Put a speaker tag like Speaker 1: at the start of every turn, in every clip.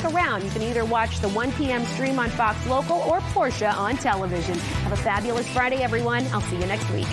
Speaker 1: around. You can either watch the 1 p.m. stream on Fox Local or Porsche on television. Have a fabulous Friday, everyone. I'll see you next week.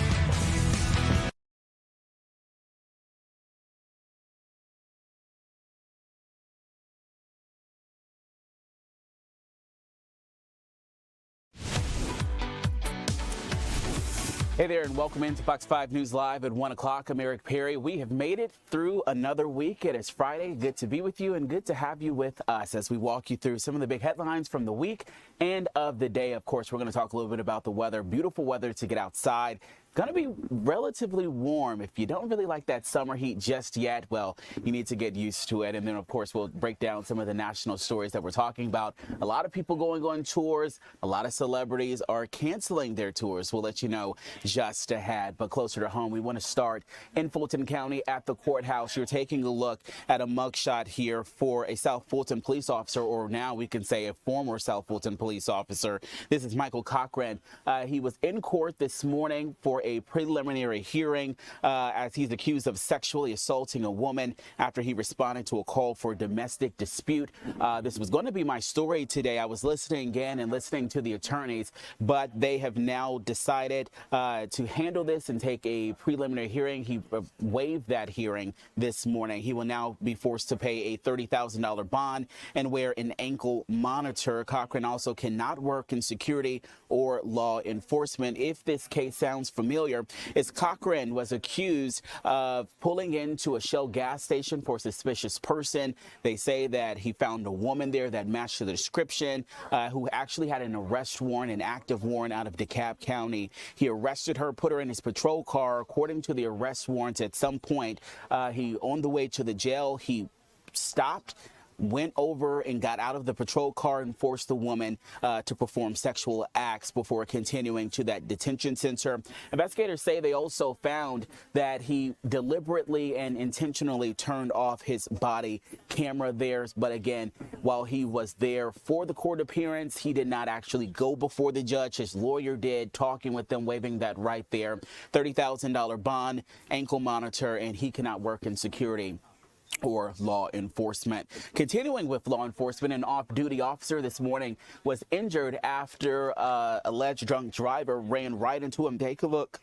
Speaker 2: Hey there, and welcome into Fox 5 News Live at 1 o'clock. I'm Eric Perry. We have made it through another week. It is Friday. Good to be with you and good to have you with us as we walk you through some of the big headlines from the week and of the day. Of course, we're going to talk a little bit about the weather. Beautiful weather to get outside. Going to be relatively warm. If you don't really like that summer heat just yet, well, you need to get used to it. And then, of course, we'll break down some of the national stories that we're talking about. A lot of people going on tours. A lot of celebrities are canceling their tours. We'll let you know just ahead. But closer to home, we want to start in Fulton County at the courthouse. You're taking a look at a mugshot here for a South Fulton police officer, or now we can say a former South Fulton police officer. This is Michael Cochran. He was in court this morning for a preliminary hearing as he's accused of sexually assaulting a woman after he responded to a call for a domestic dispute. This was going to be my story today. I was listening again and listening to the attorneys, but they have now decided to handle this and take a preliminary hearing. He waived that hearing this morning. He will now be forced to pay a $30,000 bond and wear an ankle monitor. Cochran also cannot work in security or law enforcement. If this case sounds familiar, is Cochran was accused of pulling into a Shell gas station for a suspicious person. They say that he found a woman there that matched the description, who actually had an arrest warrant, an active warrant out of DeKalb County. He arrested her, put her in his patrol car. According to the arrest warrant, at some point, he on the way to the jail, he stopped, went over and got out of the patrol car and forced the woman to perform sexual acts before continuing to that detention center. Investigators say they also found that he deliberately and intentionally turned off his body camera there. But again, while he was there for the court appearance, he did not actually go before the judge. His lawyer did, talking with them, waiving that right there. $30,000 bond, ankle monitor, and he cannot work in security or law enforcement. Continuing with law enforcement, an off-duty officer this morning was injured after alleged drunk driver ran right into him. Take a look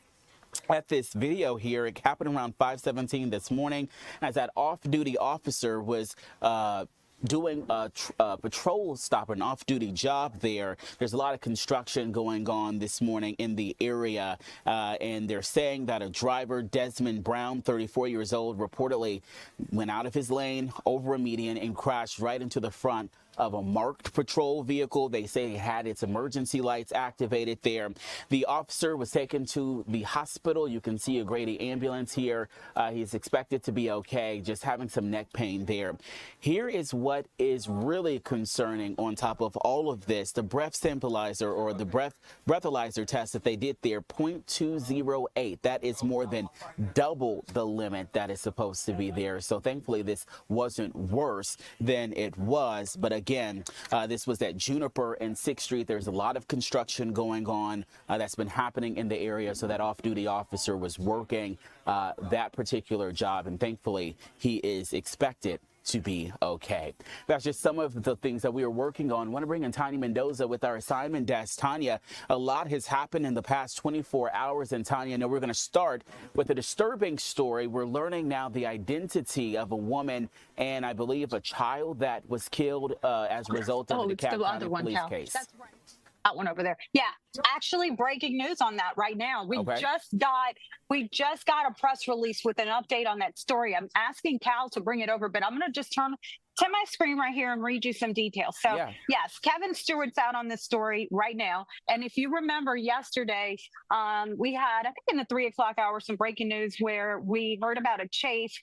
Speaker 2: at this video here. It happened around 5:17 this morning as that off-duty officer was doing a patrol stop, an off-duty job there. There's a lot of construction going on this morning in the area, and they're saying that a driver, Desmond Brown, 34 years old, reportedly went out of his lane over a median and crashed right into the front of a marked patrol vehicle. They say it had its emergency lights activated there. The officer was taken to the hospital. You can see a Grady ambulance here. He's expected to be okay, just having some neck pain there. Here is what is really concerning on top of all of this. The breath symbolizer, or the breathalyzer test that they did there, 0.208. That is more than double the limit that is supposed to be there. So thankfully this wasn't worse than it was. But again, this was at Juniper and 6th Street. There's a lot of construction going on that's been happening in the area. So that off-duty officer was working that particular job, and thankfully he is expected to be okay. That's just some of the things that we are working on. I want to bring in Tanya Mendoza with our assignment desk. Tanya, a lot has happened in the past 24 hours. And Tanya, I know we're going to start with a disturbing story. We're learning now the identity of a woman and I believe a child that was killed as a result of the DeKalb County police case.
Speaker 3: That's right. That one over there. Yeah, actually breaking news on that right now. We just got a press release with an update on that story. I'm asking Cal to bring it over, but I'm going to just turn to my screen right here and read you some details. So yes, Kevin Stewart's out on this story right now. And if you remember yesterday, we had, I think in the 3 o'clock hour, some breaking news where we heard about a chase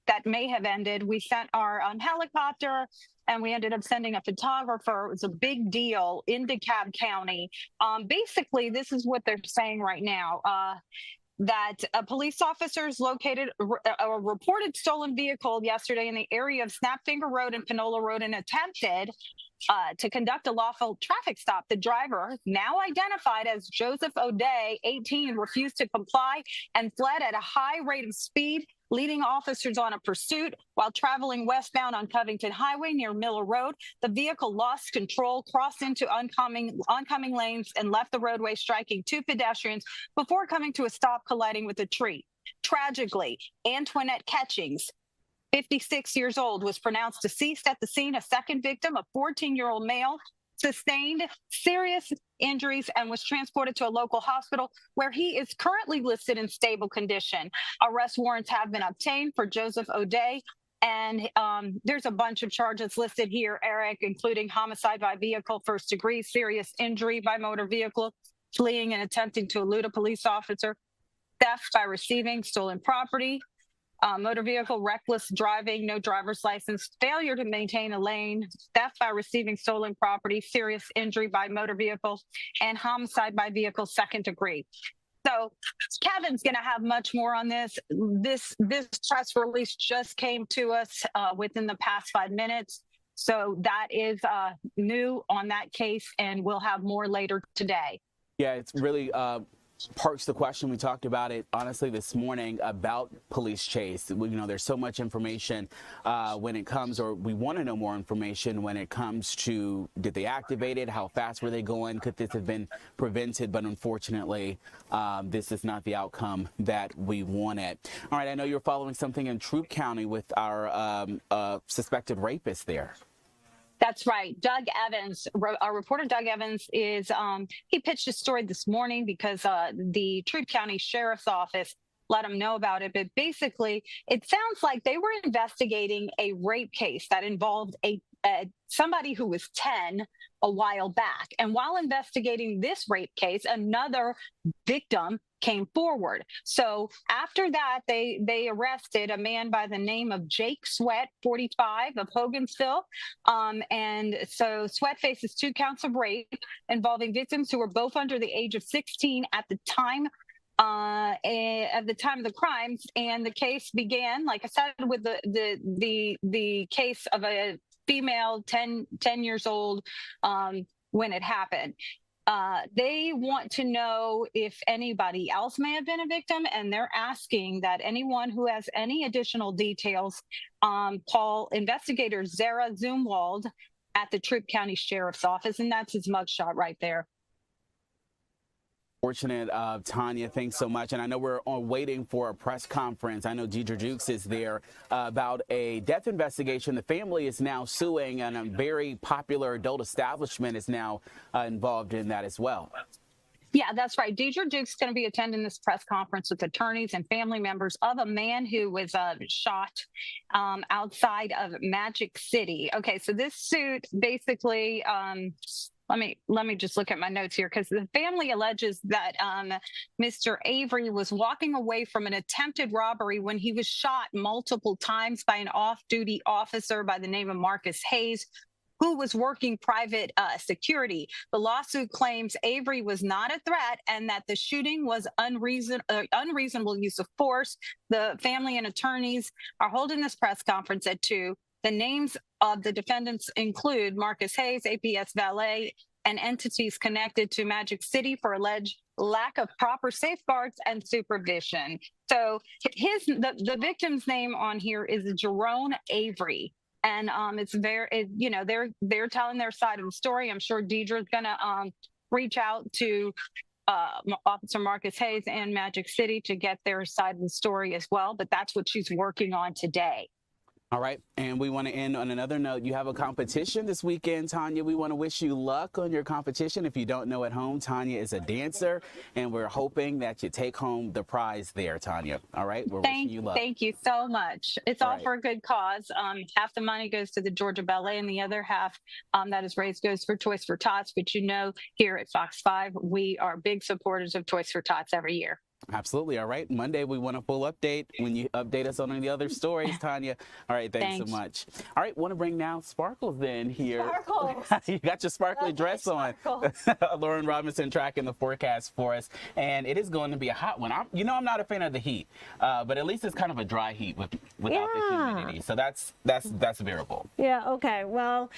Speaker 3: that may have ended. We sent our helicopter, and we ended up sending a photographer. It was a big deal in DeKalb County. Basically, this is what they're saying right now, that police officers located a reported stolen vehicle yesterday in the area of Snapfinger Road and Panola Road and attempted to conduct a lawful traffic stop. The driver, now identified as Joseph O'Day, 18, refused to comply and fled at a high rate of speed, leading officers on a pursuit while traveling westbound on Covington Highway near Miller Road. The vehicle lost control, crossed into oncoming lanes, and left the roadway, striking 2 pedestrians before coming to a stop, colliding with a tree. Tragically, Antoinette Catchings, 56 years old, was pronounced deceased at the scene. A second victim, a 14-year-old male, sustained serious injuries and was transported to a local hospital where he is currently listed in stable condition. Arrest warrants have been obtained for Joseph O'Day, and there's a bunch of charges listed here, Eric, including homicide by vehicle, first degree, serious injury by motor vehicle, fleeing and attempting to elude a police officer, theft by receiving stolen property, motor vehicle, reckless driving, no driver's license, failure to maintain a lane, theft by receiving stolen property, serious injury by motor vehicle, and homicide by vehicle, second degree. So Kevin's going to have much more on this. This press release just came to us within the past 5 minutes. So that is new on that case, and we'll have more later today.
Speaker 2: Yeah, it's really parks the question. We talked about it honestly this morning about police chase. You know, there's so much information when it comes, or we want to know more information when it comes to, did they activate it? How fast were they going? Could this have been prevented? But unfortunately, this is not the outcome that we wanted. All right, I know you're following something in Troup County with our suspected rapist there.
Speaker 3: That's right. Doug Evans, our reporter Doug Evans, is he pitched a story this morning because the Troup County Sheriff's Office let him know about it. But basically, it sounds like they were investigating a rape case that involved somebody who was 10 a while back. And while investigating this rape case, another victim came forward. So after that, they arrested a man by the name of Jake Sweat, 45, of Hogansville. And so Sweat faces 2 counts of rape involving victims who were both under the age of 16 at the time of the crimes. And the case began, like I said, with the case of a female 10 years old when it happened. They want to know if anybody else may have been a victim, and they're asking that anyone who has any additional details call investigator Zara Zumwald at the Troup County Sheriff's Office, and that's his mugshot right there.
Speaker 2: Fortunate, Tanya, thanks so much. And I know we're waiting for a press conference. I know Deidre Jukes is there about a death investigation. The family is now suing, and a very popular adult establishment is now involved in that as well.
Speaker 3: Yeah, that's right. Deidre Jukes is going to be attending this press conference with attorneys and family members of a man who was shot outside of Magic City. Okay, so this suit basically let me just look at my notes here, because the family alleges that Mr. Avery was walking away from an attempted robbery when he was shot multiple times by an off-duty officer by the name of Marcus Hayes, who was working private security. The lawsuit claims Avery was not a threat and that the shooting was unreasonable use of force. The family and attorneys are holding this press conference at 2. The names of the defendants include Marcus Hayes, APS valet, and entities connected to Magic City for alleged lack of proper safeguards and supervision. So the victim's name on here is Jerome Avery. And it's very, they're telling their side of the story. I'm sure Deidre's going to reach out to Officer Marcus Hayes and Magic City to get their side of the story as well. But that's what she's working on today.
Speaker 2: All right, and we want to end on another note. You have a competition this weekend, Tanya. We want to wish you luck on your competition. If you don't know at home, Tanya is a dancer, and we're hoping that you take home the prize there, Tanya. All right, we're wishing you luck.
Speaker 3: Thank you so much. It's all for a good cause. Half the money goes to the Georgia Ballet, and the other half that is raised goes for Toys for Tots. But here at Fox 5, we are big supporters of Toys for Tots every year.
Speaker 2: Absolutely. All right. Monday, we want a full update when you update us on the other stories, Tanya. All right. Thanks so much. All right. Want to bring now Sparkles in here.
Speaker 4: Sparkles.
Speaker 2: You got your sparkly dress on. Lauren Robinson tracking the forecast for us. And it is going to be a hot one. I'm not a fan of the heat, but at least it's kind of a dry heat without the humidity. So that's bearable.
Speaker 4: Yeah. Okay. Well,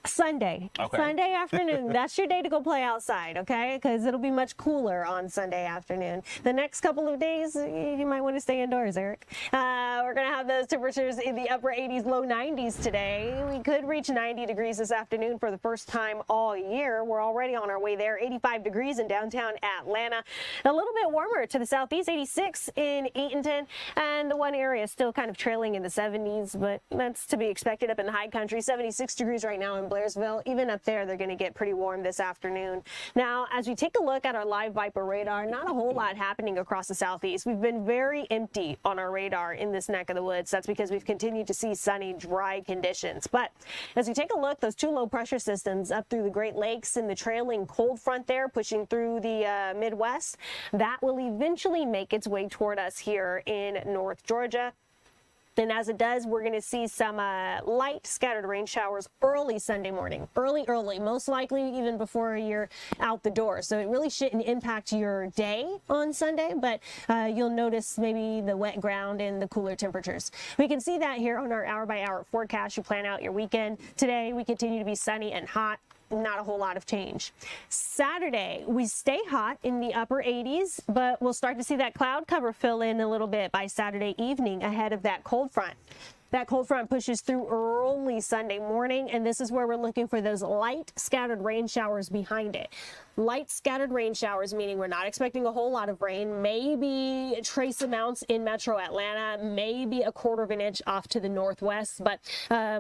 Speaker 4: Sunday.
Speaker 2: Okay.
Speaker 4: Sunday afternoon. That's your day to go play outside, okay? Because it'll be much cooler on Sunday afternoon. The next couple of days, you might want to stay indoors, Eric. We're going to have those temperatures in the upper 80s, low 90s today. We could reach 90 degrees this afternoon for the first time all year. We're already on our way there. 85 degrees in downtown Atlanta. A little bit warmer to the southeast, 86 in Eatonton. And the one area is still kind of trailing in the 70s, but that's to be expected up in the high country. 76 degrees right now in Blairsville. Even up there, they're going to get pretty warm this afternoon. Now, as we take a look at our live Viper radar, not a whole lot happening across the southeast. We've been very empty on our radar in this neck of the woods. That's because we've continued to see sunny, dry conditions. But as we take a look, those two low pressure systems up through the Great Lakes and the trailing cold front there pushing through the Midwest, that will eventually make its way toward us here in North Georgia. And as it does, we're going to see some light scattered rain showers early Sunday morning. Early, most likely even before you're out the door. So it really shouldn't impact your day on Sunday, but you'll notice maybe the wet ground and the cooler temperatures. We can see that here on our hour-by-hour forecast. You plan out your weekend. Today, we continue to be sunny and hot. Not a whole lot of change. Saturday, we stay hot in the upper 80s, but we'll start to see that cloud cover fill in a little bit by Saturday evening ahead of that cold front. That cold front pushes through early Sunday morning, and this is where we're looking for those light scattered rain showers behind it. Light scattered rain showers, meaning we're not expecting a whole lot of rain, maybe trace amounts in metro Atlanta, maybe a quarter of an inch off to the northwest, but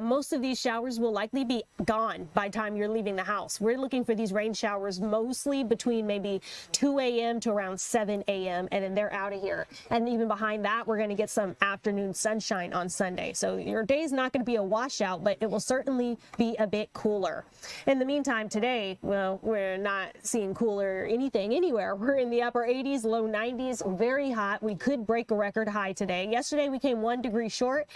Speaker 4: most of these showers will likely be gone by the time you're leaving the house. We're looking for these rain showers mostly between maybe 2 a.m. to around 7 a.m., and then they're out of here. And even behind that, we're going to get some afternoon sunshine on Sunday. So your day's not going to be a washout, but it will certainly be a bit cooler. In the meantime, today, well, we're not seeing cooler anything anywhere. We're in the upper 80s, low 90s, very hot. We could break a record high today. Yesterday, we came 1 degree short.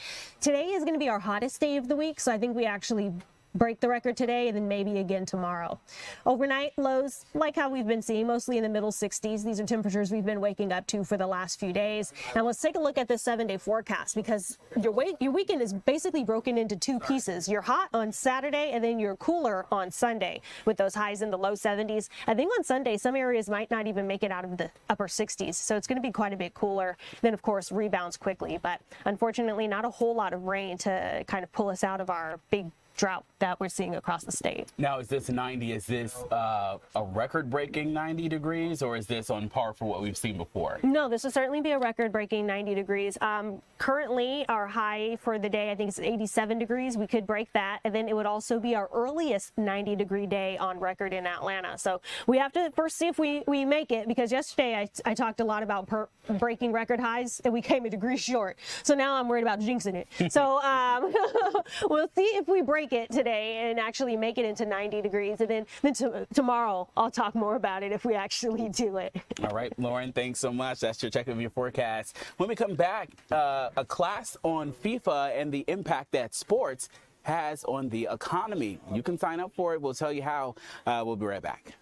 Speaker 4: Today is going to be our hottest day of the week, so I think we actually break the record today and then maybe again tomorrow. Overnight lows, like how we've been seeing, mostly in the middle 60s. These are temperatures we've been waking up to for the last few days. Now let's take a look at the 7-day forecast, because your weekend is basically broken into two pieces. You're hot on Saturday and then you're cooler on Sunday with those highs in the low 70s. I think on Sunday, some areas might not even make it out of the upper 60s. So it's going to be quite a bit cooler. Then of course rebounds quickly, but unfortunately not a whole lot of rain to kind of pull us out of our big drought that we're seeing across the state.
Speaker 2: Now, is this 90? Is this a record-breaking 90 degrees, or is this on par for what we've seen before?
Speaker 4: No, this will certainly be a record-breaking 90 degrees. Currently, our high for the day, I think it's 87 degrees. We could break that, and then it would also be our earliest 90-degree day on record in Atlanta. So we have to first see if we make it, because yesterday I talked a lot about breaking record highs, and we came a degree short. So now I'm worried about jinxing it. So we'll see if we break it today and actually make it into 90 degrees, and then tomorrow I'll talk more about it if we actually do it.
Speaker 2: All right, Lauren, thanks so much. That's your check of your forecast. When we come back, a class on FIFA and the impact that sports has on the economy. You can sign up for it. We'll tell you how. We'll be right back.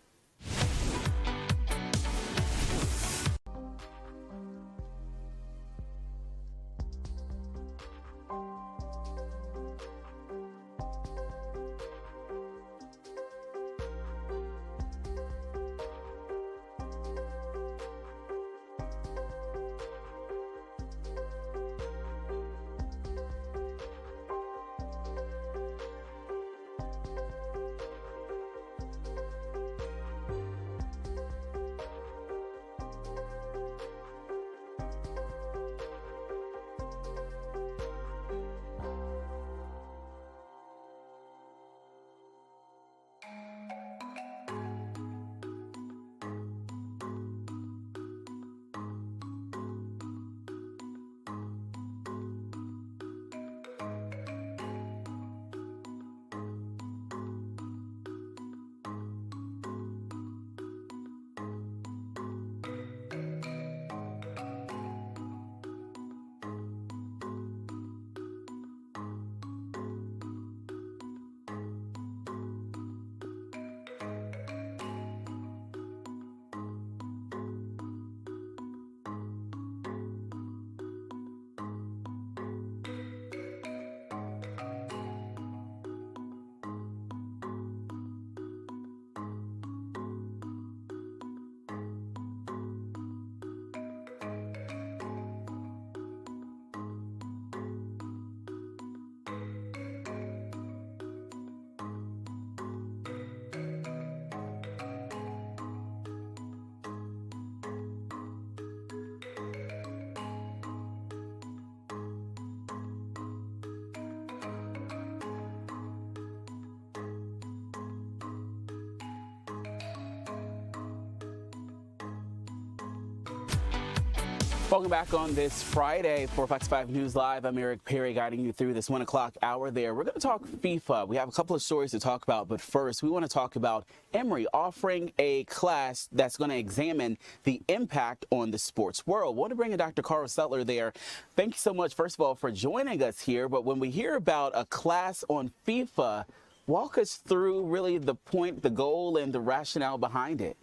Speaker 2: Welcome back on this Friday for Fox 5 News Live. I'm Eric Perry, guiding you through this 1 o'clock hour there. We're going to talk FIFA. We have a couple of stories to talk about, but first we want to talk about Emory offering a class that's going to examine the impact on the sports world. I want to bring in Dr. Carl Sutler there. Thank you so much, first of all, for joining us here. But when we hear about a class on FIFA, walk us through really the point, the goal, and the rationale behind it.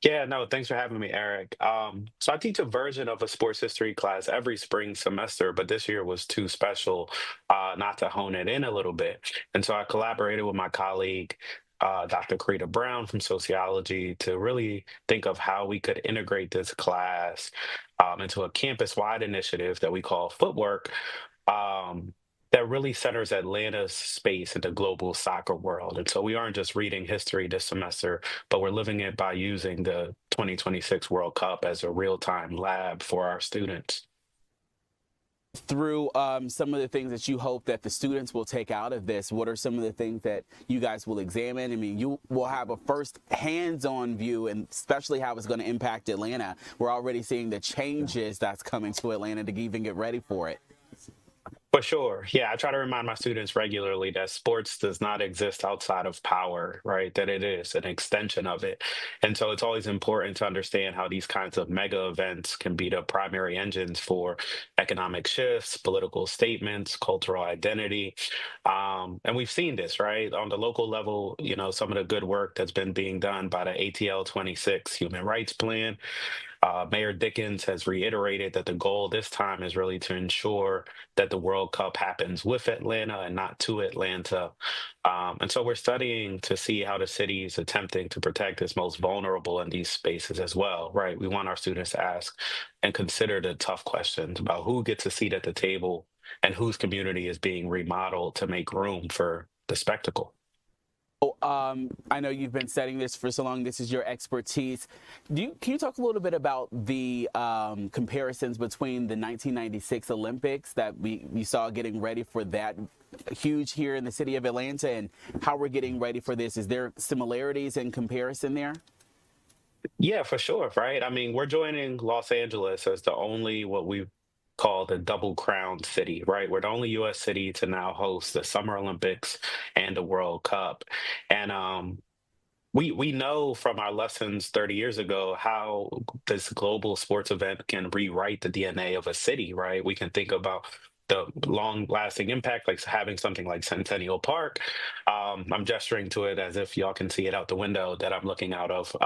Speaker 5: Yeah, no, thanks for having me, Eric. So I teach a version of a sports history class every spring semester, but this year was too special not to hone it in a little bit. And so I collaborated with my colleague, Dr. Karita Brown from sociology, to really think of how we could integrate this class into a campus-wide initiative that we call Footwork. That really centers Atlanta's space in the global soccer world. And so we aren't just reading history this semester, but we're living it by using the 2026 World Cup as a real-time lab for our students.
Speaker 2: Through some of the things that you hope that the students will take out of this, what are some of the things that you guys will examine? I mean, you will have a first hands-on view, and especially how it's going to impact Atlanta. We're already seeing the changes that's coming to Atlanta to even get ready for it.
Speaker 5: For sure. Yeah, I try to remind my students regularly that sports does not exist outside of power, right? That it is an extension of it. And so it's always important to understand how these kinds of mega events can be the primary engines for economic shifts, political statements, cultural identity. And we've seen this, right? On the local level, you know, some of the good work that's been being done by the ATL 26 Human Rights Plan. Mayor Dickens has reiterated that the goal this time is really to ensure that the World Cup happens with Atlanta and not to Atlanta. And so we're studying to see how the city is attempting to protect its most vulnerable in these spaces as well, right? We want our students to ask and consider the tough questions about who gets a seat at the table and whose community is being remodeled to make room for the spectacle.
Speaker 2: I know you've been studying this for so long. This is your expertise. Can you talk a little bit about the comparisons between the 1996 Olympics that we saw getting ready for that huge here in the city of Atlanta, and how we're getting ready for this? Is there similarities in comparison there?
Speaker 5: Yeah, for sure, right? I mean, we're joining Los Angeles as the only what we called a double crown city, right? We're the only U.S. city to now host the Summer Olympics and the World Cup. And we know from our lessons 30 years ago how this global sports event can rewrite the DNA of a city, right? We can think about the long-lasting impact, like having something like Centennial Park. I'm gesturing to it as if y'all can see it out the window that I'm looking out of.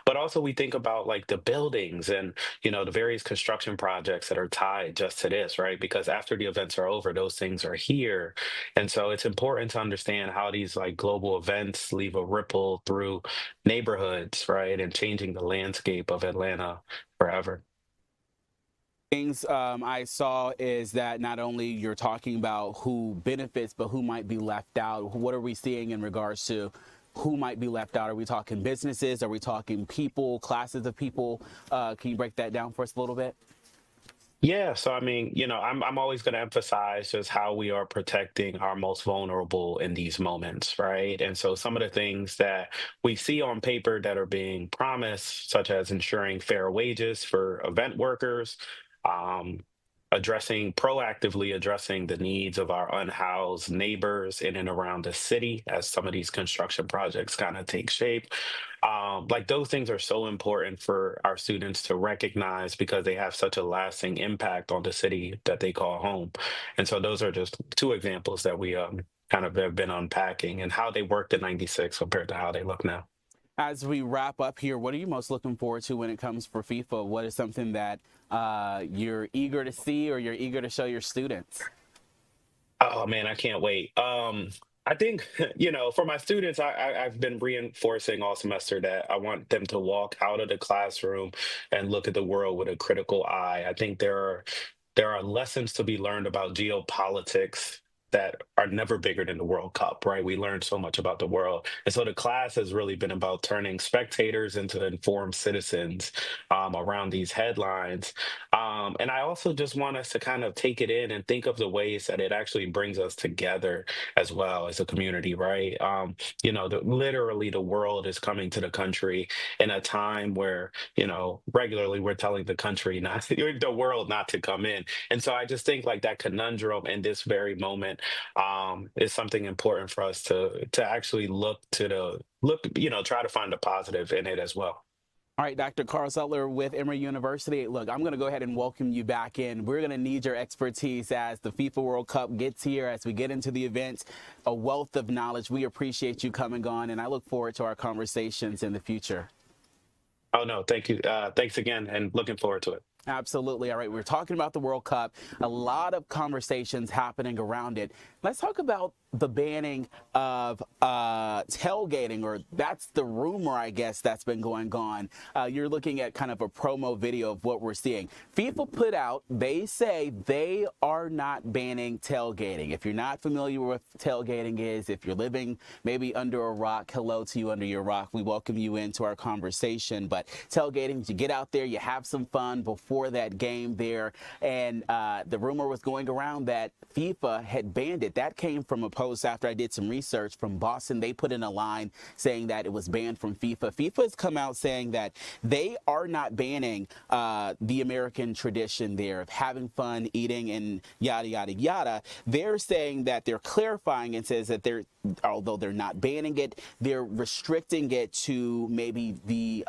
Speaker 5: But also we think about like the buildings and, you know, the various construction projects that are tied just to this, right? Because after the events are over, those things are here. And so it's important to understand how these like global events leave a ripple through neighborhoods, right? And changing the landscape of Atlanta forever.
Speaker 2: Things I saw is that not only you're talking about who benefits, but who might be left out. What are we seeing in regards to who might be left out? Are we talking businesses? Are we talking people, classes of people? Can you break that down for us a little bit?
Speaker 5: Yeah, so I mean, you know, I'm always going to emphasize just how we are protecting our most vulnerable in these moments, right? And so some of the things that we see on paper that are being promised, such as ensuring fair wages for event workers, um, proactively addressing the needs of our unhoused neighbors in and around the city as some of these construction projects kind of take shape. Like those things are so important for our students to recognize because they have such a lasting impact on the city that they call home. And so those are just two examples that we kind of have been unpacking and how they worked in '96 compared to how they look now.
Speaker 2: As we wrap up here, what are you most looking forward to when it comes for FIFA? What is something that you're eager to see or you're eager to show your students?
Speaker 5: Oh man, I can't wait. I think, you know, for my students, I've been reinforcing all semester that I want them to walk out of the classroom and look at the world with a critical eye. I think there are lessons to be learned about geopolitics that are never bigger than the World Cup, right? We learned so much about the world. And so the class has really been about turning spectators into informed citizens around these headlines. And I also just want us to kind of take it in and think of the ways that it actually brings us together as well as a community, right? Literally the world is coming to the country in a time where, regularly we're telling the country not the world not to come in. And so I just think like that conundrum in this very moment is something important for us to actually try to find a positive in it as well.
Speaker 2: All right, Dr. Carl Sutler with Emory University. Look, I'm going to go ahead and welcome you back in. We're going to need your expertise as the FIFA World Cup gets here, as we get into the event, a wealth of knowledge. We appreciate you coming on, and I look forward to our conversations in the future.
Speaker 5: Oh, no, thank you. Thanks again, and looking forward to it.
Speaker 2: Absolutely. All right, we're talking about the World Cup, a lot of conversations happening around it. Let's talk about the banning of tailgating, or that's the rumor, I guess, that's been going on. You're looking at kind of a promo video of what we're seeing. FIFA put out, they say they are not banning tailgating. If you're not familiar with what tailgating is, if you're living maybe under a rock, hello to you under your rock. We welcome you into our conversation. But tailgating, you get out there, you have some fun before that game there. And the rumor was going around that FIFA had banned it. That came from a post after I did some research from Boston. They put in a line saying that it was banned from FIFA. FIFA has come out saying that they are not banning the American tradition there of having fun, eating, and yada, yada, yada. They're saying that they're clarifying and says that although they're not banning it, they're restricting it to maybe the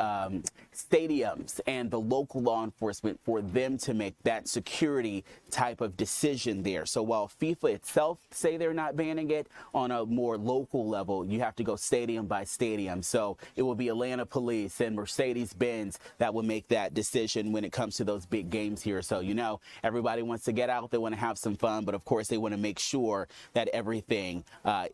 Speaker 2: stadiums and the local law enforcement for them to make that security type of decision there. So while FIFA itself say they're not banning it, on a more local level, you have to go stadium by stadium. So it will be Atlanta Police and Mercedes-Benz that will make that decision when it comes to those big games here. So, everybody wants to get out, they want to have some fun, but of course they want to make sure that everything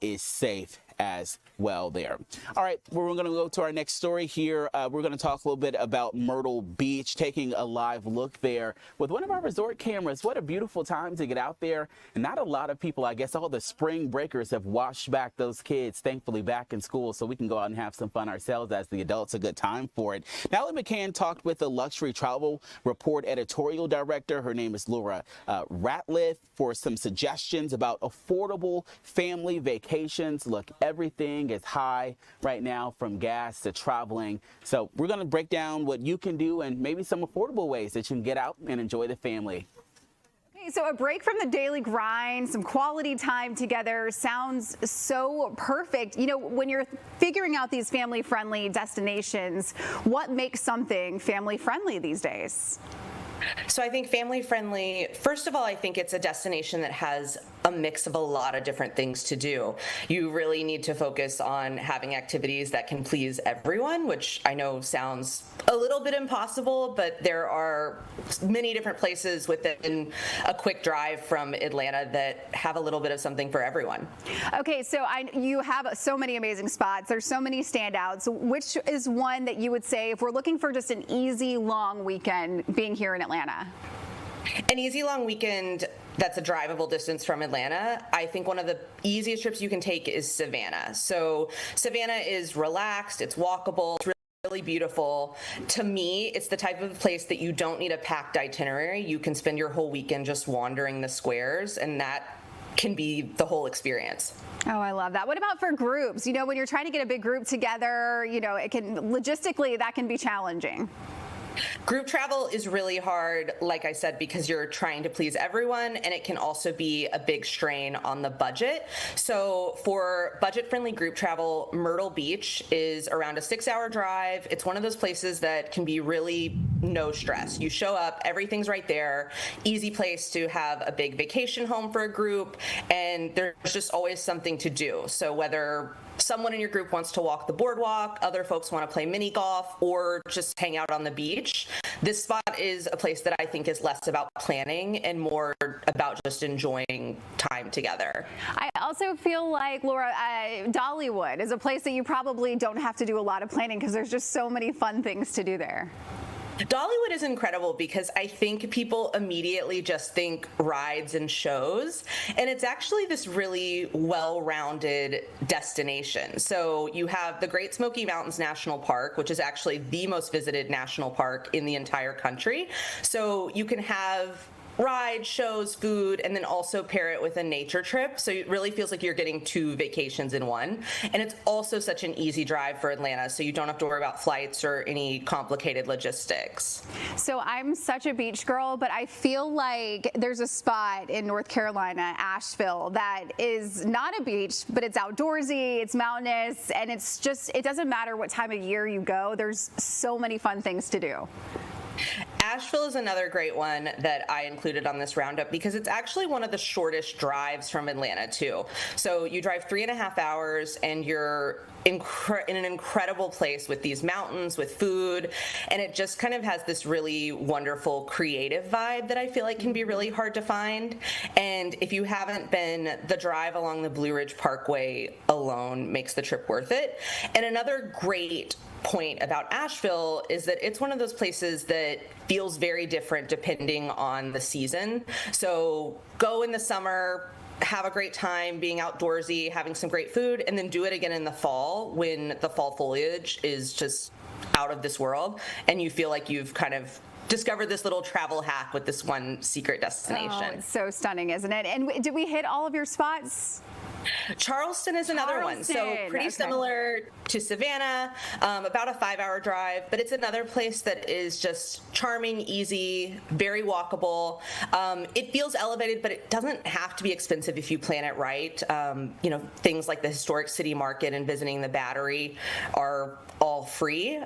Speaker 2: is safe as well there. All right, we're going to go to our next story here. We're going to talk a little bit about Myrtle Beach, taking a live look there with one of our resort cameras. What a beautiful time to get out there. And not a lot of people, I guess all the spring breakers have washed back those kids, thankfully, back in school, so we can go out and have some fun ourselves as the adults. A good time for it. Natalie McCann talked with the Luxury Travel Report editorial director. Her name is Laura Ratliff, for some suggestions about affordable family vacations. Look, everything is high right now, from gas to traveling. So we're going to break down what you can do and maybe some affordable ways that you can get out and enjoy the family.
Speaker 6: Okay, so a break from the daily grind, some quality time together sounds so perfect. When you're figuring out these family-friendly destinations, what makes something family-friendly these days?
Speaker 7: So I think family friendly, first of all, I think it's a destination that has a mix of a lot of different things to do. You really need to focus on having activities that can please everyone, which I know sounds a little bit impossible, but there are many different places within a quick drive from Atlanta that have a little bit of something for everyone.
Speaker 6: Okay, so you have so many amazing spots. There's so many standouts. Which is one that you would say, if we're looking for just an easy, long weekend being here in Atlanta?
Speaker 7: An easy long weekend that's a drivable distance from Atlanta, I think one of the easiest trips you can take is Savannah. So Savannah is relaxed, it's walkable, it's really beautiful. To me, it's the type of place that you don't need a packed itinerary. You can spend your whole weekend just wandering the squares, and that can be the whole experience.
Speaker 6: Oh, I love that. What about for groups? When you're trying to get a big group together, it can logistically, that can be challenging.
Speaker 7: Group travel is really hard, like I said, because you're trying to please everyone, and it can also be a big strain on the budget. So for budget-friendly group travel, Myrtle Beach is around a 6-hour drive. It's one of those places that can be really no stress. You show up, everything's right there, easy place to have a big vacation home for a group, and there's just always something to do. So whether someone in your group wants to walk the boardwalk, other folks want to play mini golf, or just hang out on the beach, this spot is a place that I think is less about planning and more about just enjoying time together.
Speaker 6: I also feel like, Laura, Dollywood is a place that you probably don't have to do a lot of planning because there's just so many fun things to do there.
Speaker 7: Dollywood is incredible because I think people immediately just think rides and shows, and it's actually this really well-rounded destination. So you have the Great Smoky Mountains National Park, which is actually the most visited national park in the entire country. So you can have rides, shows, food, and then also pair it with a nature trip. So it really feels like you're getting 2 vacations in one. And it's also such an easy drive for Atlanta, so you don't have to worry about flights or any complicated logistics.
Speaker 6: So I'm such a beach girl, but I feel like there's a spot in North Carolina, Asheville, that is not a beach, but it's outdoorsy, it's mountainous, and it's just, it doesn't matter what time of year you go. There's so many fun things to do.
Speaker 7: Asheville is another great one that I included on this roundup because it's actually one of the shortest drives from Atlanta too. So you drive 3.5 hours and you're in an incredible place with these mountains, with food, and it just kind of has this really wonderful creative vibe that I feel like can be really hard to find. And if you haven't been, the drive along the Blue Ridge Parkway alone makes the trip worth it. And another great point about Asheville is that it's one of those places that feels very different depending on the season. So go in the summer, have a great time being outdoorsy, having some great food, and then do it again in the fall when the fall foliage is just out of this world and you feel like you've kind of discovered this little travel hack with this one secret destination.
Speaker 6: Oh, it's so stunning, isn't it? And did we hit all of your spots?
Speaker 7: Charleston is another one. So pretty similar to Savannah, about a 5-hour drive, but it's another place that is just charming, easy, very walkable. It feels elevated, but it doesn't have to be expensive if you plan it right. You know, things like the historic city market and visiting the Battery are all free.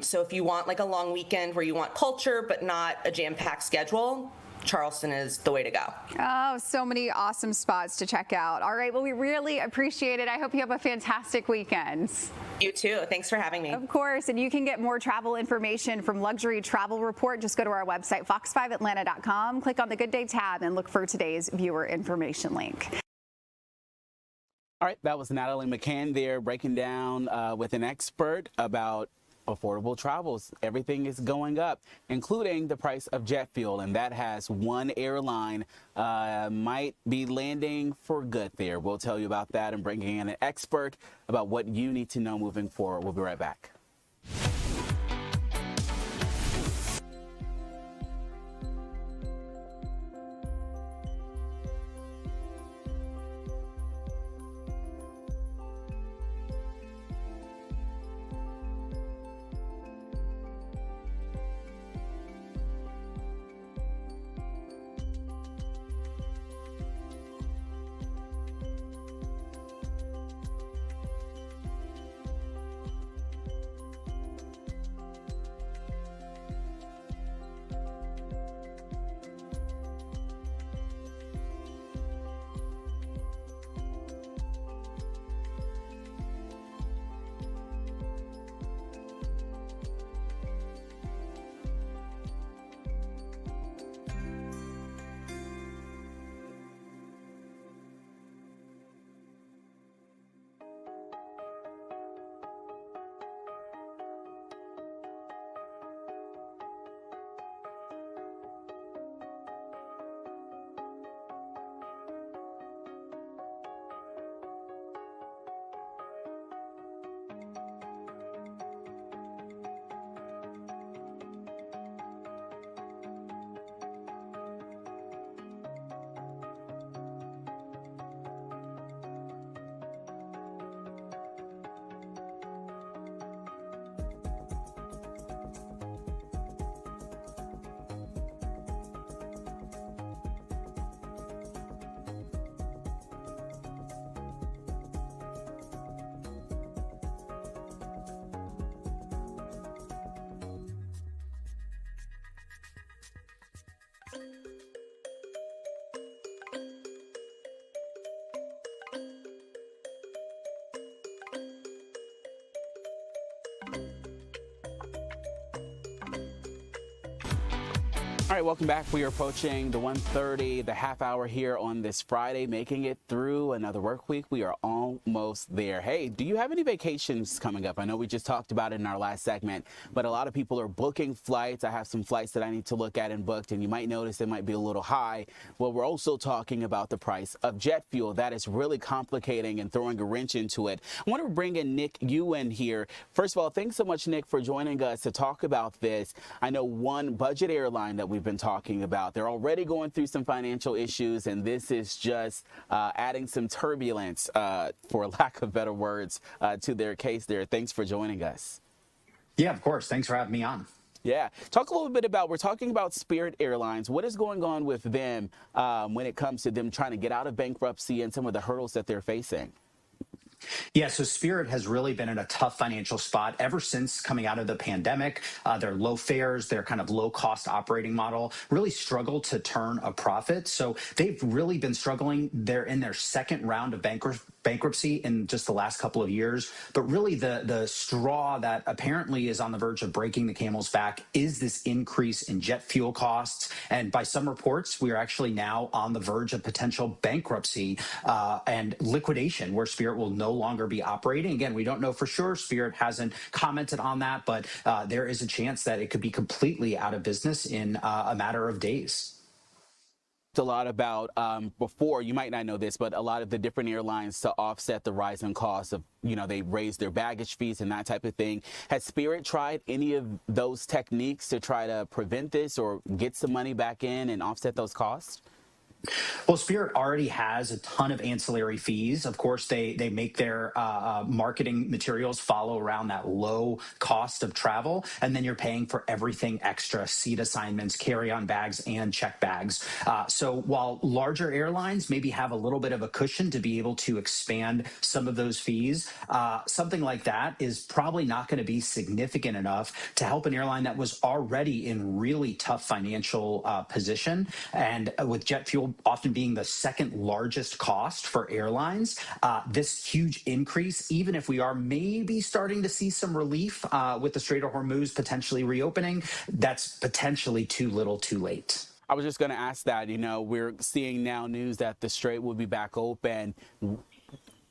Speaker 7: So if you want like a long weekend where you want culture, but not a jam-packed schedule, Charleston is the way to go.
Speaker 6: Oh, so many awesome spots to check out. All right, well, we really appreciate it. I hope you have a fantastic weekend.
Speaker 7: You too. Thanks for having me.
Speaker 6: Of course, and you can get more travel information from Luxury Travel Report. Just go to our website, fox5atlanta.com, click on the Good Day tab, and look for today's viewer information link.
Speaker 2: All right, that was Natalie McCann there breaking down with an expert about affordable travels. Everything is going up, including the price of jet fuel, and that has one airline might be landing for good there. We'll tell you about that and bringing in an expert about what you need to know moving forward. We'll be right back. All right, welcome back. We are approaching the 1:30, the half hour here on this Friday, making it through another work week. We are almost there. Hey, do you have any vacations coming up? I know we just talked about it in our last segment, but a lot of people are booking flights. I have some flights that I need to look at and booked, and you might notice it might be a little high. Well, we're also talking about the price of jet fuel. That is really complicating and throwing a wrench into it. I want to bring in Nick Ewan here. First of all, thanks so much, Nick, for joining us to talk about this. I know one budget airline that we've been talking about, they're already going through some financial issues, and this is just adding some turbulence, for lack of better words, to their case there. Thanks for joining us.
Speaker 8: Yeah, of course. Thanks for having me on.
Speaker 2: Yeah. Talk a little bit about, we're talking about Spirit Airlines. What is going on with them when it comes to them trying to get out of bankruptcy and some of the hurdles that they're facing?
Speaker 8: Yeah, so Spirit has really been in a tough financial spot ever since coming out of the pandemic. Their low fares, their kind of low-cost operating model really struggled to turn a profit. So they've really been struggling. They're in their second round of bankruptcy in just the last couple of years. But really the straw that apparently is on the verge of breaking the camel's back is this increase in jet fuel costs. And by some reports, we are actually now on the verge of potential bankruptcy and liquidation, where Spirit will no longer be operating. Again, we don't know for sure. Spirit hasn't commented on that, but there is a chance that it could be completely out of business in a matter of days.
Speaker 2: A lot about before, you might not know this, but a lot of the different airlines to offset the rising costs of, they raise their baggage fees and that type of thing. Has Spirit tried any of those techniques to try to prevent this or get some money back in and offset those costs?
Speaker 8: Well, Spirit already has a ton of ancillary fees. Of course, they make their marketing materials follow around that low cost of travel, and then you're paying for everything extra: seat assignments, carry-on bags, and check bags. So while larger airlines maybe have a little bit of a cushion to be able to expand some of those fees, something like that is probably not going to be significant enough to help an airline that was already in really tough financial position. And with jet fuel often being the second largest cost for airlines, this huge increase, even if we are maybe starting to see some relief with the Strait of Hormuz potentially reopening, that's potentially too little too late.
Speaker 2: I was just going to ask that. We're seeing now news that the Strait will be back open.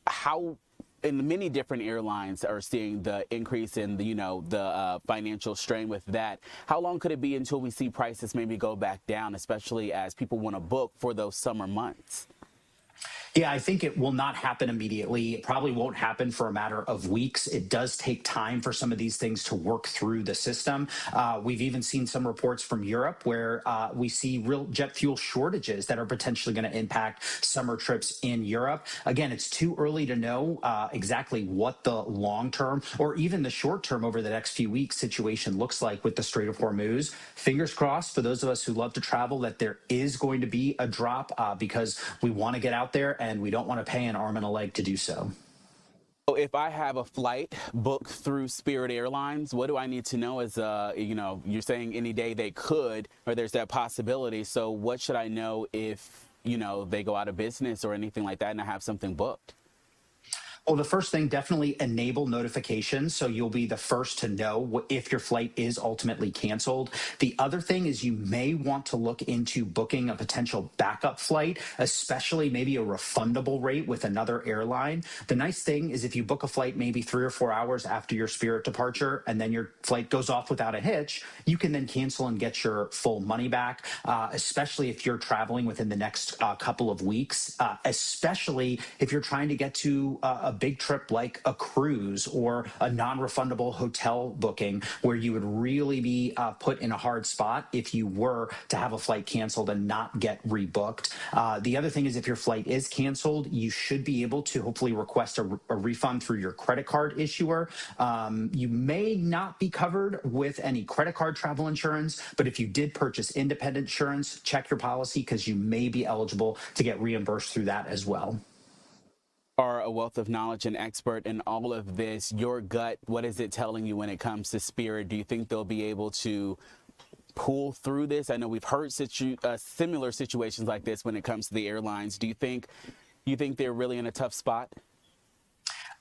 Speaker 2: How, and many different airlines are seeing the increase in the financial strain with that. How long could it be until we see prices maybe go back down, especially as people want to book for those summer months?
Speaker 8: Yeah, I think it will not happen immediately. It probably won't happen for a matter of weeks. It does take time for some of these things to work through the system. We've even seen some reports from Europe where we see real jet fuel shortages that are potentially going to impact summer trips in Europe. Again, it's too early to know exactly what the long-term or even the short-term over the next few weeks situation looks like with the Strait of Hormuz. Fingers crossed for those of us who love to travel that there is going to be a drop because we want to get out there and we don't want to pay an arm and a leg to do so.
Speaker 2: So if I have a flight booked through Spirit Airlines, what do I need to know? Is you're saying any day they could, or there's that possibility. So what should I know if, they go out of business or anything like that and I have something booked?
Speaker 8: Well, the first thing, definitely enable notifications, so you'll be the first to know if your flight is ultimately canceled. The other thing is you may want to look into booking a potential backup flight, especially maybe a refundable rate with another airline. The nice thing is if you book a flight maybe 3 or 4 hours after your Spirit departure and then your flight goes off without a hitch, you can then cancel and get your full money back, especially if you're traveling within the next couple of weeks, especially if you're trying to get to a big trip like a cruise or a non-refundable hotel booking, where you would really be put in a hard spot if you were to have a flight canceled and not get rebooked. The other thing is if your flight is canceled, you should be able to hopefully request a refund through your credit card issuer. You may not be covered with any credit card travel insurance, but if you did purchase independent insurance, check your policy because you may be eligible to get reimbursed through that as well.
Speaker 2: Are a wealth of knowledge and expert in all of this. Your gut, what is it telling you when it comes to Spirit? Do you think they'll be able to pull through this? I know we've heard similar situations like this when it comes to the airlines. Do you think they're really in a tough spot?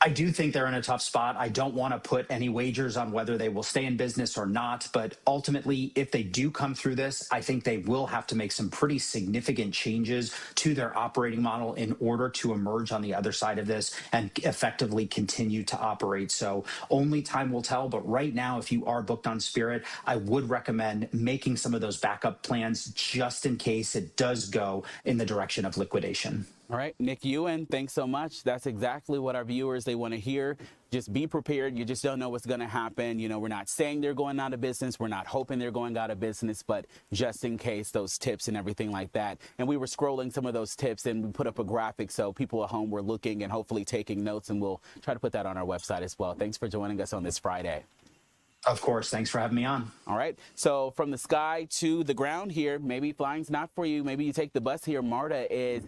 Speaker 8: I do think they're in a tough spot. I don't want to put any wagers on whether they will stay in business or not. But ultimately, if they do come through this, I think they will have to make some pretty significant changes to their operating model in order to emerge on the other side of this and effectively continue to operate. So only time will tell. But right now, if you are booked on Spirit, I would recommend making some of those backup plans just in case it does go in the direction of liquidation.
Speaker 2: All right, Nick Ewan, thanks so much. That's exactly what our viewers, they want to hear. Just be prepared. You just don't know what's going to happen. You know, we're not saying they're going out of business. We're not hoping they're going out of business, but just in case, those tips and everything like that. And we were scrolling some of those tips and we put up a graphic so people at home were looking and hopefully taking notes, and we'll try to put that on our website as well. Thanks for joining us on this Friday.
Speaker 8: Of course. Thanks for having me on.
Speaker 2: All right. So from the sky to the ground here, maybe flying's not for you. Maybe you take the bus here. MARTA is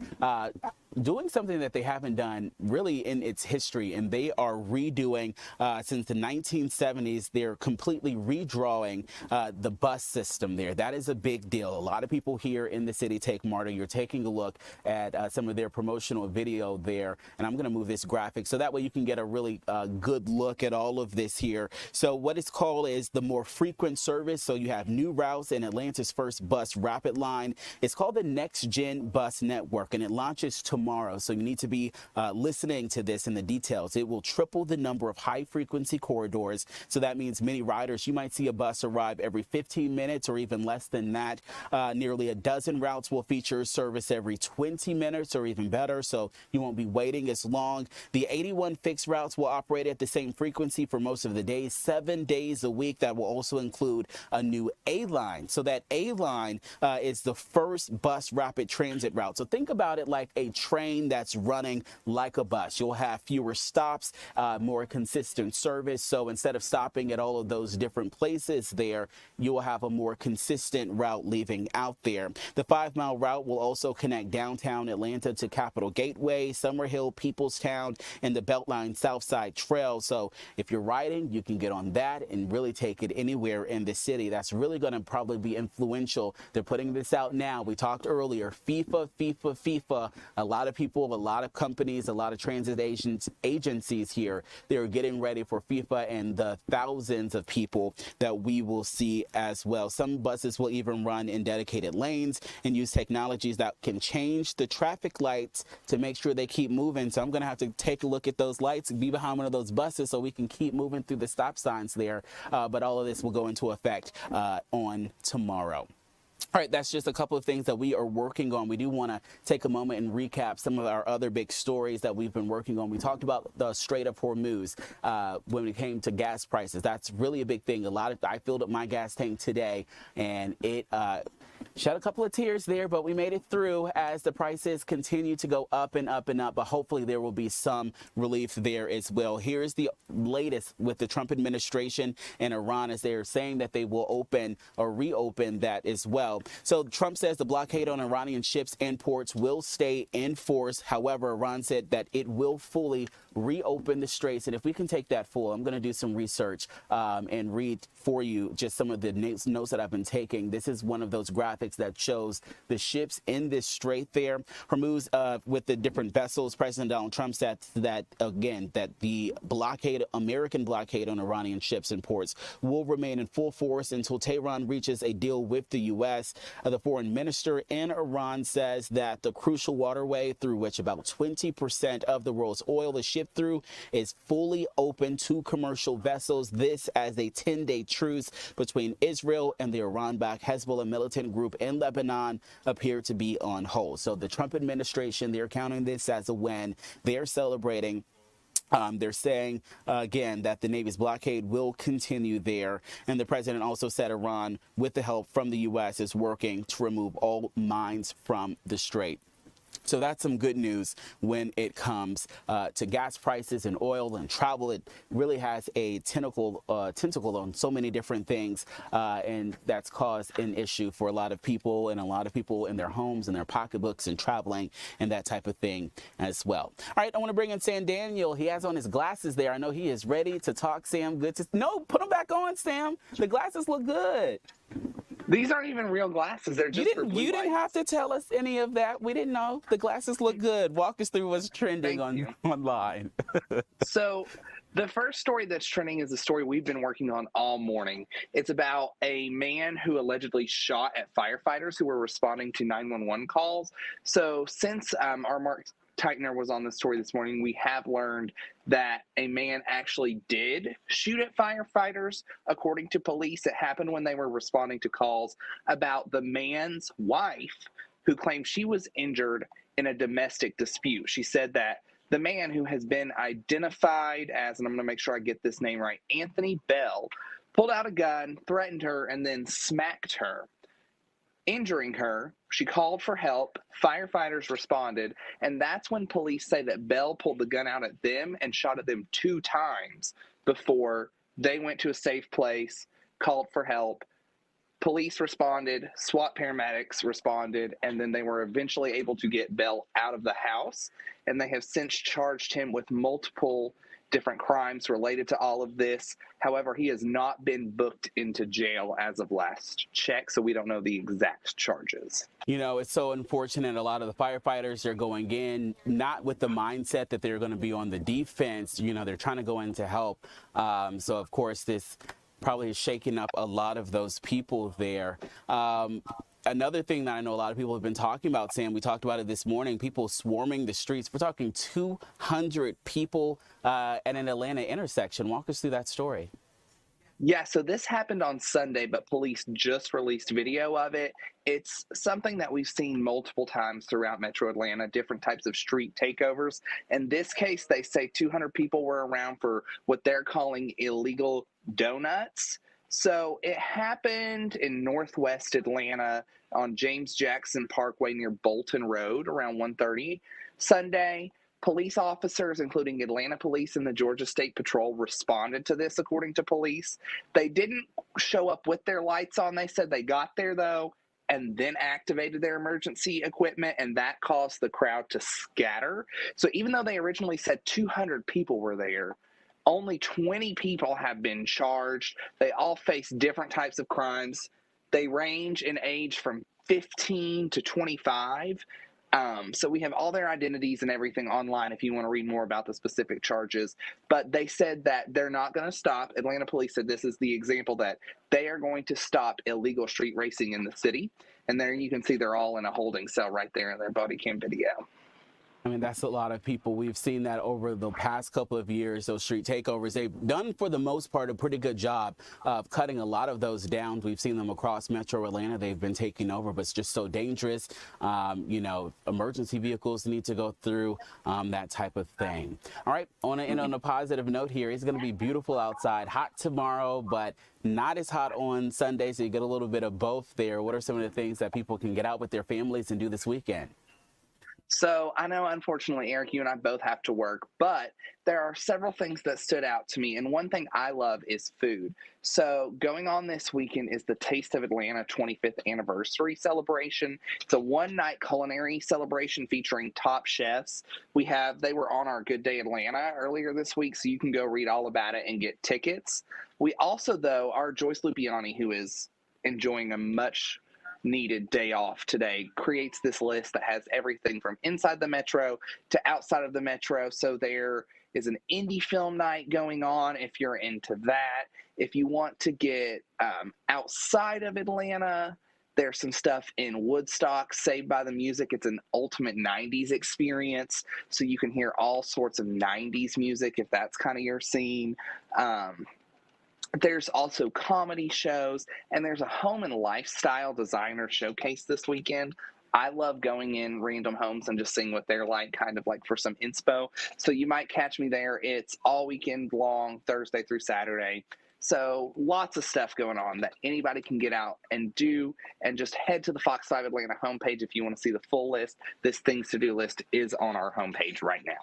Speaker 2: doing something that they haven't done really in its history, and they are redoing since the 1970s. They're completely redrawing the bus system there. That is a big deal. A lot of people here in the city take MARTA. You're taking a look at some of their promotional video there, and I'm going to move this graphic so that way you can get a really good look at all of this here. So what it's called is the more frequent service. So you have new routes in Atlanta's first bus rapid line. It's called the Next Gen Bus Network, and it launches tomorrow. So you need to be listening to this in the details. It will triple the number of high frequency corridors. So that means many riders, you might see a bus arrive every 15 minutes or even less than that. Nearly a dozen routes will feature service every 20 minutes or even better. So you won't be waiting as long. The 81 fixed routes will operate at the same frequency for most of the days, 7 days a week. That will also include a new A line. So that A line is the first bus rapid transit route. So think about it like a train that's running like a bus. You'll have fewer stops, more consistent service. So instead of stopping at all of those different places there, you will have a more consistent route leaving out there. The 5-mile route will also connect downtown Atlanta to Capitol Gateway, Summerhill, Peoplestown, and the Beltline Southside Trail. So if you're riding, you can get on that and really take it anywhere in the city. That's really going to probably be influential. They're putting this out now. We talked earlier, FIFA. A lot of people, a lot of companies, a lot of transit agencies here, they're getting ready for FIFA and the thousands of people that we will see as well. Some buses will even run in dedicated lanes and use technologies that can change the traffic lights to make sure they keep moving. So I'm going to have to take a look at those lights and be behind one of those buses so we can keep moving through the stop signs there. But all of this will go into effect on tomorrow. All right, that's just a couple of things that we are working on. We do want to take a moment and recap some of our other big stories that we've been working on. We talked about the Strait of Hormuz when it came to gas prices. That's really a big thing. I filled up my gas tank today, and it shed a couple of tears there, but we made it through as the prices continue to go up and up and up. But hopefully there will be some relief there as well. Here's the latest with the Trump administration and Iran, as they are saying that they will open or reopen that as well. So Trump says the blockade on Iranian ships and ports will stay in force. However, Iran said that it will fully reopen the straits. And if we can take that full, I'm going to do some research and read for you just some of the notes that I've been taking. This is one of those graphics that shows the ships in this strait there. Hormuz with the different vessels. President Donald Trump said that, again, that the blockade, American blockade on Iranian ships and ports will remain in full force until Tehran reaches a deal with the U.S. The foreign minister in Iran says that the crucial waterway through which about 20% of the world's oil is shipped through is fully open to commercial vessels. This as a 10-day truce between Israel and the Iran-backed Hezbollah militant group in Lebanon appear to be on hold. So the Trump administration, they're counting this as a win. They're celebrating. They're saying, again, that the Navy's blockade will continue there. And the president also said Iran, with the help from the U.S., is working to remove all mines from the strait. So that's some good news when it comes to gas prices and oil and travel. It really has a tentacle on so many different things, and that's caused an issue for a lot of people and a lot of people in their homes and their pocketbooks and traveling and that type of thing as well. All right, I want to bring in Sam Daniel. He has on his glasses there. I know he is ready to talk. Sam, good to no, put them back on, Sam. The glasses look good.
Speaker 9: These aren't even real glasses. They're just for blue
Speaker 2: You didn't have to tell us any of that. We didn't know. The glasses look good. Walk us through what's trending online.
Speaker 9: So the first story that's trending is the story we've been working on all morning. It's about a man who allegedly shot at firefighters who were responding to 911 calls. So since our Mark Teichner was on the story this morning, we have learned that a man actually did shoot at firefighters. According to police, it happened when they were responding to calls about the man's wife, who claimed she was injured in a domestic dispute. She said that the man, who has been identified as, and I'm going to make sure I get this name right, Anthony Bell, pulled out a gun, threatened her, and then smacked her, injuring her. She called for help. Firefighters responded, and that's when police say that Bell pulled the gun out at them and shot at them 2 times before they went to a safe place, called for help. Police responded, SWAT paramedics responded, and then they were eventually able to get Bell out of the house. And they have since charged him with multiple different crimes related to all of this. However, he has not been booked into jail as of last check, so we don't know the exact charges.
Speaker 2: You know, it's so unfortunate. A lot of the firefighters are going in not with the mindset that they're going to be on the defense. You know, they're trying to go in to help. So, of course, this probably is shaking up a lot of those people there. Another thing that I know a lot of people have been talking about, Sam, we talked about it this morning, people swarming the streets. We're talking 200 people at an Atlanta intersection. Walk us through that story.
Speaker 9: Yeah, so this happened on Sunday, but police just released video of it. It's something that we've seen multiple times throughout Metro Atlanta, different types of street takeovers. In this case, they say 200 people were around for what they're calling illegal donuts. So it happened in northwest Atlanta on James Jackson Parkway near Bolton Road around 1:30 Sunday. Police officers, including Atlanta Police and the Georgia State Patrol, responded to this, according to police. They didn't show up with their lights on. They said they got there, though, and then activated their emergency equipment, and that caused the crowd to scatter. So even though they originally said 200 people were there, only 20 people have been charged. They all face different types of crimes. They range in age from 15 to 25. So we have all their identities and everything online if you want to read more about the specific charges. But they said that they're not going to stop. Atlanta Police said this is the example that they are going to stop illegal street racing in the city. And there you can see they're all in a holding cell right there in their body cam video.
Speaker 2: I mean, that's a lot of people. We've seen that over the past couple of years, those street takeovers. They've done, for the most part, a pretty good job of cutting a lot of those down. We've seen them across Metro Atlanta. They've been taking over, but it's just so dangerous. You know, emergency vehicles need to go through that type of thing. All right, I want to end on a positive note here. It's going to be beautiful outside, hot tomorrow, but not as hot on Sunday, so you get a little bit of both there. What are some of the things that people can get out with their families and do this weekend?
Speaker 9: So I know, unfortunately, Eric, you and I both have to work, but there are several things that stood out to me. And one thing I love is food. So going on this weekend is the Taste of Atlanta 25th anniversary celebration. It's a one-night culinary celebration featuring top chefs. They were on our Good Day Atlanta earlier this week, so you can go read all about it and get tickets. We also, though, our Joyce Lupiani, who is enjoying a much needed day off today, creates this list that has everything from inside the metro to outside of the metro. So there is an indie film night going on if you're into that. If you want to get outside of Atlanta, there's some stuff in Woodstock, Saved by the Music. It's an ultimate 90s experience, so you can hear all sorts of 90s music if that's kind of your scene. There's also comedy shows, and there's a home and lifestyle designer showcase this weekend. I love going in random homes and just seeing what they're like, kind of like for some inspo. So you might catch me there. It's all weekend long, Thursday through Saturday. So lots of stuff going on that anybody can get out and do, and just head to the Fox 5 Atlanta homepage if you want to see the full list. This things to do list is on our homepage right now.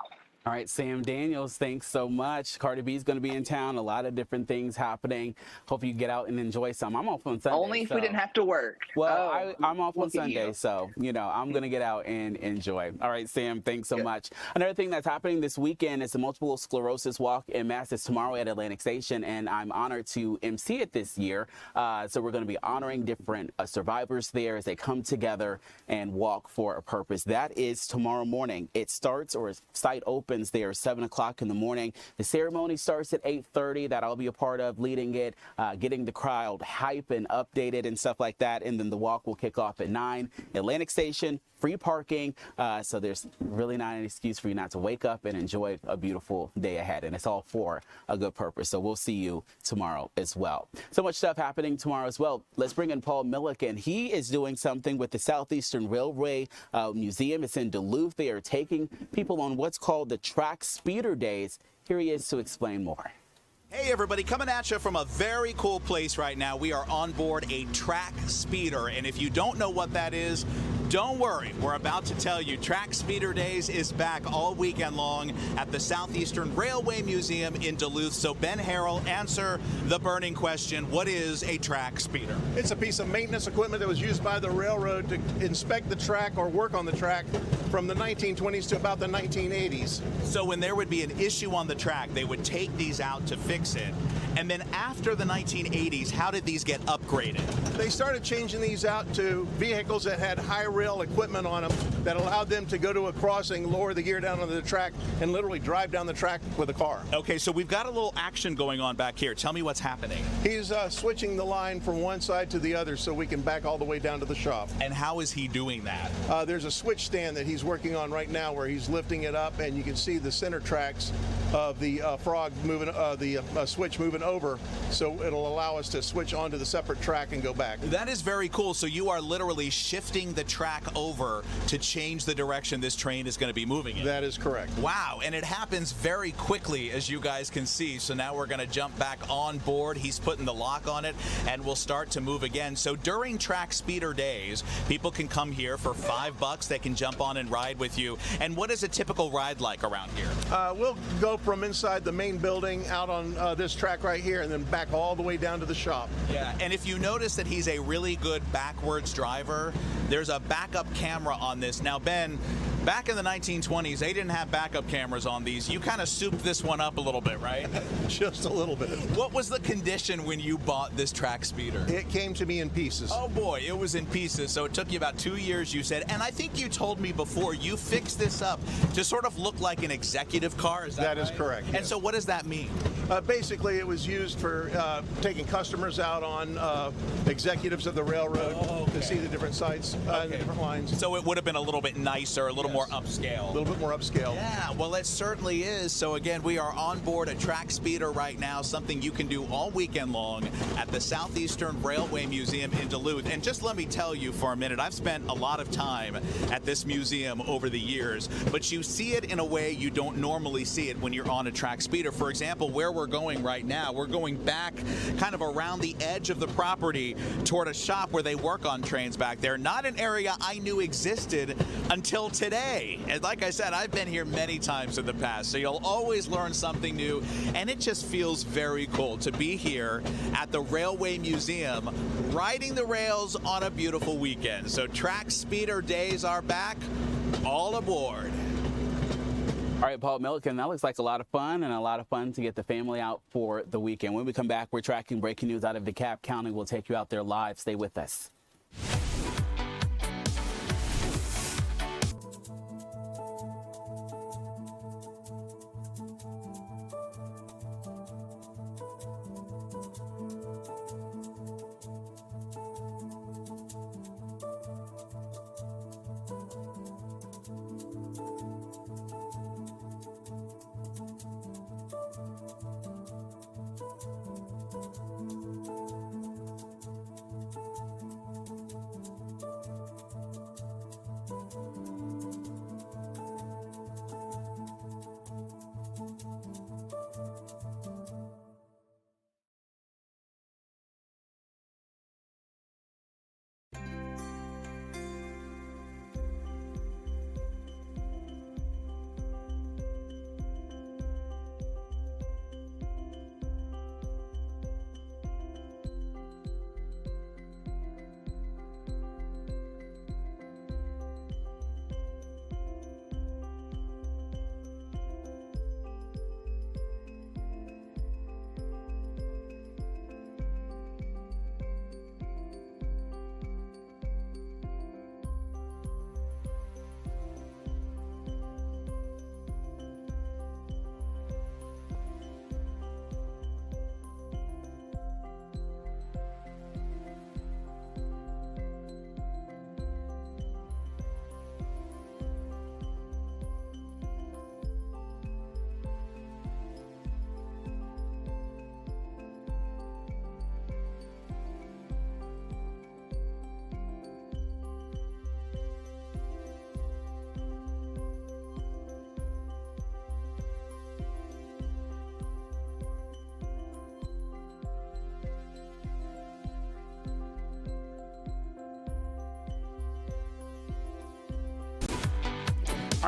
Speaker 2: All right, Sam Daniels, thanks so much. Cardi B's going to be in town. A lot of different things happening. Hope you get out and enjoy some. I'm off on Sunday.
Speaker 9: Only if we didn't have to work.
Speaker 2: Well, I'm off on Sunday, so, I'm going to get out and enjoy. All right, Sam, thanks so much. Another thing that's happening this weekend is the Multiple Sclerosis Walk in Mass. It's tomorrow at Atlantic Station, and I'm honored to MC it this year. So we're going to be honoring different survivors there as they come together and walk for a purpose. That is tomorrow morning. It starts, or site opens there 7 o'clock in the morning. The ceremony starts at 8:30 that I'll be a part of, leading it, getting the crowd hype and updated and stuff like that. And then the walk will kick off at 9. Atlantic Station, free parking. So there's really not an excuse for you not to wake up and enjoy a beautiful day ahead. And it's all for a good purpose. So we'll see you tomorrow as well. So much stuff happening tomorrow as well. Let's bring in Paul Milliken. He is doing something with the Southeastern Railway Museum. It's in Duluth. They are taking people on what's called the Track Speeder Days. Here he is to explain more.
Speaker 10: Hey everybody, coming at you from a very cool place right now. We are on board a track speeder, and if you don't know what that is, don't worry. We're about to tell you. Track Speeder Days is back all weekend long at the Southeastern Railway Museum in Duluth. So Ben Harrell, answer the burning question, what is a track speeder?
Speaker 11: It's a piece of maintenance equipment that was used by the railroad to inspect the track or work on the track from the 1920s to about the 1980s.
Speaker 10: So when there would be an issue on the track, they would take these out to fix it. And then after the 1980s, how did these get upgraded?
Speaker 11: They started changing these out to vehicles that had high rail equipment on them that allowed them to go to a crossing, lower the gear down onto the track, and literally drive down the track with a car.
Speaker 10: Okay, so we've got a little action going on back here. Tell me what's happening.
Speaker 11: He's switching the line from one side to the other so we can back all the way down to the shop.
Speaker 10: And how is he doing that?
Speaker 11: There's a switch stand that he's working on right now where he's lifting it up, and you can see the center tracks of the frog moving, the switch moving over, so it'll allow us to switch onto the separate track and go back.
Speaker 10: That is very cool. So you are literally shifting the track over to change the direction this train is going to be moving in.
Speaker 11: That is correct.
Speaker 10: Wow, and it happens very quickly, as you guys can see. So now we're going to jump back on board. He's putting the lock on it, and we'll start to move again. So during Track Speeder Days, people can come here for $5. They can jump on and ride with you. And what is a typical ride like around here?
Speaker 11: We'll go from inside the main building out on this track right here and then back all the way down to the shop.
Speaker 10: Yeah, and if you notice that he's a really good backwards driver, there's a backup camera on this. Now, Ben, back in the 1920s, they didn't have backup cameras on these. You kind of souped this one up a little bit, right?
Speaker 11: Just a little bit.
Speaker 10: What was the condition when you bought this track speeder?
Speaker 11: It came to me in pieces.
Speaker 10: Oh boy, it was in pieces. So it took you about 2 years, you said. And I think you told me before you fixed this up to sort of look like an executive car. Is that right?
Speaker 11: That is correct.
Speaker 10: And so what does that mean?
Speaker 11: Basically, it was used for taking customers out on executives of the railroad to see the different sites and the different lines.
Speaker 10: So it would have been a little bit nicer, a little more upscale.
Speaker 11: A little bit more upscale.
Speaker 10: Yeah, well, it certainly is. So again, we are on board a track speeder right now, something you can do all weekend long at the Southeastern Railway Museum in Duluth. And just let me tell you for a minute, I've spent a lot of time at this museum over the years, but you see it in a way you don't normally see it when you're on a track speeder. For example, where we're going right now, we're going back kind of around the edge of the property toward a shop where they work on trains back there. Not an area I knew existed until today. And like I said, I've been here many times in the past, so you'll always learn something new, and it just feels very cool to be here at the Railway Museum riding the rails on a beautiful weekend. So Track Speeder Days are back. All aboard.
Speaker 2: All right, Paul Milliken, that looks like a lot of fun, and a lot of fun to get the family out for the weekend. When we come back, we're tracking breaking news out of DeKalb County. We'll take you out there live. Stay with us.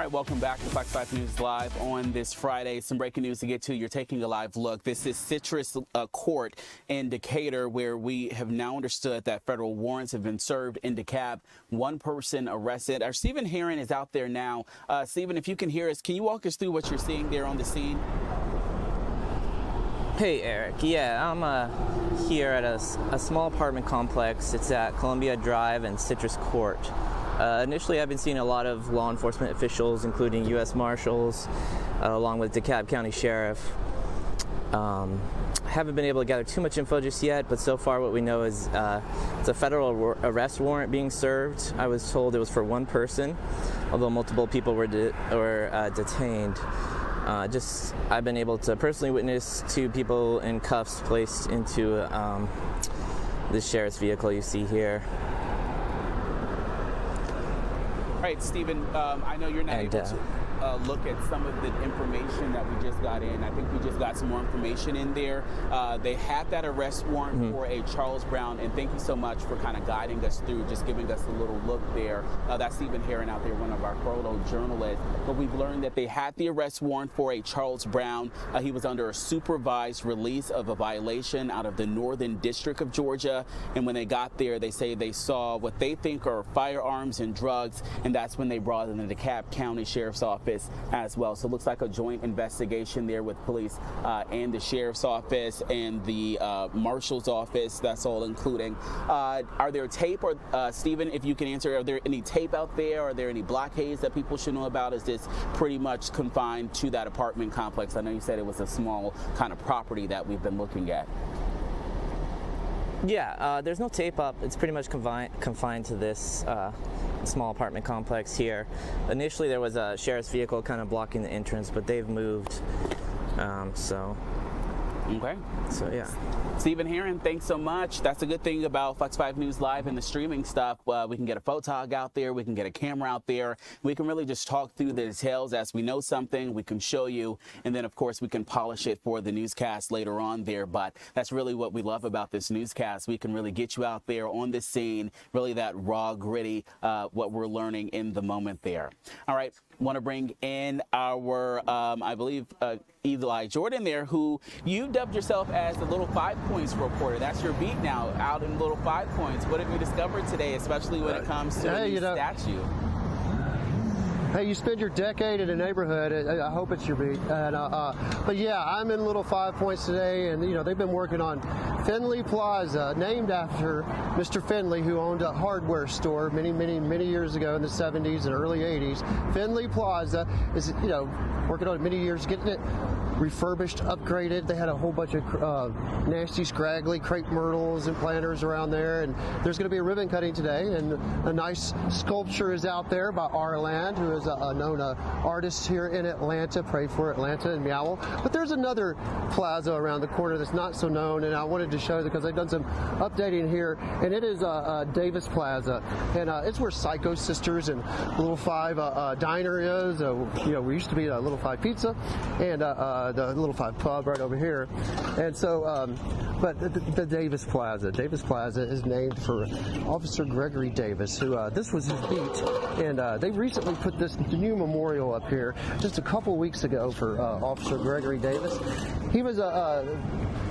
Speaker 2: All right, welcome back to Fox 5 News Live on this Friday. Some breaking news to get to. You're taking a live look. This is Citrus Court in Decatur, where we have now understood that federal warrants have been served in DeKalb. One person arrested. Our Stephen Herron is out there now. Stephen, if you can hear us, can you walk us through what you're seeing there on the scene?
Speaker 12: Hey, Eric. Yeah, I'm here at a small apartment complex. It's at Columbia Drive and Citrus Court. Initially, I've been seeing a lot of law enforcement officials, including U.S. Marshals, along with DeKalb County Sheriff. Haven't been able to gather too much info just yet, but so far what we know is it's a federal arrest warrant being served. I was told it was for one person, although multiple people were detained. I've been able to personally witness 2 people in cuffs placed into the sheriff's vehicle you see here.
Speaker 2: All right, Stephen, I know you're not able to look at some of the information that we just got in. I think we just got some more information in there. They had that arrest warrant for a Charles Brown, and thank you so much for kind of guiding us through, just giving us a little look there. That's Stephen Herron out there, one of our photojournalists. But we've learned that they had the arrest warrant for a Charles Brown. He was under a supervised release of a violation out of the Northern District of Georgia. And when they got there, they say they saw what they think are firearms and drugs, and that's when they brought in the DeKalb County Sheriff's Office as well. So it looks like a joint investigation there with police and the Sheriff's Office and the Marshal's Office. That's all including. Are there tape, or Stephen, if you can answer, are there any tape out there? Are there any blockades that people should know about? Is this pretty much confined to that apartment complex? I know you said it was a small kind of property that we've been looking at.
Speaker 12: Yeah, there's no tape up. It's pretty much confined to this small apartment complex here. Initially, there was a sheriff's vehicle kind of blocking the entrance, but they've moved.
Speaker 2: Okay.
Speaker 12: So, yeah.
Speaker 2: Stephen Herron, thanks so much. That's a good thing about Fox 5 News Live and the streaming stuff. We can get a photog out there. We can get a camera out there. We can really just talk through the details. As we know something, we can show you. And then, of course, we can polish it for the newscast later on there. But that's really what we love about this newscast. We can really get you out there on the scene, really that raw, gritty, what we're learning in the moment there. All right. Want to bring in our, I believe, Eli Jordan there, who you dubbed yourself as the Little 5 Points reporter. That's your beat now, out in Little 5 Points. What have you discovered today, especially when it comes to the new statue?
Speaker 13: Hey, you spend your decade in a neighborhood. I hope it's your beat. And, but yeah, I'm in Little 5 Points today, and they've been working on Finley Plaza, named after Mr. Finley, who owned a hardware store many years ago in the 70s and early 80s. Finley Plaza is working on it many years, getting it refurbished, upgraded. They had a whole bunch of nasty, scraggly crepe myrtles and planters around there, and there's going to be a ribbon cutting today, and a nice sculpture is out there by Arland, who is a known artist here in Atlanta. Pray for Atlanta and Meow. But there's another plaza around the corner that's not so known, and I wanted to show you because they've done some updating here, and it is Davis Plaza, and it's where Psycho Sisters and Little 5 Diner is. We used to be a Little 5 Pizza, and the Little 5 Pub right over here. And so, but the Davis Plaza is named for Officer Gregory Davis, who this was his beat, and they recently put this new memorial up here just a couple weeks ago for Officer Gregory Davis. He was a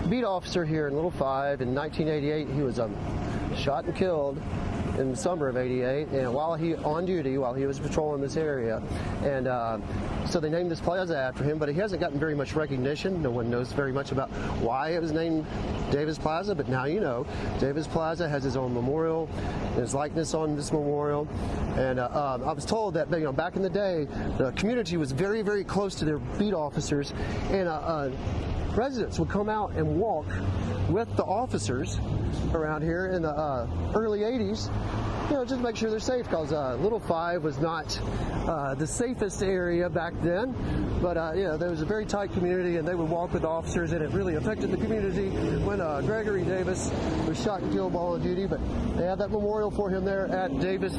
Speaker 13: beat officer here in Little 5 in 1988. He was shot and killed in the summer of '88, and while he was patrolling this area, and so they named this plaza after him. But he hasn't gotten very much recognition. No one knows very much about why it was named Davis Plaza, but now you know. Davis Plaza has his own memorial, his likeness on this memorial, and I was told that back in the day, the community was very, very close to their beat officers, and residents would come out and walk with the officers around here in the early 80s, just make sure they're safe, because Little 5 was not the safest area back then, but there was a very tight community, and they would walk with officers, and it really affected the community when Gregory Davis was shot and killed while on duty. But they have that memorial for him there at Davis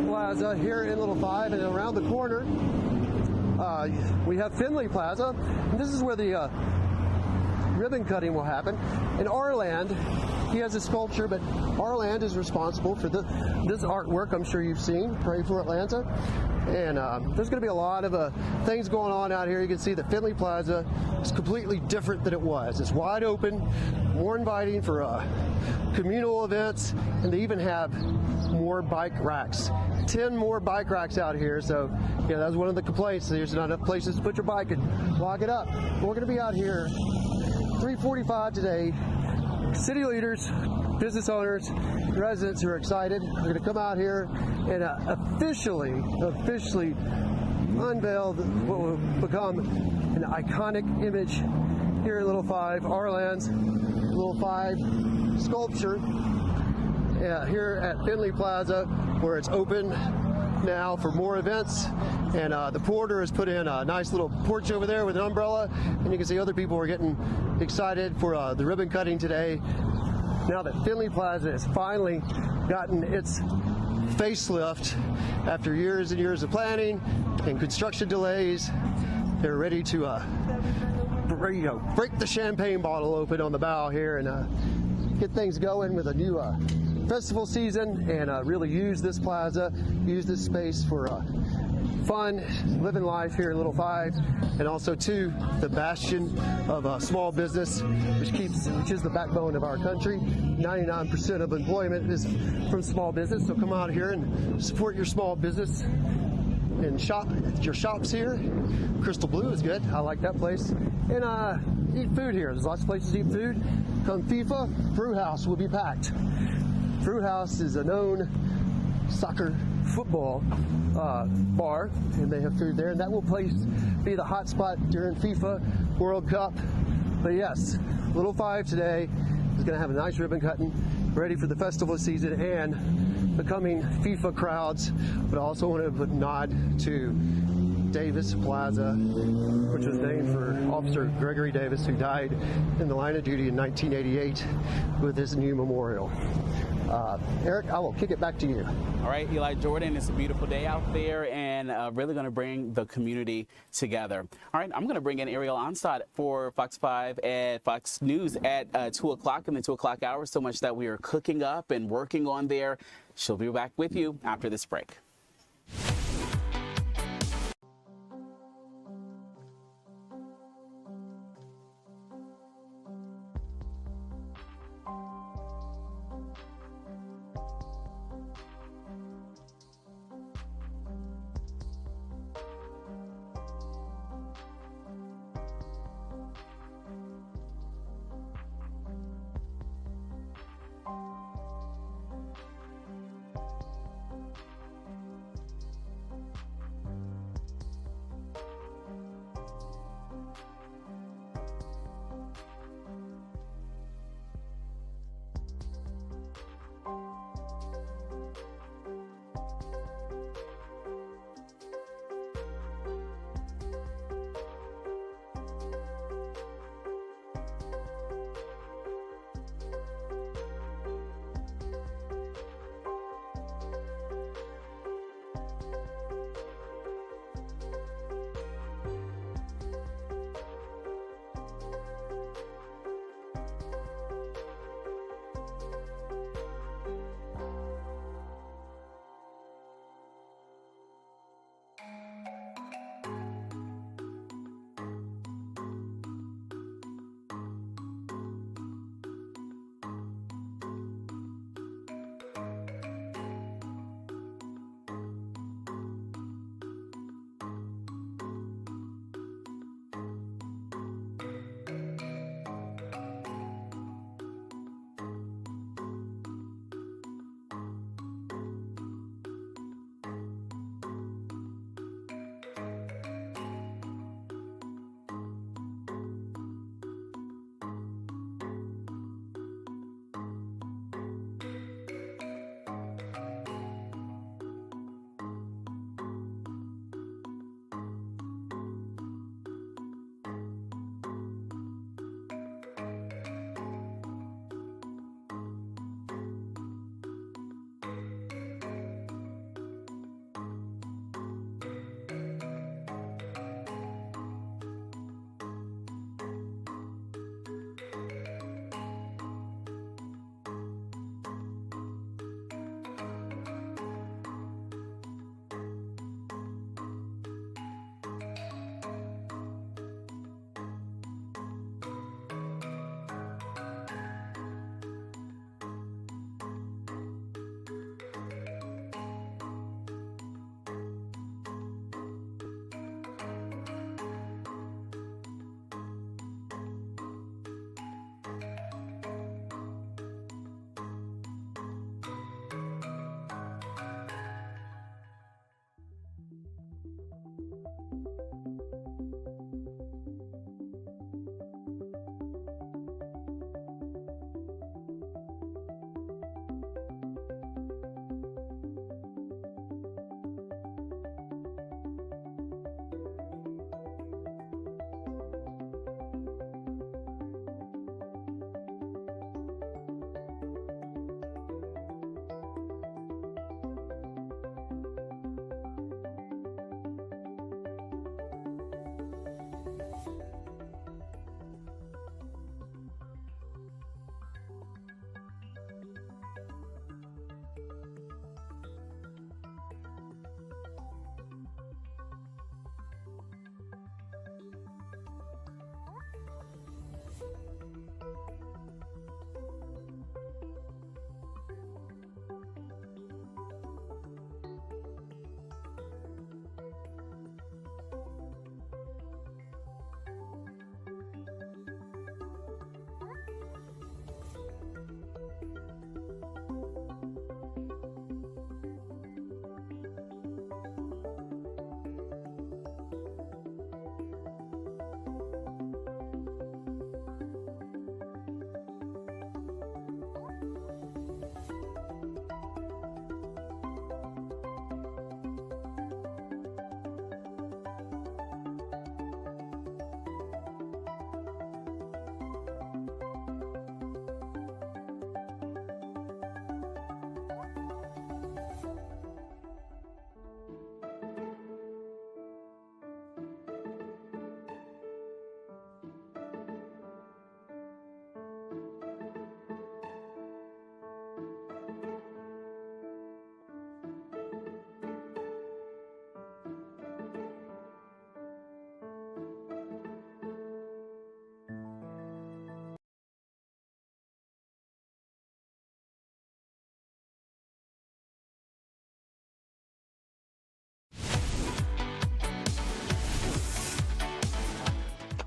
Speaker 13: Plaza here in Little 5, and around the corner we have Finley Plaza, and this is where the ribbon cutting will happen. In Arland, he has a sculpture, but Arland is responsible for this artwork I'm sure you've seen, Pray for Atlanta. And there's going to be a lot of things going on out here. You can see that Finley Plaza is completely different than it was. It's wide open, more inviting for communal events, and they even have more bike racks. 10 more bike racks out here. So, yeah, that was one of the complaints. There's not enough places to put your bike and lock it up. We're going to be out here 3:45 today. City leaders, business owners, residents who are excited are going to come out here and officially unveil what will become an iconic image here at Little Five, our lands, Little Five sculpture here at Finley Plaza, where it's open now for more events. And the porter has put in a nice little porch over there with an umbrella, and you can see other people are getting excited for the ribbon cutting today. Now that Finley Plaza has finally gotten its facelift after years and years of planning and construction delays, they're ready to break the champagne bottle open on the bow here and get things going with a new festival season and really use this plaza, use this space for fun, living life here at Little Five, and also too the bastion of small business, which is the backbone of our country. 99% of employment is from small business, so come out here and support your small business and shop at your shops here. Crystal Blue is good. I like that place. And eat food here. There's lots of places to eat food. Come FIFA, Brew House will be packed. Brew House is a known soccer football bar, and they have food there, and that will be the hot spot during FIFA World Cup. But yes, Little Five today is going to have a nice ribbon cutting, ready for the festival season and the coming FIFA crowds. But I also want to put a nod to Davis Plaza, which was named for Officer Gregory Davis, who died in the line of duty in 1988, with his new memorial. Eric, I will kick it back to you.
Speaker 2: All right, Eli Jordan, it's a beautiful day out there and really going to bring the community together. All right, I'm going to bring in Ariel Onstott for Fox 5 and Fox News at 2 o'clock in the 2 o'clock hour. So much that we are cooking up and working on there. She'll be back with you after this break.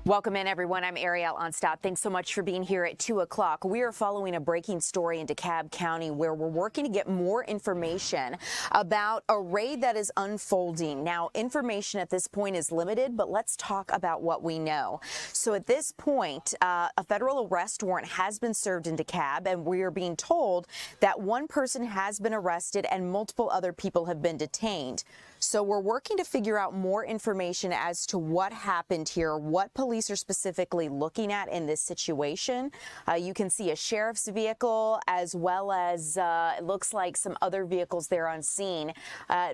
Speaker 14: Welcome in, everyone. I'm Ariel Onstad. Thanks so much for being here at 2 o'clock. We are following a breaking story in DeKalb County where we're working to get more information about a raid that is unfolding. Now, information at this point is limited, but let's talk about what we know. So at this point, a federal arrest warrant has been served in DeKalb, and we are being told that one person has been arrested and multiple other people have been detained. So we're working to figure out more information as to what happened here, what police are specifically looking at in this situation. You can see a sheriff's vehicle as well as it looks like some other vehicles there on scene.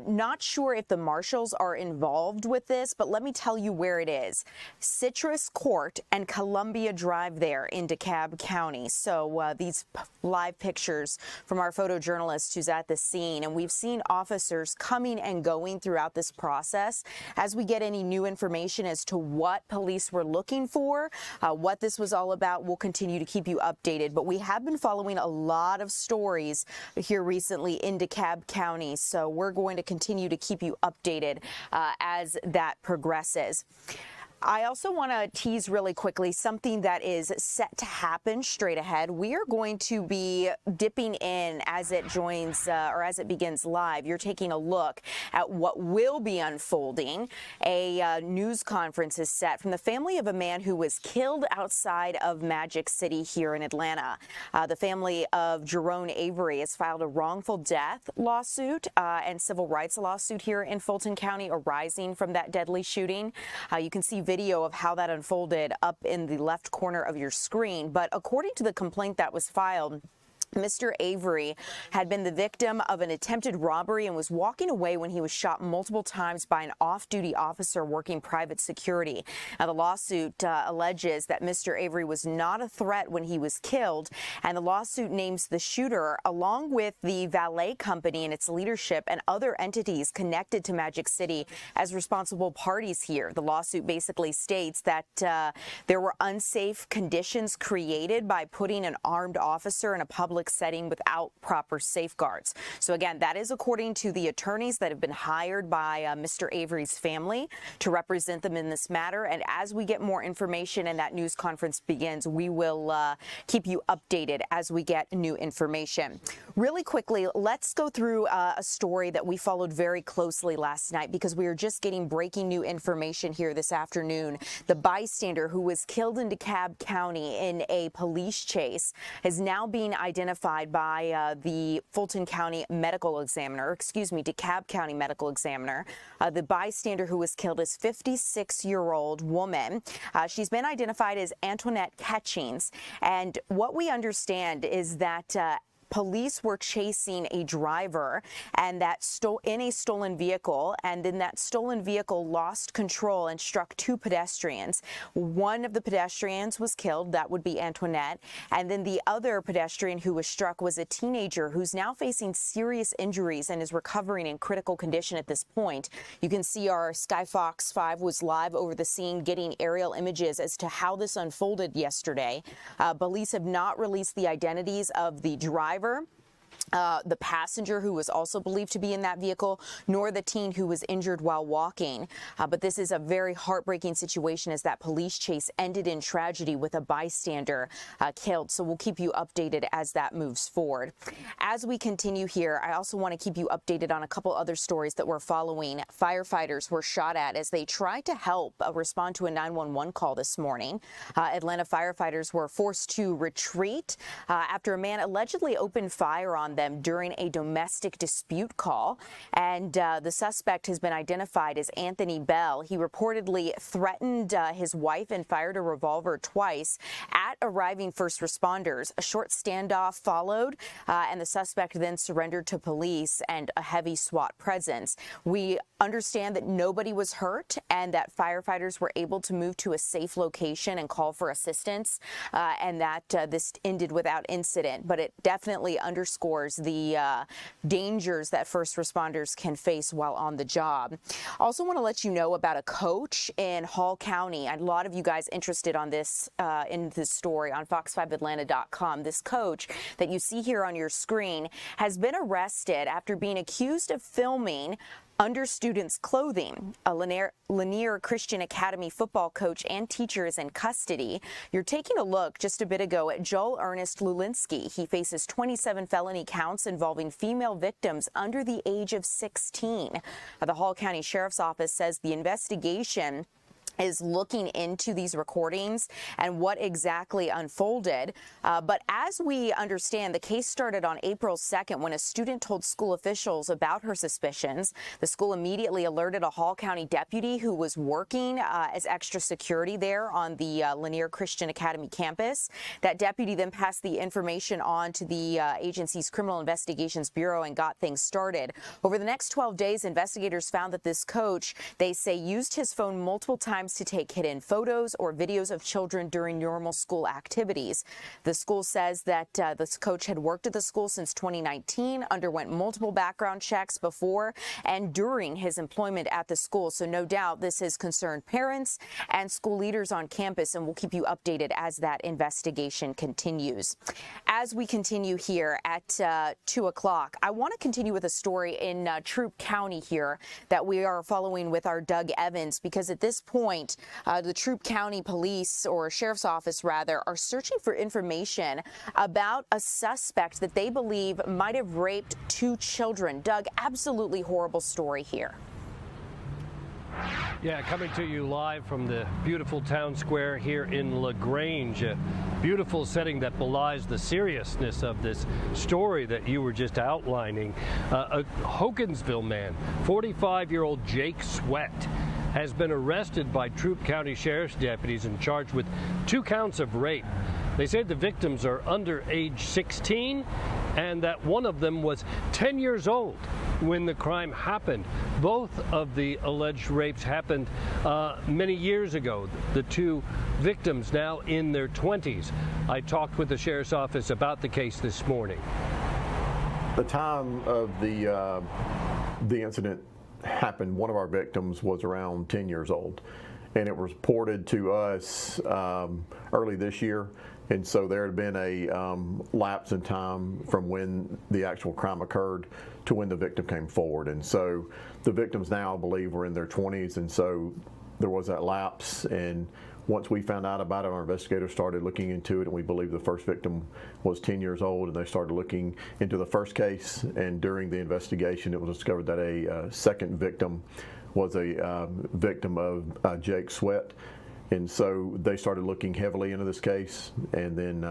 Speaker 14: Not sure if the marshals are involved with this, but let me tell you where it is. Citrus Court and Columbia Drive there in DeKalb County. So these live pictures from our photojournalist who's at the scene, and we've seen officers coming and going throughout this process. As we get any new information as to what police were looking for, what this was all about, we'll continue to keep you updated. But we have been following a lot of stories here recently in DeKalb County, so we're going to continue to keep you updated as that progresses. I also want to tease really quickly something that is set to happen straight ahead. We are going to be dipping in as it joins or as it begins live. You're taking a look at what will be unfolding. A news conference is set from the family of a man who was killed outside of Magic City here in Atlanta. The family of Jerome Avery has filed a wrongful death lawsuit and civil rights lawsuit here in Fulton County arising from that deadly shooting. You can see video of how that unfolded up in the left corner of your screen. But according to the complaint that was filed, Mr. Avery had been the victim of an attempted robbery and was walking away when he was shot multiple times by an off-duty officer working private security. Now, the lawsuit alleges that Mr. Avery was not a threat when he was killed, and the lawsuit names the shooter, along with the valet company and its leadership and other entities connected to Magic City, as responsible parties here. The lawsuit basically states that there were unsafe conditions created by putting an armed officer in a public setting without proper safeguards. So again, that is according to the attorneys that have been hired by Mr. Avery's family to represent them in this matter. And as we get more information and that news conference begins, we will keep you updated as we get new information. Really quickly, let's go through a story that we followed very closely last night because we are just getting breaking new information here this afternoon. The bystander who was killed in DeKalb County in a police chase is now being identified by the Fulton County medical examiner, DeKalb County medical examiner. The bystander who was killed is 56-year-old woman. She's been identified as Antoinette Catchings. And what we understand is that police were chasing a driver and that in a stolen vehicle, and then that stolen vehicle lost control and struck two pedestrians. One of the pedestrians was killed, that would be Antoinette, and then the other pedestrian who was struck was a teenager who's now facing serious injuries and is recovering in critical condition at this point. You can see our Skyfox 5 was live over the scene getting aerial images as to how this unfolded yesterday. Police have not released the identities of the driver, the passenger who was also believed to be in that vehicle, nor the teen who was injured while walking. But this is a very heartbreaking situation as that police chase ended in tragedy with a bystander killed. So we'll keep you updated as that moves forward. As we continue here, I also want to keep you updated on a couple other stories that we're following. Firefighters were shot at as they tried to help respond to a 911 call this morning. Atlanta firefighters were forced to retreat after a man allegedly opened fire on them during a domestic dispute call, and the suspect has been identified as Anthony Bell. He reportedly threatened his wife and fired a revolver twice at arriving first responders. A short standoff followed, and the suspect then surrendered to police and a heavy SWAT presence. We understand that nobody was hurt and that firefighters were able to move to a safe location and call for assistance, and that this ended without incident, but it definitely underscores the dangers that first responders can face while on the job. Also want to let you know about a coach in Hall County. A lot of you guys interested on this in this story on fox5atlanta.com. This coach that you see here on your screen has been arrested after being accused of filming under students' clothing. A Lanier Christian Academy football coach and teacher is in custody. You're taking a look just a bit ago at Joel Ernest Lulinski. He faces 27 felony counts involving female victims under the age of 16. The Hall County Sheriff's Office says the investigation is looking into these recordings and what exactly unfolded. But as we understand, the case started on April 2nd when a student told school officials about her suspicions. The school immediately alerted a Hall County deputy who was working as extra security there on the Lanier Christian Academy campus. That deputy then passed the information on to the agency's Criminal Investigations Bureau and got things started. Over the next 12 days, investigators found that this coach, they say, used his phone multiple times to take hidden photos or videos of children during normal school activities. The school says that this coach had worked at the school since 2019, underwent multiple background checks before and during his employment at the school. So no doubt this has concerned parents and school leaders on campus, and we'll keep you updated as that investigation continues. As we continue here at 2 o'clock, I want to continue with a story in Troup County here that we are following with our Doug Evans, because at this point, the Troup County Police, or Sheriff's Office rather, are searching for information about a suspect that they believe might have raped 2 children. Doug, absolutely horrible story here.
Speaker 15: Yeah, coming to you live from the beautiful town square here in LaGrange. A beautiful setting that belies the seriousness of this story that you were just outlining. A Hogansville man, 45-year-old Jake Sweat, has been arrested by Troup County Sheriff's deputies and charged with 2 counts of rape. They say the victims are under age 16 and that one of them was 10 years old when the crime happened. Both of the alleged rapes happened many years ago. The 2 victims now in their 20s. I talked with the Sheriff's Office about the case this morning.
Speaker 16: The time of the incident happened, one of our victims was around 10 years old, and it was reported to us early this year, and so there had been a lapse in time from when the actual crime occurred to when the victim came forward. And so the victims now, I believe, were in their 20s, and so there was that lapse. And once we found out about it, our investigators started looking into it, and we believe the first victim was 10 years old, and they started looking into the first case. And during the investigation, it was discovered that a second victim was a victim of Jake Sweat. And so they started looking heavily into this case, and then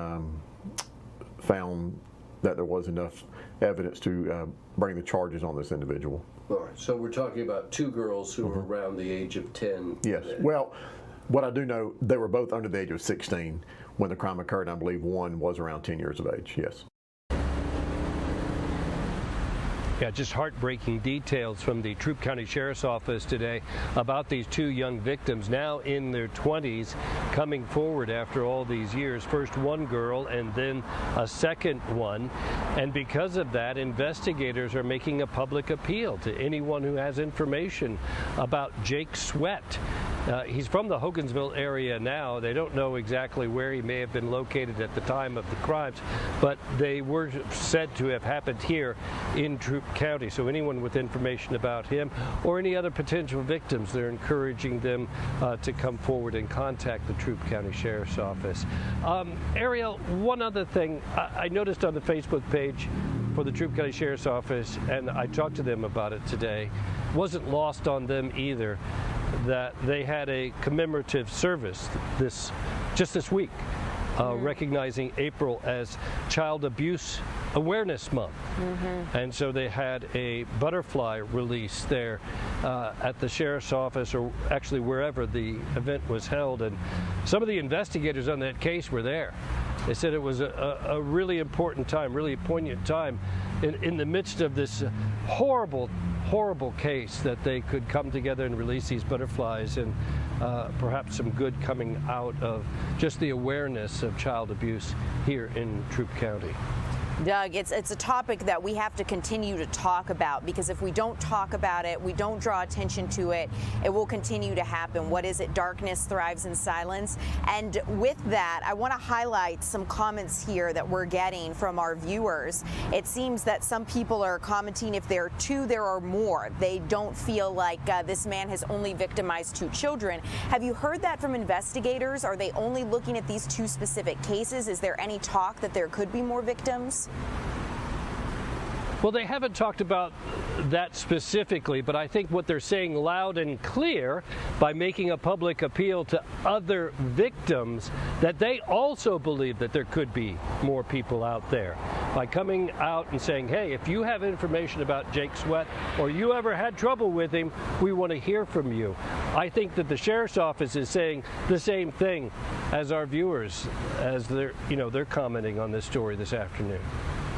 Speaker 16: found that there was enough evidence to bring the charges on this individual.
Speaker 17: All right, so we're talking about 2 girls who were around the age of 10.
Speaker 16: Yes, well, what I do know, they were both under the age of 16 when the crime occurred, and I believe one was around 10 years of age, yes.
Speaker 15: Yeah, just heartbreaking details from the Troup County Sheriff's Office today about these 2 young victims now in their 20s coming forward after all these years. First one girl and then a second one. And because of that, investigators are making a public appeal to anyone who has information about Jake Sweat. He's from the Hogansville area now. They don't know exactly where he may have been located at the time of the crimes, but they were said to have happened here in Troup County. So anyone with information about him or any other potential victims, they're encouraging them to come forward and contact the Troup County Sheriff's Office. Ariel, one other thing I noticed on the Facebook page for the Troup County Sheriff's Office, and I talked to them about it today, wasn't lost on them either, that they had a commemorative service just this week, recognizing April as Child Abuse Awareness Month. And so they had a butterfly release there at the Sheriff's Office, or actually wherever the event was held. And some of the investigators on that case were there. They said it was a really important time, really poignant time in the midst of this horrible case, that they could come together and release these butterflies, and perhaps some good coming out of just the awareness of child abuse here in Troup County.
Speaker 14: Doug, it's a topic that we have to continue to talk about, because if we don't talk about it, we don't draw attention to it, it will continue to happen. What is it? Darkness thrives in silence. And with that, I want to highlight some comments here that we're getting from our viewers. It seems that some people are commenting if there are two, there are more. They don't feel like this man has only victimized 2 children. Have you heard that from investigators? Are they only looking at these 2 specific cases? Is there any talk that there could be more victims?
Speaker 15: Well, they haven't talked about that specifically, but I think what they're saying loud and clear by making a public appeal to other victims that they also believe that there could be more people out there. By coming out and saying, hey, if you have information about Jake Sweat or you ever had trouble with him, we want to hear from you. I think that the sheriff's office is saying the same thing as our viewers as they're commenting on this story this afternoon.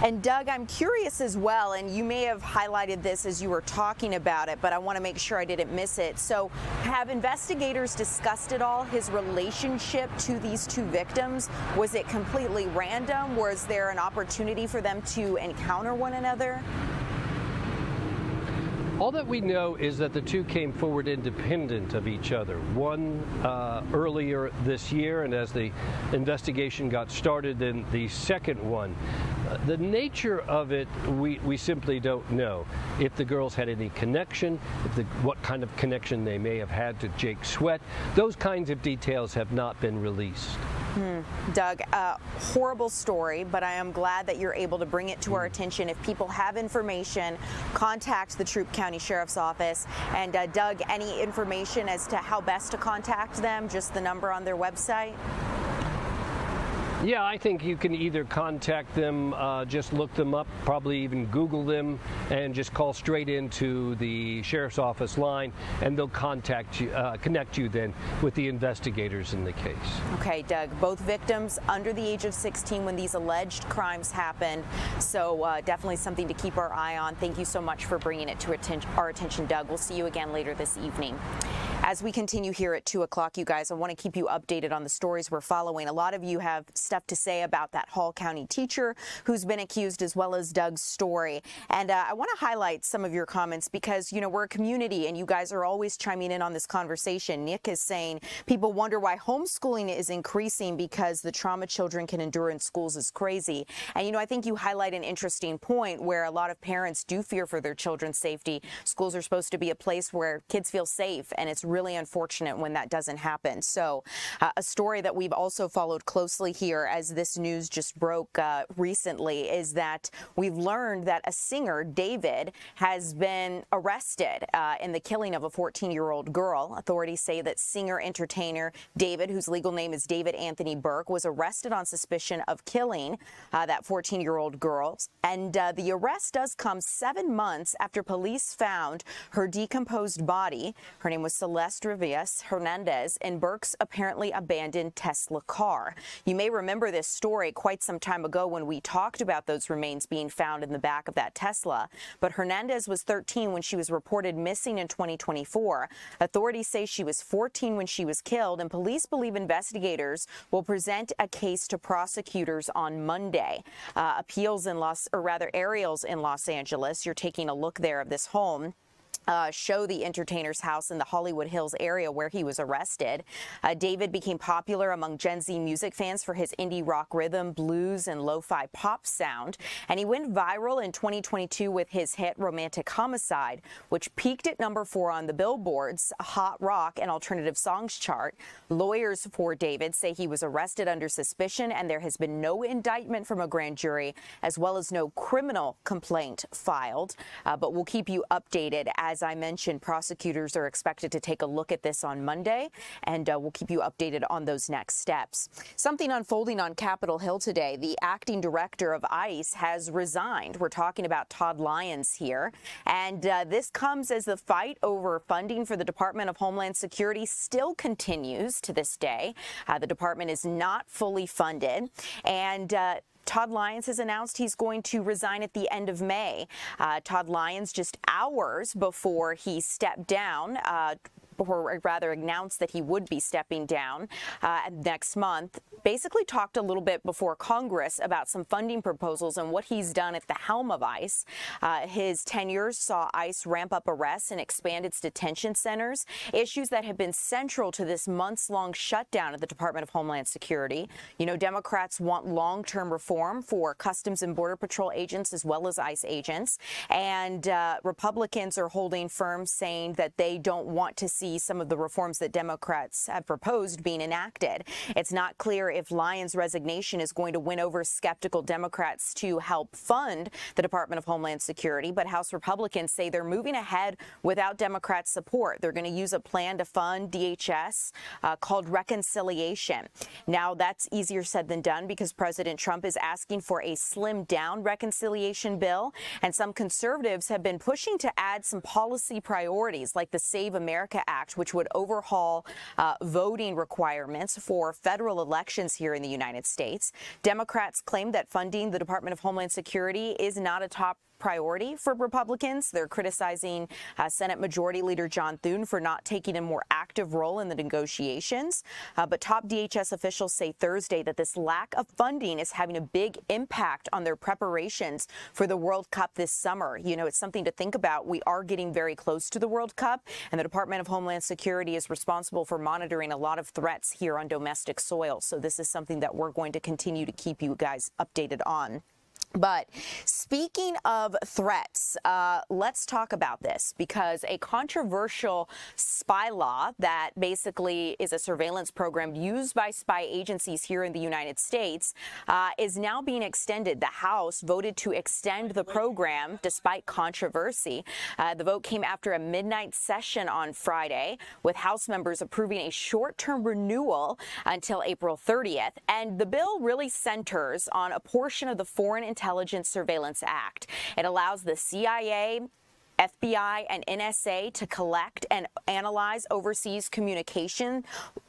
Speaker 14: And Doug, I'm curious as well, and you may have highlighted this as you were talking about it, but I want to make sure I didn't miss it. So have investigators discussed at all his relationship to these 2 victims? Was it completely random? Was there an opportunity for them to encounter one another?
Speaker 15: All that we know is that the 2 came forward independent of each other. One earlier this year, and as the investigation got started, then the second one. The nature of it, we simply don't know. If the girls had any connection, what kind of connection they may have had to Jake Sweat, those kinds of details have not been released.
Speaker 14: Doug, horrible story, but I am glad that you're able to bring it to our attention. If people have information, contact the Troup County Sheriff's Office. And Doug, any information as to how best to contact them? Just the number on their website?
Speaker 15: Yeah, I think you can either contact them, just look them up, probably even Google them, and just call straight into the sheriff's office line, and they'll contact you, connect you then with the investigators in the case. Okay,
Speaker 14: Doug, both victims under the age of 16 when these alleged crimes happened, so definitely something to keep our eye on. Thank you so much for bringing it to our attention, Doug. We'll see you again later this evening. As we continue here at 2 o'clock, you guys, I want to keep you updated on the stories we're following. A lot of you have stuff to say about that Hall County teacher who's been accused, as well as Doug's story. And I want to highlight some of your comments because, we're a community and you guys are always chiming in on this conversation. Nick is saying people wonder why homeschooling is increasing because the trauma children can endure in schools is crazy. And, I think you highlight an interesting point where a lot of parents do fear for their children's safety. Schools are supposed to be a place where kids feel safe, and it's really unfortunate when that doesn't happen. So a story that we've also followed closely here as this news just broke recently is that we've learned that a singer, David, has been arrested in the killing of a 14-year-old girl. Authorities say that singer-entertainer David, whose legal name is David Anthony Burke, was arrested on suspicion of killing that 14-year-old girl. And the arrest does come 7 months after police found her decomposed body. Her name was Celeste Rivas Hernandez in Burke's apparently abandoned Tesla car. You may remember this story quite some time ago when we talked about those remains being found in the back of that Tesla. But Hernandez was 13 when she was reported missing in 2024. Authorities say she was 14 when she was killed, and police believe investigators will present a case to prosecutors on Monday. Aerials in Los Angeles, you're taking a look there of this home. Show the entertainer's house in the Hollywood Hills area where he was arrested. David became popular among Gen Z music fans for his indie rock rhythm, blues, and lo-fi pop sound. And he went viral in 2022 with his hit Romantic Homicide, which peaked at number 4 on the Billboard's Hot Rock and Alternative Songs chart. Lawyers for David say he was arrested under suspicion, and there has been no indictment from a grand jury, as well as no criminal complaint filed. But we'll keep you updated. As I mentioned, prosecutors are expected to take a look at this on Monday, and we'll keep you updated on those next steps. Something unfolding on Capitol Hill today. The acting director of ICE has resigned. We're talking about Todd Lyons here, and this comes as the fight over funding for the Department of Homeland Security still continues to this day. The department is not fully funded, and Todd Lyons has announced he's going to resign at the end of May. Todd Lyons, just hours before he stepped down, or rather announced that he would be stepping down next month, basically talked a little bit before Congress about some funding proposals and what he's done at the helm of ICE. His tenure saw ICE ramp up arrests and expand its detention centers, issues that have been central to this months-long shutdown of the Department of Homeland Security. You know, Democrats want long-term reform for Customs and Border Patrol agents as well as ICE agents, and Republicans are holding firm, saying that they don't want to see some of the reforms that Democrats have proposed being enacted. It's not clear if Lyons' resignation is going to win over skeptical Democrats to help fund the Department of Homeland Security, but House Republicans say they're moving ahead without Democrat support. They're going to use a plan to fund DHS called reconciliation. Now, that's easier said than done because President Trump is asking for a slimmed-down reconciliation bill, and some conservatives have been pushing to add some policy priorities like the Save America Act, which would overhaul voting requirements for federal elections here in the United States. Democrats claim that funding the Department of Homeland Security is not a top priority for Republicans. They're criticizing Senate Majority Leader John Thune for not taking a more active role in the negotiations. But top DHS officials say Thursday that this lack of funding is having a big impact on their preparations for the World Cup this summer. You know, it's something to think about. We are getting very close to the World Cup, and the Department of Homeland Security is responsible for monitoring a lot of threats here on domestic soil. So this is something that we're going to continue to keep you guys updated on. But speaking of threats, let's talk about this, because a controversial spy law that basically is a surveillance program used by spy agencies here in the United States is now being extended. The House voted to extend the program despite controversy. The vote came after a midnight session on Friday, with House members approving a short-term renewal until April 30th. And the bill really centers on a portion of the Foreign Intelligence Surveillance Act. It allows the CIA, FBI, and NSA to collect and analyze overseas communication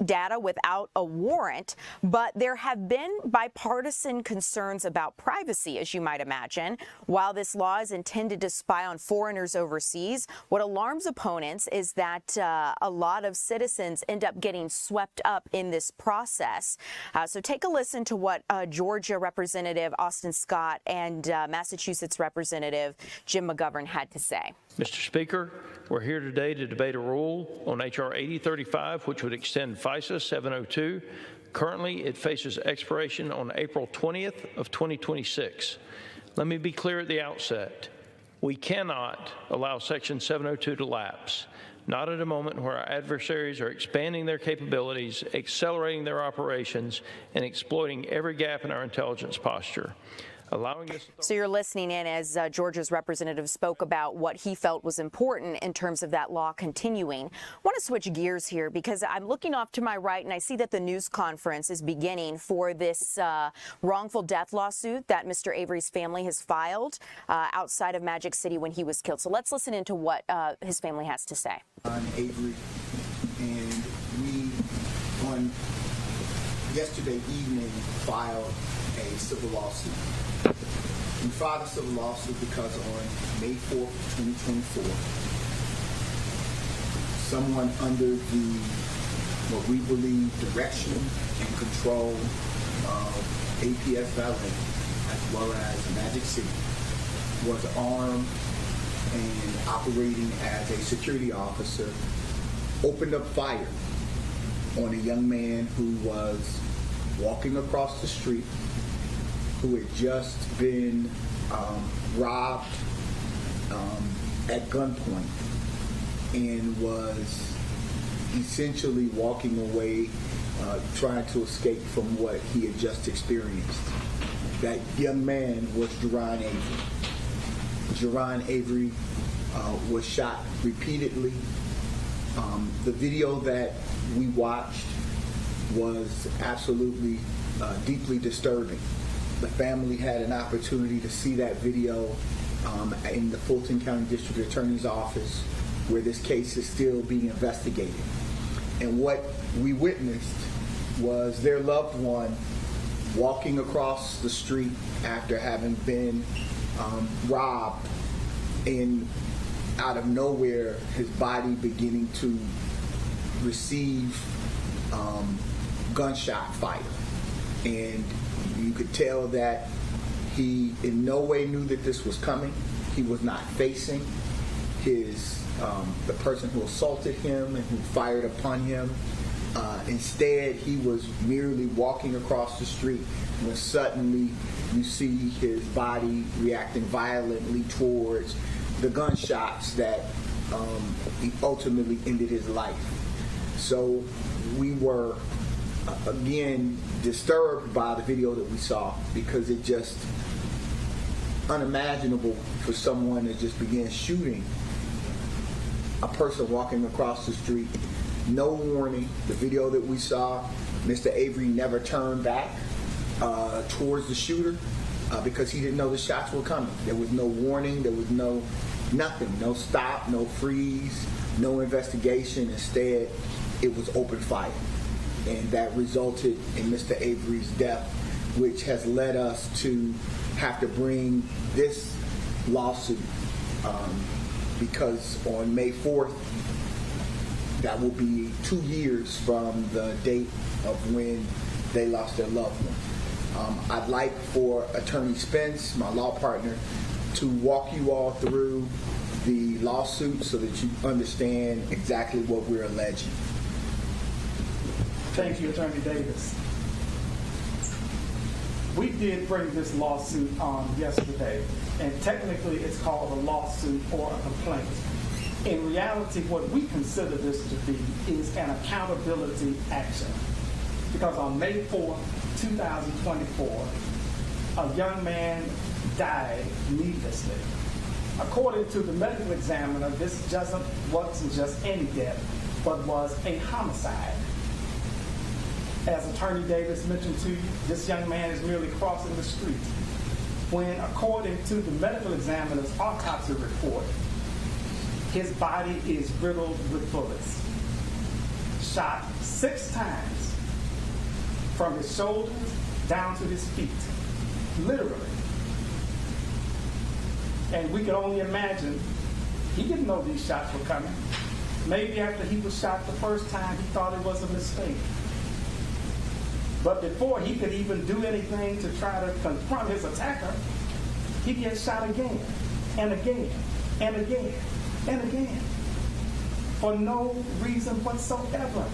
Speaker 14: data without a warrant, but there have been bipartisan concerns about privacy, as you might imagine. While this law is intended to spy on foreigners overseas, what alarms opponents is that a lot of citizens end up getting swept up in this process. So take a listen to what Georgia Representative Austin Scott and Massachusetts Representative Jim McGovern had to say.
Speaker 18: Mr. Speaker, we're here today to debate a rule on H.R. 8035, which would extend FISA 702. Currently, it faces expiration on April 20th of 2026. Let me be clear at the outset. We cannot allow Section 702 to lapse, not at a moment where our adversaries are expanding their capabilities, accelerating their operations, and exploiting every gap in our intelligence posture.
Speaker 14: So you're listening in as Georgia's representative spoke about what he felt was important in terms of that law continuing. I want to switch gears here because I'm looking off to my right and I see that the news conference is beginning for this wrongful death lawsuit that Mr. Avery's family has filed outside of Magic City when he was killed. So let's listen into what his family has to say.
Speaker 19: I'm Avery, and we, on yesterday evening, filed a civil lawsuit. We filed a civil lawsuit because on May 4th, 2024, someone under the, what we believe, direction and control of APS Valet, as well as Magic City, was armed and operating as a security officer, opened up fire on a young man who was walking across the street, who had just been robbed at gunpoint and was essentially walking away, trying to escape from what he had just experienced. That young man was Jerron Avery. Jerron Avery was shot repeatedly. The video that we watched was absolutely deeply disturbing. The family had an opportunity to see that video in the Fulton County District Attorney's Office, where this case is still being investigated. And what we witnessed was their loved one walking across the street after having been robbed, and out of nowhere, his body beginning to receive gunshot fire. And you could tell that he in no way knew that this was coming. He was not facing the person who assaulted him and who fired upon him. Instead, he was merely walking across the street when suddenly you see his body reacting violently towards the gunshots that ultimately ended his life. So we were, again, disturbed by the video that we saw, because it just unimaginable for someone to just begin shooting a person walking across the street. No warning. The video that we saw, Mr. Avery never turned back towards the shooter because he didn't know the shots were coming. There was no warning. There was nothing. No stop, no freeze, no investigation. Instead, it was open fire. And that resulted in Mr. Avery's death, which has led us to have to bring this lawsuit because on May 4th, that will be 2 years from the date of when they lost their loved one. I'd like for Attorney Spence, my law partner, to walk you all through the lawsuit so that you understand exactly what we're alleging.
Speaker 20: Thank you, Attorney Davis. We did bring this lawsuit on yesterday, and technically it's called a lawsuit or a complaint. In reality, what we consider this to be is an accountability action. Because on May 4th, 2024, a young man died needlessly. According to the medical examiner, this wasn't just any death, but was a homicide. As Attorney Davis mentioned to you, this young man is merely crossing the street when, according to the medical examiner's autopsy report, his body is riddled with bullets, shot 6 times from his shoulders down to his feet, literally. And we can only imagine, he didn't know these shots were coming. Maybe after he was shot the first time, he thought it was a mistake. But before he could even do anything to try to confront his attacker, he gets shot again, and again, and again, and again, for no reason whatsoever.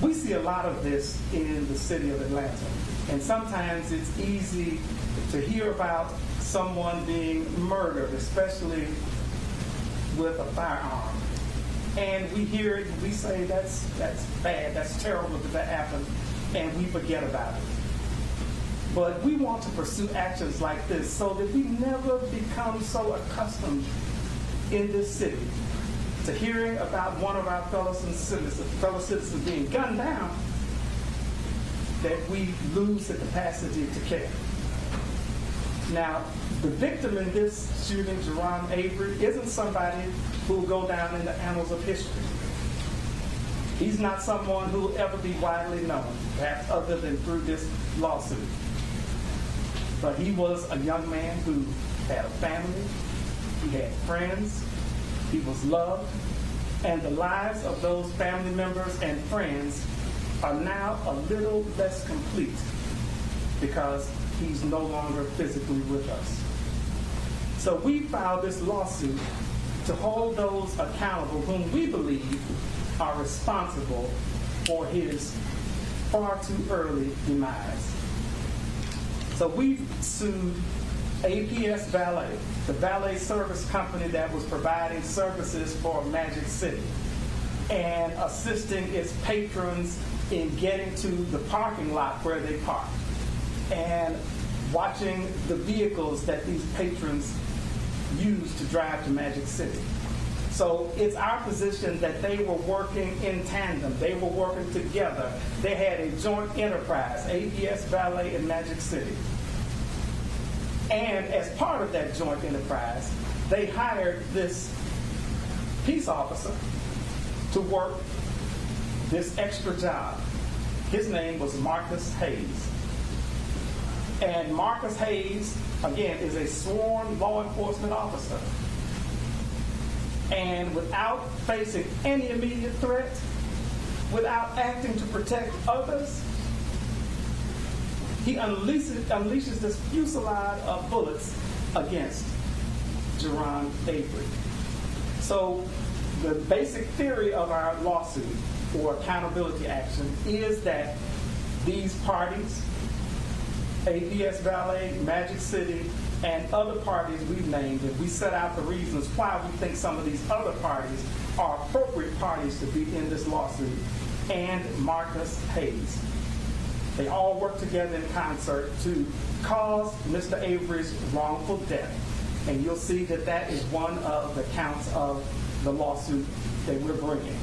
Speaker 20: We see a lot of this in the city of Atlanta, and sometimes it's easy to hear about someone being murdered, especially with a firearm. And we hear it and we say, that's bad, that's terrible that happened, and we forget about it. But we want to pursue actions like this so that we never become so accustomed in this city to hearing about one of our fellow citizens being gunned down that we lose the capacity to care. Now, the victim in this shooting, Jerome Avery, isn't somebody who will go down in the annals of history. He's not someone who will ever be widely known, perhaps other than through this lawsuit. But he was a young man who had a family, he had friends, he was loved, and the lives of those family members and friends are now a little less complete because he's no longer physically with us. So we filed this lawsuit to hold those accountable whom we believe are responsible for his far too early demise. So we've sued APS Valet, the valet service company that was providing services for Magic City and assisting its patrons in getting to the parking lot where they park and watching the vehicles that these patrons use to drive to Magic City. So it's our position that they were working in tandem. They were working together. They had a joint enterprise, APS Valet and Magic City. And as part of that joint enterprise, they hired this peace officer to work this extra job. His name was Marcus Hayes. And Marcus Hayes, again, is a sworn law enforcement officer. And without facing any immediate threat, without acting to protect others, he unleashes this fusillade of bullets against Jerron Avery. So the basic theory of our lawsuit for accountability action is that these parties, APS Valet, Magic City, and other parties we've named, and we set out the reasons why we think some of these other parties are appropriate parties to be in this lawsuit, and Marcus Hayes. They all work together in concert to cause Mr. Avery's wrongful death. And you'll see that that is one of the counts of the lawsuit that we're bringing.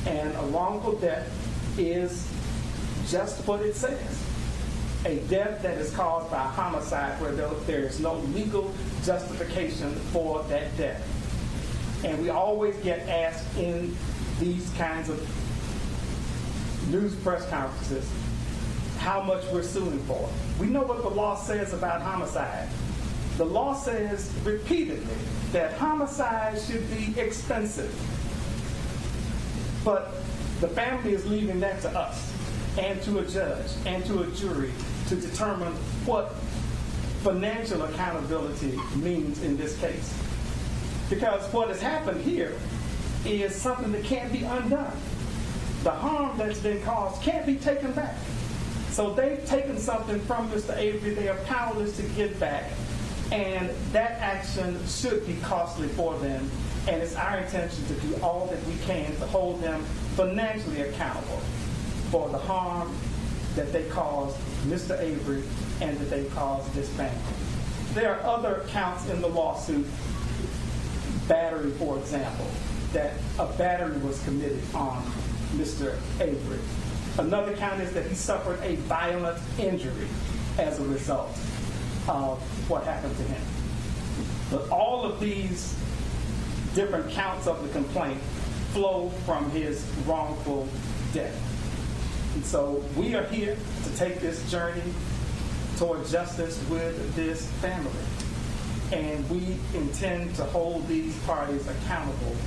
Speaker 20: And a wrongful death is just what it says. A death that is caused by a homicide where there is no legal justification for that death. And we always get asked in these kinds of news press conferences how much we're suing for. We know what the law says about homicide. The law says repeatedly that homicide should be expensive. But the family is leaving that to us and to a judge and to a jury to determine what financial accountability means in this case. Because what has happened here is something that can't be undone. The harm that's been caused can't be taken back. So they've taken something from Mr. Avery. They are powerless to get back. And that action should be costly for them. And it's our intention to do all that we can to hold them financially accountable for the harm that they caused Mr. Avery and that they caused this family. There are other counts in the lawsuit, battery, for example, that a battery was committed on Mr. Avery. Another count is that he suffered a violent injury as a result of what happened to him. But all of these different counts of the complaint flow from his wrongful death. And so we are here to take this journey toward justice with this family. And we intend to hold these parties accountable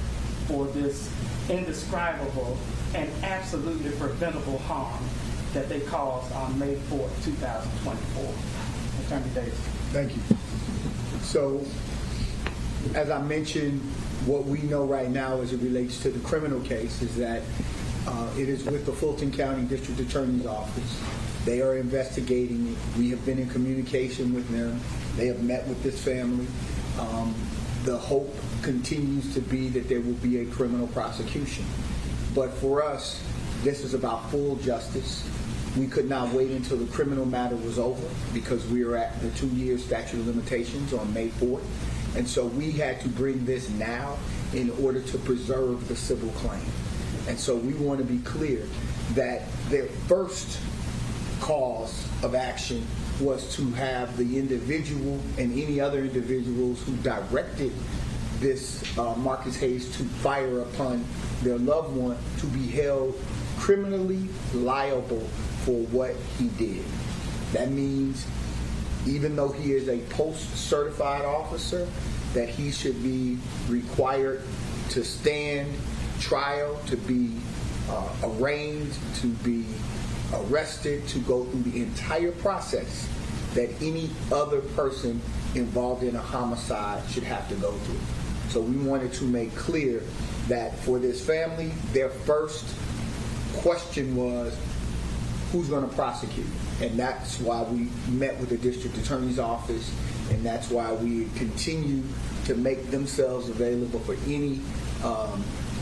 Speaker 20: for this indescribable and absolutely preventable harm that they caused on May 4th, 2024. Attorney Davis.
Speaker 19: Thank you. So, as I mentioned, what we know right now as it relates to the criminal case is that it is with the Fulton County District Attorney's Office. They are investigating it. We have been in communication with them. They have met with this family. The hope continues to be that there will be a criminal prosecution. But for us, this is about full justice. We could not wait until the criminal matter was over because we are at the 2-year statute of limitations on May 4th. And so we had to bring this now in order to preserve the civil claim. And so we want to be clear that their first cause of action was to have the individual and any other individuals who directed this Marcus Hayes to fire upon their loved one to be held criminally liable for what he did. That means even though he is a post-certified officer, that he should be required to stand trial, to be arraigned, to be arrested, to go through the entire process that any other person involved in a homicide should have to go through. So we wanted to make clear that for this family, their first question was, who's going to prosecute? And that's why we met with the district attorney's office, and that's why we continue to make themselves available for any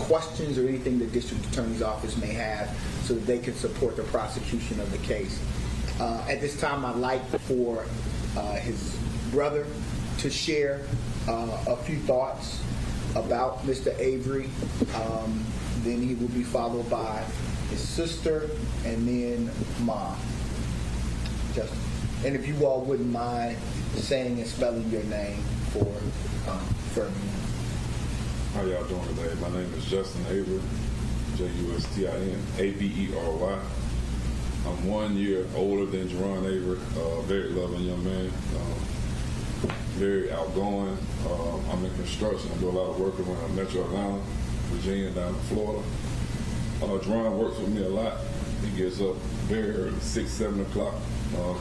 Speaker 19: questions or anything the district attorney's office may have so that they can support the prosecution of the case. At this time, I'd like for his brother to share a few thoughts about Mr. Avery. Then he will be followed by his sister and then Mom. Justin. And if you all wouldn't mind saying and spelling your name for me.
Speaker 21: How y'all doing today? My name is Justin Avery, Justin Avery. I'm 1 year older than Jerron Avery, very loving young man. very outgoing. I'm in construction. I do a lot of work around Metro Atlanta, Virginia, down to Florida. Jerron works with me a lot. He gets up very early, 6, 7 o'clock,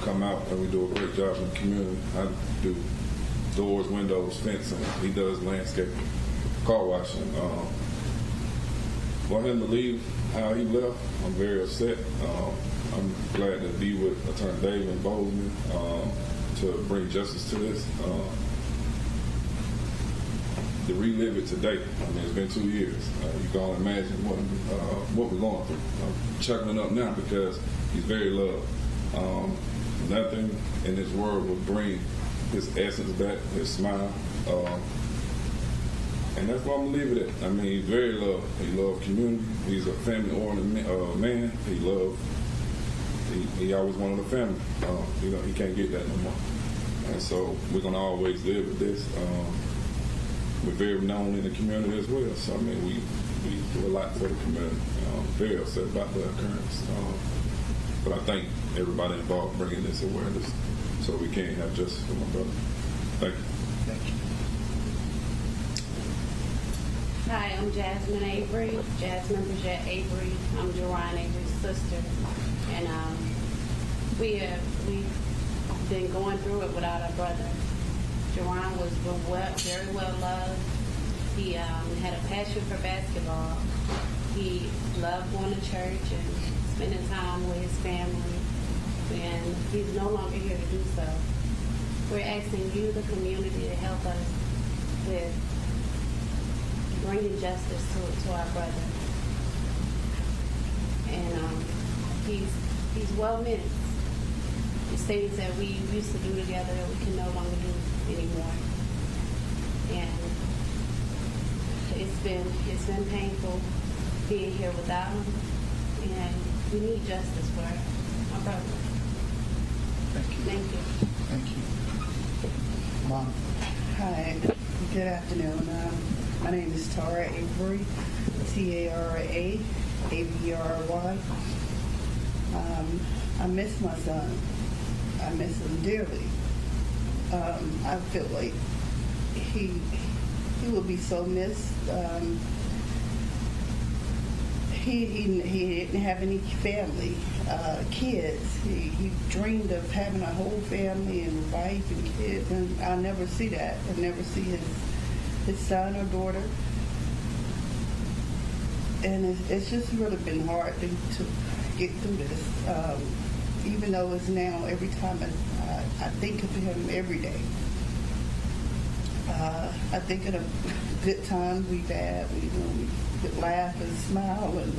Speaker 21: come out, and we do a great job in the community. I do doors, windows, fencing. He does landscaping, car washing. For him to leave how he left, I'm very upset. I'm glad to be with Attorney David and Bozeman to bring justice to this. To relive it today. I mean, it's been 2 years. You can only imagine what we're going through. I'm chuckling up now because he's very loved. Nothing in this world will bring his essence back, his smile. And that's why I'm gonna leave it at. I mean, he's very loved. He loves community. He's a family-oriented man. He always wanted a family. He can't get that no more. And so we're gonna always live with this. We're very known in the community as well. So I mean, we do a lot for the community. Very upset about the occurrence. But I thank everybody involved bringing this awareness so we can have justice for my brother. Thank you.
Speaker 1: Thank you. Hi, I'm Jasmine Avery. Jasmine Bridget Avery. I'm Jerron Avery's sister. And we've been going through it without our brother. Jerron was very well loved. He had a passion for basketball. He loved going to church and spending time with his family. And he's no longer here to do so. We're asking you, the community, to help us with bringing justice to our brother. And he's well meant. It's things that we used to do together that we can no longer do anymore. And it's been painful being here without him. And we need justice for our brother.
Speaker 22: Thank you.
Speaker 1: Thank you.
Speaker 22: Thank you. Mom.
Speaker 23: Hi, good afternoon. My name is Tara Avery, T-A-R-A, A-V-R-Y. I miss my son. I miss him dearly. I feel like he will be so missed. He didn't have any family, kids. He dreamed of having a whole family and wife and kids, and I'll never see that. I'll never see his son or daughter. And it's just really been hard to get through this. Even though it's now, every time I think of him every day. I think of the good times we've had. We could laugh and smile and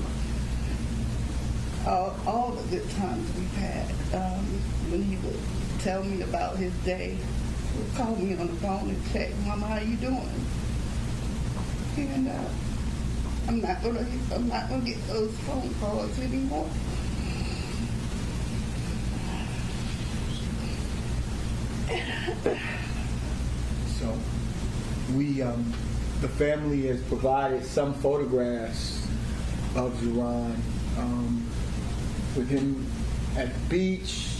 Speaker 23: all the good times we've had. When he would tell me about his day, he would call me on the phone and check, Mama, how you doing? And I'm not gonna get those phone calls anymore.
Speaker 22: So we, the family has provided some photographs of Jerron with him at the beach,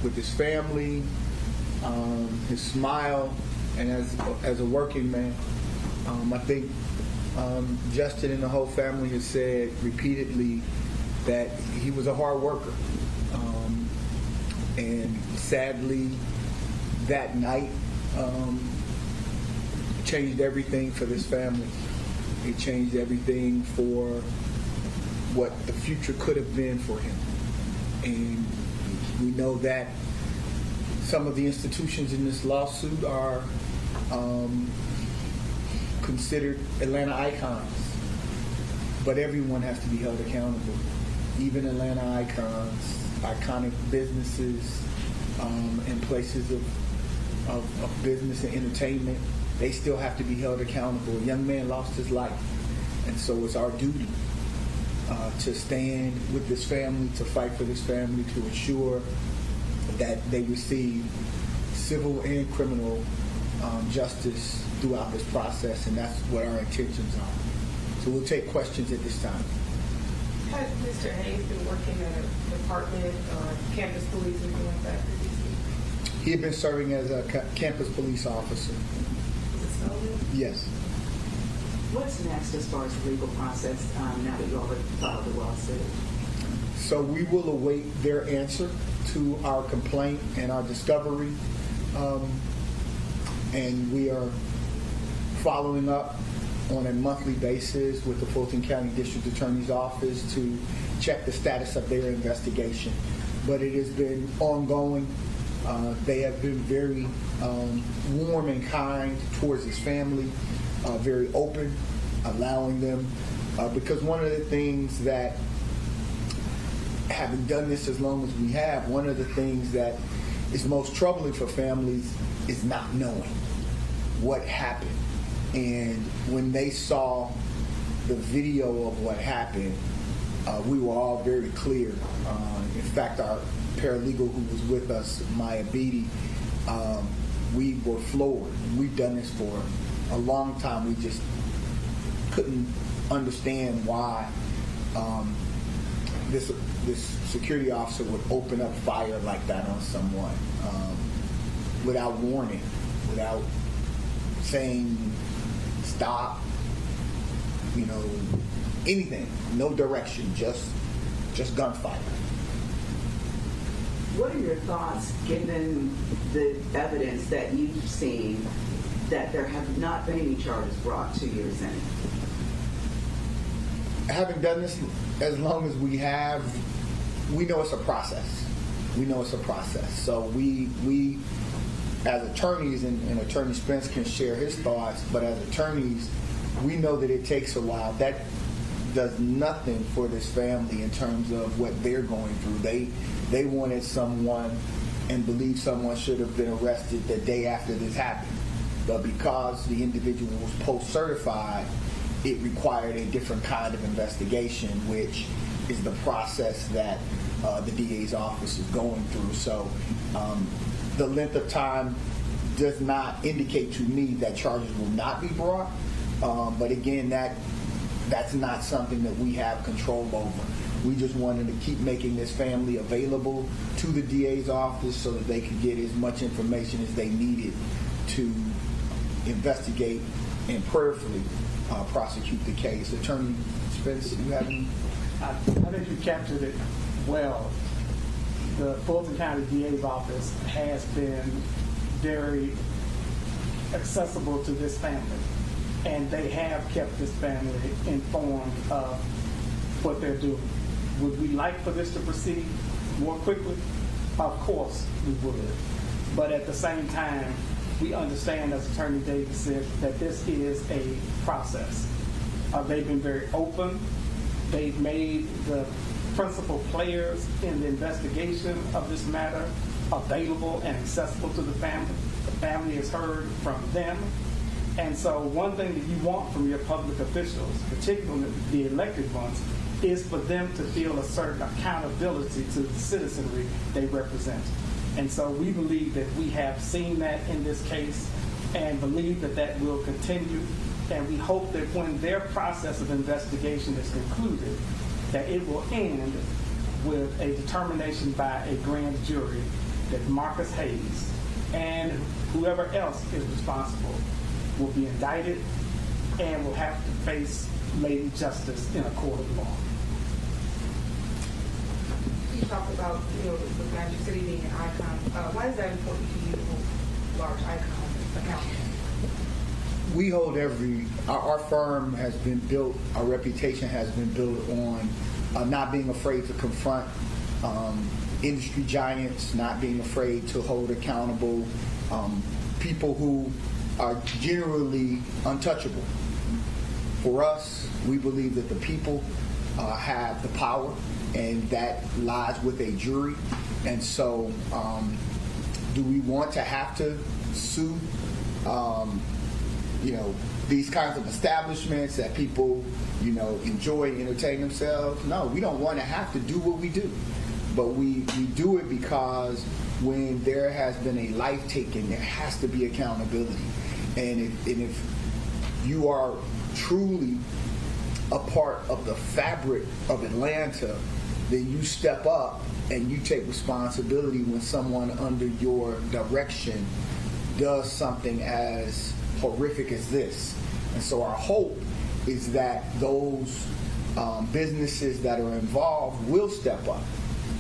Speaker 22: with his family, his smile, and as a working man. I think Justin and the whole family has said repeatedly that he was a hard worker. And sadly, that night changed everything for this family. It changed everything for what the future could have been for him. And we know that some of the institutions in this lawsuit are considered Atlanta icons. But everyone has to be held accountable. Even Atlanta icons, iconic businesses, and places of business and entertainment, they still have to be held accountable. A young man lost his life, and so it's our duty to stand with this family, to fight for this family, to ensure that they receive civil and criminal justice throughout this process, and that's what our intentions are. So we'll take questions at this time.
Speaker 24: Has Mr. Hayes been working at a department or campus police or anything like that?
Speaker 22: He had been serving as a campus police officer. Yes.
Speaker 3: What's next as far as the legal process now that you already filed the lawsuit?
Speaker 22: So we will await their answer to our complaint and our discovery, and we are following up on a monthly basis with the Fulton County District Attorney's Office to check the status of their investigation. But it has been ongoing. They have been very warm and kind towards his family, very open, allowing them, because one of the things that, having done this as long as we have, one of the things that is most troubling for families is not knowing what happened. And when they saw the video of what happened, we were all very clear. In fact, our paralegal who was with us, Maya Beatty, we were floored. We've done this for a long time. We just couldn't understand why this security officer would open up fire like that on someone without warning, without saying stop, anything, no direction, just gunfire.
Speaker 3: What are your thoughts, given the evidence that you've seen, that there have not been any charges brought to you as any?
Speaker 22: Having done this as long as we have, we know it's a process. We know it's a process. So we as attorneys, and Attorney Spence can share his thoughts, but as attorneys, we know that it takes a while. That does nothing for this family in terms of what they're going through. They wanted someone and believe someone should have been arrested the day after this happened. But because the individual was post-certified, it required a different kind of investigation, which is the process that the DA's office is going through. So the length of time does not indicate to me that charges will not be brought. But again, that's not something that we have control over. We just wanted to keep making this family available to the DA's office so that they could get as much information as they needed to investigate and prayerfully prosecute the case. Attorney Spence, you have any?
Speaker 20: I think you captured it well. The Fulton County DA's office has been very accessible to this family, and they have kept this family informed of what they're doing. Would we like for this to proceed more quickly? Of course we would. But at the same time, we understand, as Attorney Davis said, that this is a process. They've been very open. They've made the principal players in the investigation of this matter available and accessible to the family. The family has heard from them. And so one thing that you want from your public officials, particularly the elected ones, is for them to feel a certain accountability to the citizenry they represent. And so we believe that we have seen that in this case and believe that that will continue. And we hope that when their process of investigation is concluded, that it will end with a determination by a grand jury that Marcus Hayes and whoever else is responsible will be indicted and will have to face Lady Justice in a court of law.
Speaker 4: You talked about the Magic City being an icon. Why is that important to you to hold large icons accountable?
Speaker 22: We hold our firm has been built, our reputation has been built on not being afraid to confront industry giants, not being afraid to hold accountable people who are generally untouchable. For us, we believe that the people have the power, and that lies with a jury. And so, do we want to have to sue these kinds of establishments that people enjoy and entertain themselves? No, we don't want to have to do what we do, but we do it because when there has been a life taken, there has to be accountability. And if you are truly a part of the fabric of Atlanta, then you step up and you take responsibility when someone under your direction does something as horrific as this. And so our hope is that those businesses that are involved will step up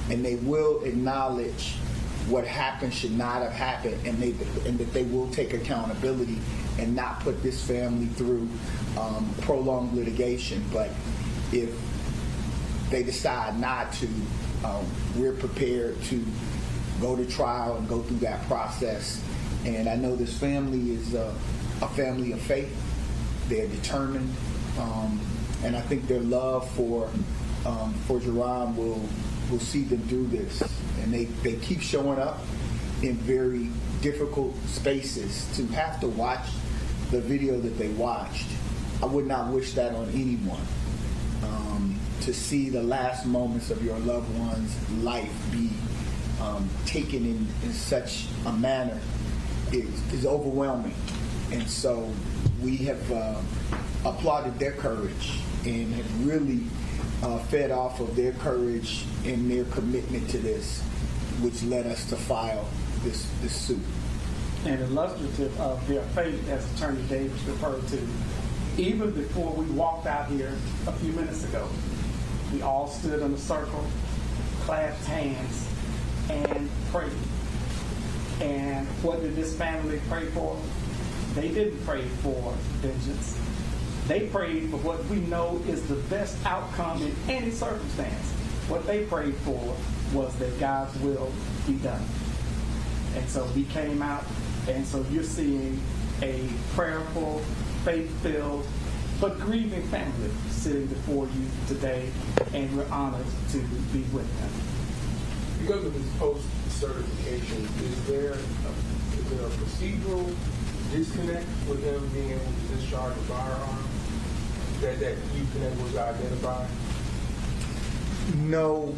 Speaker 22: and they will acknowledge what happened should not have happened, and that they will take accountability and not put this family through prolonged litigation. But if they decide not to, we're prepared to go to trial and go through that process. And I know this family is a family of faith. They're determined, and I think their love for Jerron will see them through this. And they keep showing up in very difficult spaces. To have to watch the video that they watched, I would not wish that on anyone. To see the last moments of your loved one's life be taken in such a manner is overwhelming. And so we have applauded their courage and have really fed off of their courage and their commitment to this, which led us to file this suit.
Speaker 20: And illustrative of their faith, as Attorney Davis referred to, even before we walked out here a few minutes ago, we all stood in a circle, clasped hands, and prayed. And what did this family pray for? They didn't pray for vengeance. They prayed for what we know is the best outcome in any circumstance. What they prayed for was that God's will be done. And so we came out, and so you're seeing a prayerful, faith-filled, but grieving family sitting before you today, and we're honored to be with them.
Speaker 5: Because of this post-certification, is there a procedural disconnect with them being able to discharge a firearm that you've been able to identify?
Speaker 22: No,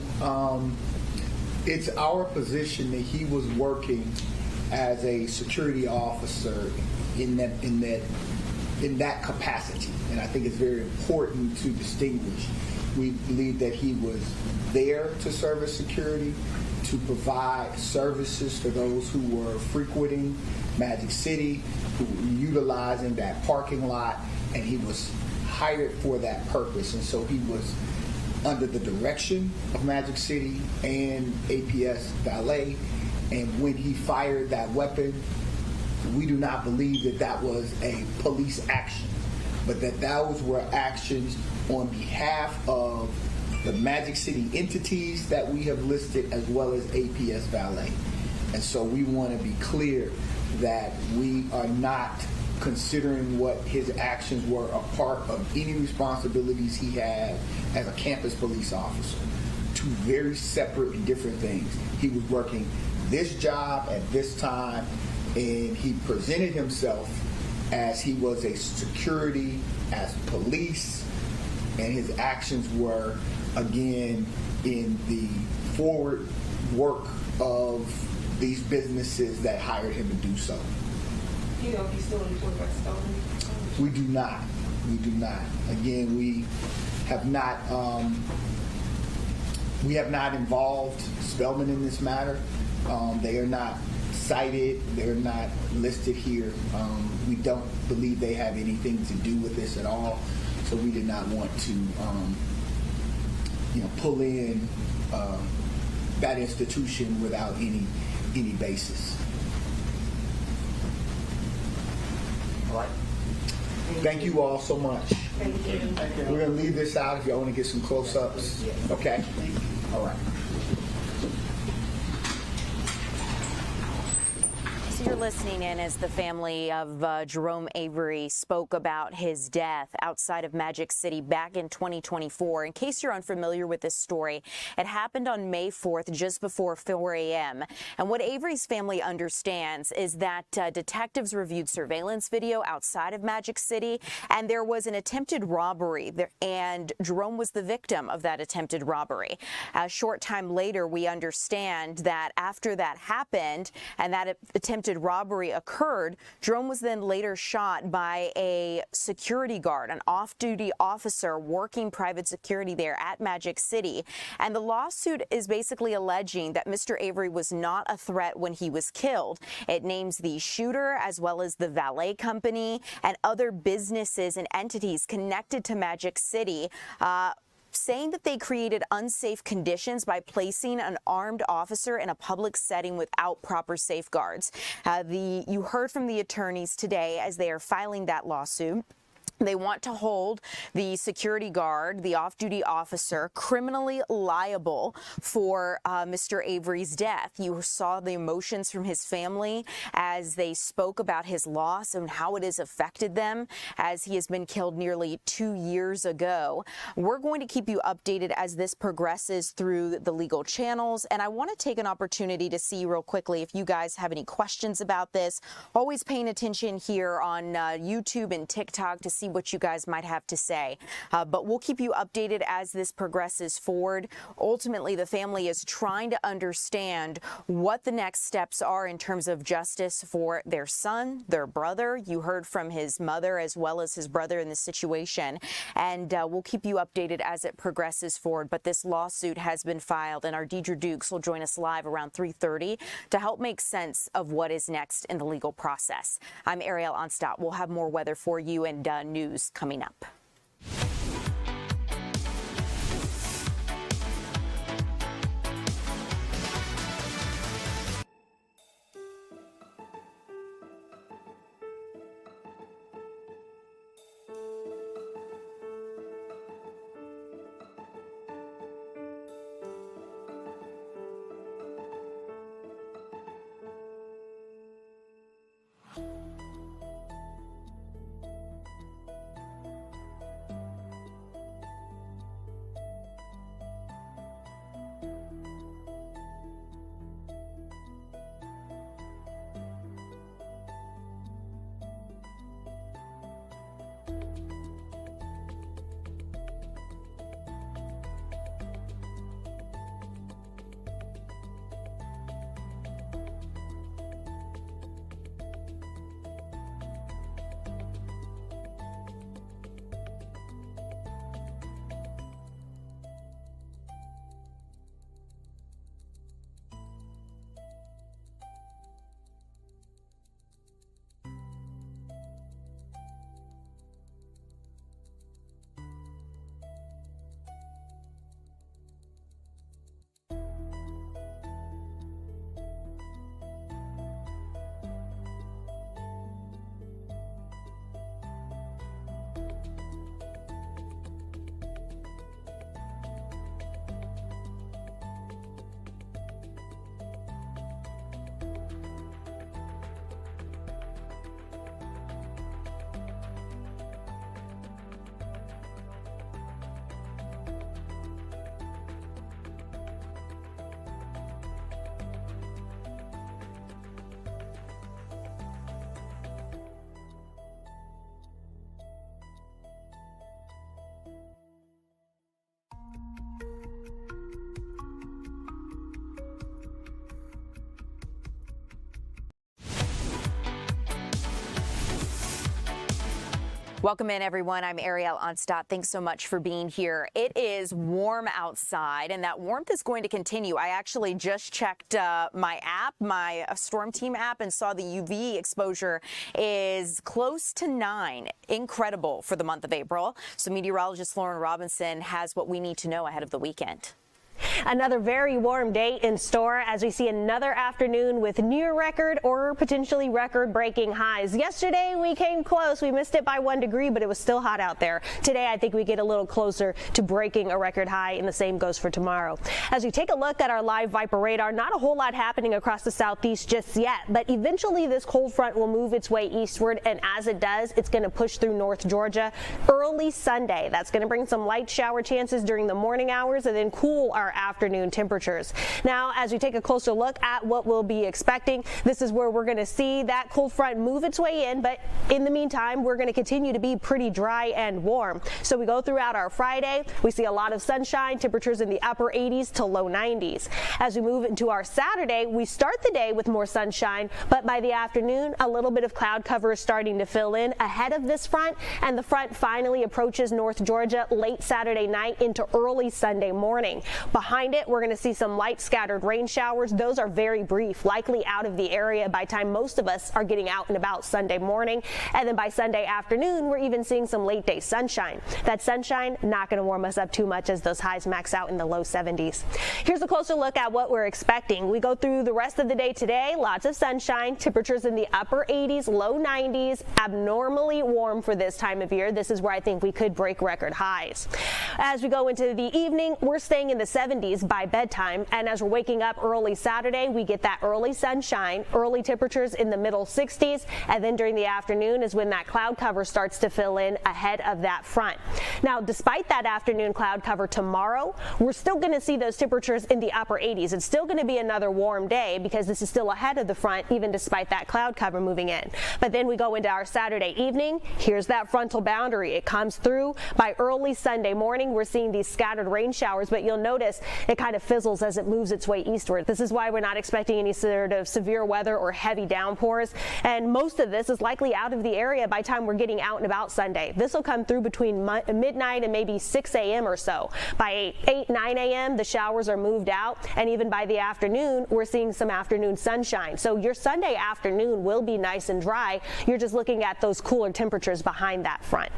Speaker 22: it's our position that he was working as a security officer in that capacity, and I think it's very important to distinguish. We believe that he was there to serve as security, to provide services for those who were frequenting Magic City, who were utilizing that parking lot, and he was hired for that purpose. And so he was under the direction of Magic City and APS Valet, and when he fired that weapon, we do not believe that that was a police action, but that those were actions on behalf of the Magic City entities that we have listed, as well as APS Valet. And so we want to be clear that we are not considering what his actions were a part of any responsibilities he had as a campus police officer. Two very separate and different things. He was working this job at this time, and he presented himself as he was a security, as police, and his actions were, again, in the forward work of these businesses that hired him to do so.
Speaker 4: You know, he's still employed by Stone?
Speaker 22: We do not. We do not. Again, we have not involved Spellman in this matter. They are not cited. They're not listed here. We don't believe they have anything to do with this at all. So we did not want to, pull in that institution without any basis. All right. Thank you all so much.
Speaker 4: Thank you.
Speaker 22: We're going to leave this out if y'all want to get some close-ups. Okay? All right.
Speaker 14: So you're listening in as the family of Jerome Avery spoke about his death outside of Magic City back in 2024. In case you're unfamiliar with this story, it happened on May 4th, just before 4 a.m. And what Avery's family understands is that detectives reviewed surveillance video outside of Magic City, and there was an attempted robbery, and Jerome was the victim of that attempted robbery. A short time later, we understand that after that happened and that attempted attempted robbery occurred, Jerome was then later shot by a security guard, an off-duty officer working private security there at Magic City. And the lawsuit is basically alleging that Mr. Avery was not a threat when he was killed. It names the shooter as well as the valet company and other businesses and entities connected to Magic City, saying that they created unsafe conditions by placing an armed officer in a public setting without proper safeguards. You heard from the attorneys today as they are filing that lawsuit. They want to hold the security guard, the off-duty officer, criminally liable for Mr. Avery's death. You saw the emotions from his family as they spoke about his loss and how it has affected them as he has been killed nearly 2 years ago. We're going to keep you updated as this progresses through the legal channels, and I want to take an opportunity to see real quickly if you guys have any questions about this. Always paying attention here on YouTube and TikTok to see what you guys might have to say. But we'll keep you updated as this progresses forward. Ultimately, the family is trying to understand what the next steps are in terms of justice for their son, their brother. You heard from his mother as well as his brother in this situation. And we'll keep you updated as it progresses forward. But this lawsuit has been filed, and our Deidre Dukes will join us live around 3:30 to help make sense of what is next in the legal process. I'm Ariel Onstott. We'll have more weather for you and news coming up. Welcome in, everyone. I'm Ariel Onstott. Thanks so much for being here. It is warm outside, and that warmth is going to continue. I actually just checked my app, my Storm Team app, and saw the UV exposure is close to 9. Incredible for the month of April. So meteorologist Lauren Robinson has what we need to know ahead of the weekend.
Speaker 6: Another very warm day in store as we see another afternoon with near record or potentially record breaking highs. Yesterday we came close. We missed it by 1 degree, but it was still hot out there. Today I think we get a little closer to breaking a record high, and the same goes for tomorrow. As we take a look at our live Viper radar, not a whole lot happening across the southeast just yet, but eventually this cold front will move its way eastward, and as it does, it's going to push through North Georgia early Sunday. That's going to bring some light shower chances during the morning hours and then cool our our afternoon temperatures. Now, as we take a closer look at what we'll be expecting, this is where we're going to see that cold front move its way in, but in the meantime, we're going to continue to be pretty dry and warm. So we go throughout our Friday, we see a lot of sunshine, temperatures in the upper 80s to low 90s. As we move into our Saturday, we start the day with more sunshine, but by the afternoon, a little bit of cloud cover is starting to fill in ahead of this front, and the front finally approaches North Georgia late Saturday night into early Sunday morning. Behind it, we're going to see some light scattered rain showers. Those are very brief, likely out of the area by the time most of us are getting out and about Sunday morning. And then by Sunday afternoon, we're even seeing some late day sunshine. That sunshine not going to warm us up too much as those highs max out in the low 70s. Here's a closer look at what we're expecting. We go through the rest of the day today, lots of sunshine, temperatures in the upper 80s, low 90s, abnormally warm for this time of year. This is where I think we could break record highs. As we go into the evening, we're staying in the 70s by bedtime, and as we're waking up early Saturday, we get that early sunshine, early temperatures in the middle 60s, and then during the afternoon is when that cloud cover starts to fill in ahead of that front. Now, despite that afternoon cloud cover tomorrow, we're still going to see those temperatures in the upper 80s. It's still going to be another warm day because this is still ahead of the front, even despite that cloud cover moving in. But then we go into our Saturday evening. Here's that frontal boundary. It comes through by early Sunday morning. We're seeing these scattered rain showers, but you'll notice it kind of fizzles as it moves its way eastward. This is why we're not expecting any sort of severe weather or heavy downpours, and most of this is likely out of the area by the time we're getting out and about Sunday. This will come through between midnight and maybe 6 a.m. or so. By 9 a.m., the showers are moved out, and even by the afternoon, we're seeing some afternoon sunshine. So your Sunday afternoon will be nice and dry. You're just looking at those cooler temperatures behind that front.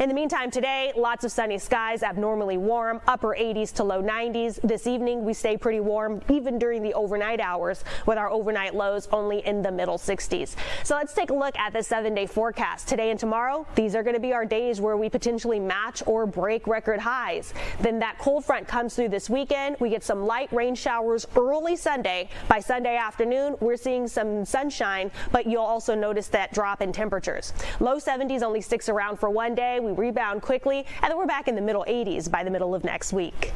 Speaker 6: In the meantime, today, lots of sunny skies, abnormally warm, upper 80s to low 90s. This evening, we stay pretty warm, even during the overnight hours, with our overnight lows only in the middle 60s. So let's take a look at the 7-day forecast. Today and tomorrow, these are going to be our days where we potentially match or break record highs. Then that cold front comes through this weekend. We get some light rain showers early Sunday. By Sunday afternoon, we're seeing some sunshine, but you'll also notice that drop in temperatures. Low 70s only sticks around for one day. We rebound quickly, and then we're back in the middle 80s by the middle of next week.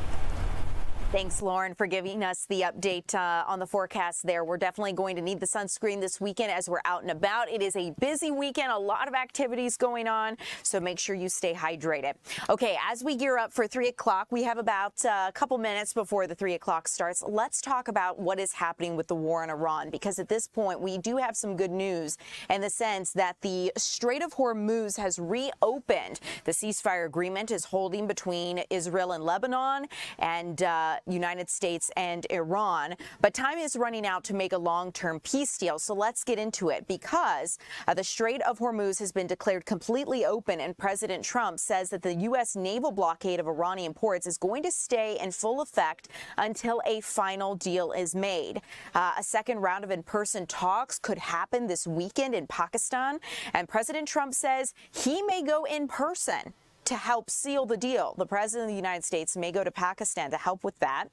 Speaker 14: Thanks, Lauren, for giving us the update on the forecast there. We're definitely going to need the sunscreen this weekend as we're out and about. It is a busy weekend, a lot of activities going on, so make sure you stay hydrated. Okay, as we gear up for 3 o'clock, we have about a couple minutes before the 3 o'clock starts. Let's talk about what is happening with the war in Iran, because at this point, we do have some good news in the sense that the Strait of Hormuz has reopened. The ceasefire agreement is holding between Israel and Lebanon and United States and Iran, but time is running out to make a long-term peace deal. So let's get into it, because the Strait of Hormuz has been declared completely open, and President Trump says that the U.S. naval blockade of Iranian ports is going to stay in full effect until a final deal is made. A second round of in-person talks could happen this weekend in Pakistan, and President Trump says he may go in person to help seal the deal. The president of the United States may go to Pakistan to help with that.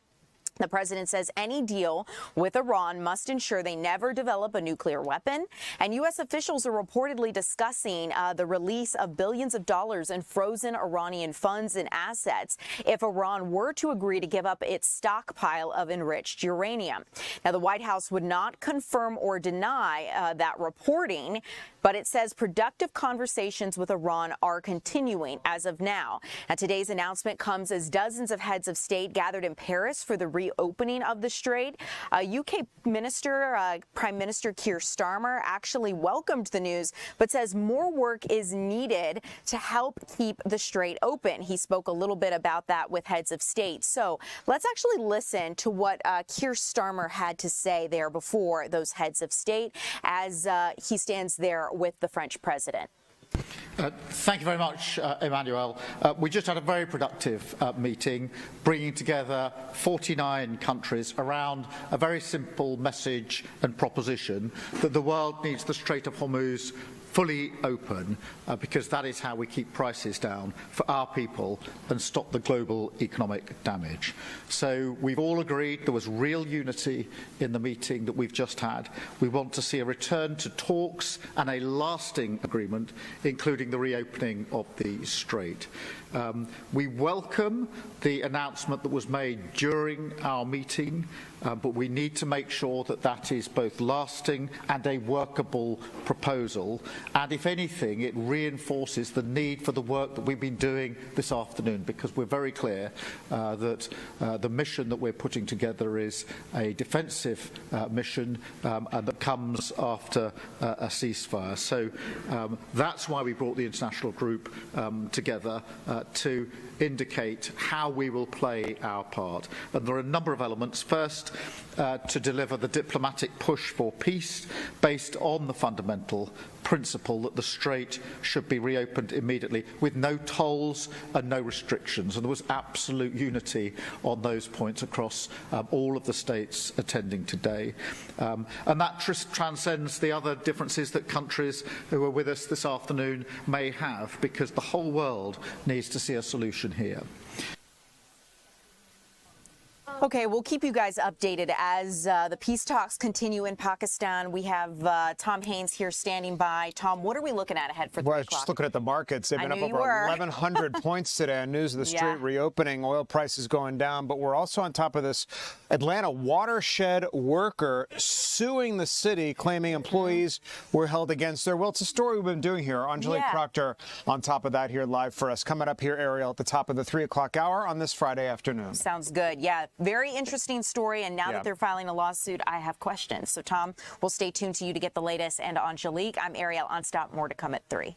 Speaker 14: The president says any deal with Iran must ensure they never develop a nuclear weapon. And U.S. officials are reportedly discussing the release of billions of dollars in frozen Iranian funds and assets if Iran were to agree to give up its stockpile of enriched uranium. Now, the White House would not confirm or deny that reporting, but it says productive conversations with Iran are continuing as of now. Now, today's announcement comes as dozens of heads of state gathered in Paris for the reopening of the strait. UK Prime Minister Keir Starmer actually welcomed the news, but says more work is needed to help keep the strait open. He spoke a little bit about that with heads of state. So let's actually listen to what Keir Starmer had to say there before those heads of state as he stands there with the French president.
Speaker 7: Thank you very much, Emmanuel. We just had a very productive meeting, bringing together 49 countries around a very simple message and proposition that the world needs the Strait of Hormuz fully open because that is how we keep prices down for our people and stop the global economic damage. So we've all agreed, there was real unity in the meeting that we've just had. We want to see a return to talks and a lasting agreement, including the reopening of the Strait. We welcome the announcement that was made during our meeting, but we need to make sure that that is both lasting and a workable proposal. And if anything, it reinforces the need for the work that we've been doing this afternoon, because we're very clear that the mission that we're putting together is a defensive mission and that comes after a ceasefire. So that's why we brought the international group together to indicate how we will play our part. And there are a number of elements. First, to deliver the diplomatic push for peace based on the fundamental principle that the Strait should be reopened immediately with no tolls and no restrictions. And there was absolute unity on those points across all of the states attending today. And that transcends the other differences that countries who are with us this afternoon may have, because the whole world needs to see a solution here.
Speaker 14: Okay, we'll keep you guys updated as the peace talks continue in Pakistan. We have Tom Haynes here standing by. Tom, what are we looking at ahead for 3 o'clock?
Speaker 8: Just looking at the markets. They've been up over 1,100 points today on news of the Strait reopening, oil prices going down. But we're also on top of this Atlanta watershed worker suing the city, claiming employees were held against their will. It's a story we've been doing here. Angelique Proctor on top of that here live for us. Coming up here, Ariel, at the top of the 3 o'clock hour on this Friday afternoon.
Speaker 14: Sounds good. Yeah. Very interesting story, and now that they're filing a lawsuit, I have questions. So, Tom, we'll stay tuned to you to get the latest. And Angelique, I'm Ariel on Stop. More to come at 3.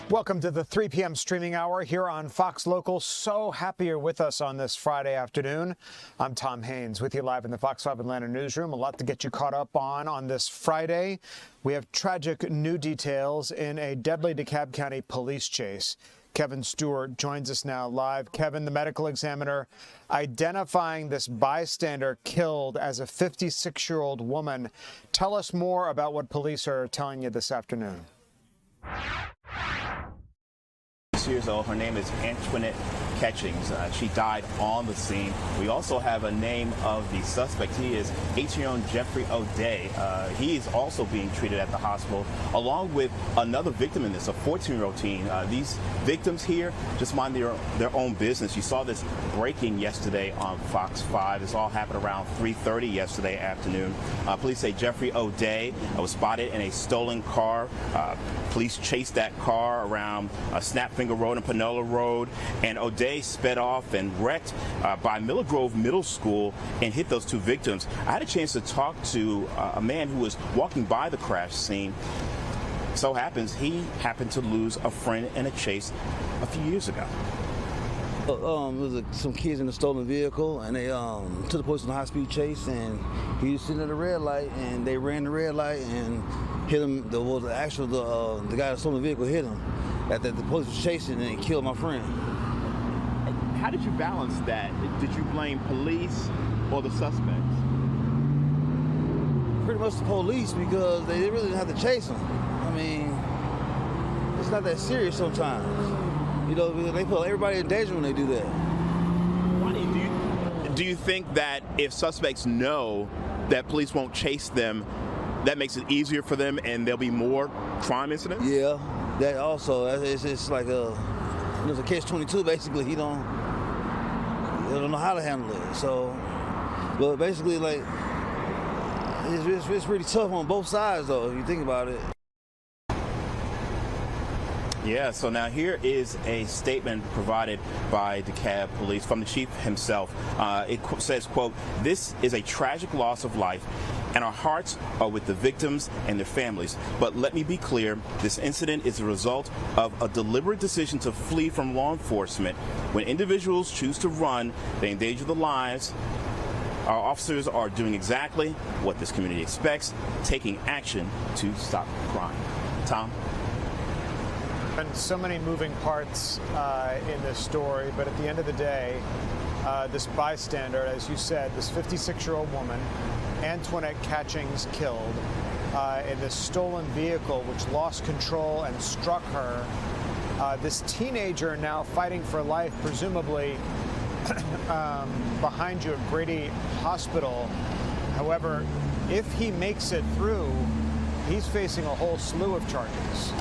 Speaker 8: Welcome to the 3 p.m. streaming hour here on Fox Local. So happy you're with us on this Friday afternoon. I'm Tom Haynes with you live in the Fox 5 Atlanta newsroom. A lot to get you caught up on this Friday. We have tragic new details in a deadly DeKalb County police chase. Kevin Stewart joins us now live. Kevin, the medical examiner identifying this bystander killed as a 56-year-old woman. Tell us more about what police are telling you this afternoon.
Speaker 9: Years old. Her name is Antoinette Catchings. She died on the scene. We also have a name of the suspect. He is 18-year-old Jeffrey O'Day. He is also being treated at the hospital, along with another victim in this, a 14-year-old teen. These victims here just mind their own business. You saw this breaking yesterday on Fox 5. This all happened around 3:30 yesterday afternoon. Police say Jeffrey O'Day was spotted in a stolen car. Police chased that car around Snapfinger Road and Panola Road, and O'Day sped off and wrecked by Miller Grove Middle School and hit those two victims. I had a chance to talk to a man who was walking by the crash scene. So happens he happened to lose a friend in a chase a few years ago.
Speaker 10: It was some kids in a stolen vehicle, and they took the police on a high-speed chase, and he was sitting at a red light, and they ran the red light and hit him. The guy that stole the vehicle hit him. That the police was chasing and killed my friend.
Speaker 9: How did you balance that? Did you blame police or the suspects?
Speaker 10: Pretty much the police, because they really didn't have to chase him. I mean, it's not that serious sometimes. You know, they put everybody in danger when they do that.
Speaker 9: Do you think that if suspects know that police won't chase them, that makes it easier for them and there'll be more crime incidents?
Speaker 10: Yeah, that also. It's like a catch-22 basically. They don't know how to handle it. So, but basically, like, it's pretty tough on both sides, though, if you think about it.
Speaker 9: Yeah, so now here is a statement provided by DeKalb Police from the chief himself. It says, quote, "This is a tragic loss of life, and our hearts are with the victims and their families. But let me be clear, this incident is a result of a deliberate decision to flee from law enforcement. When individuals choose to run, they endanger the lives. Our officers are doing exactly what this community expects, taking action to stop crime." Tom?
Speaker 8: And so many moving parts in this story, but at the end of the day, this bystander, as you said, this 56-year-old woman, Antoinette Catchings, killed in this stolen vehicle which lost control and struck her. This teenager now fighting for life, presumably behind you at Grady Hospital. However, if he makes it through, he's facing a whole slew of charges.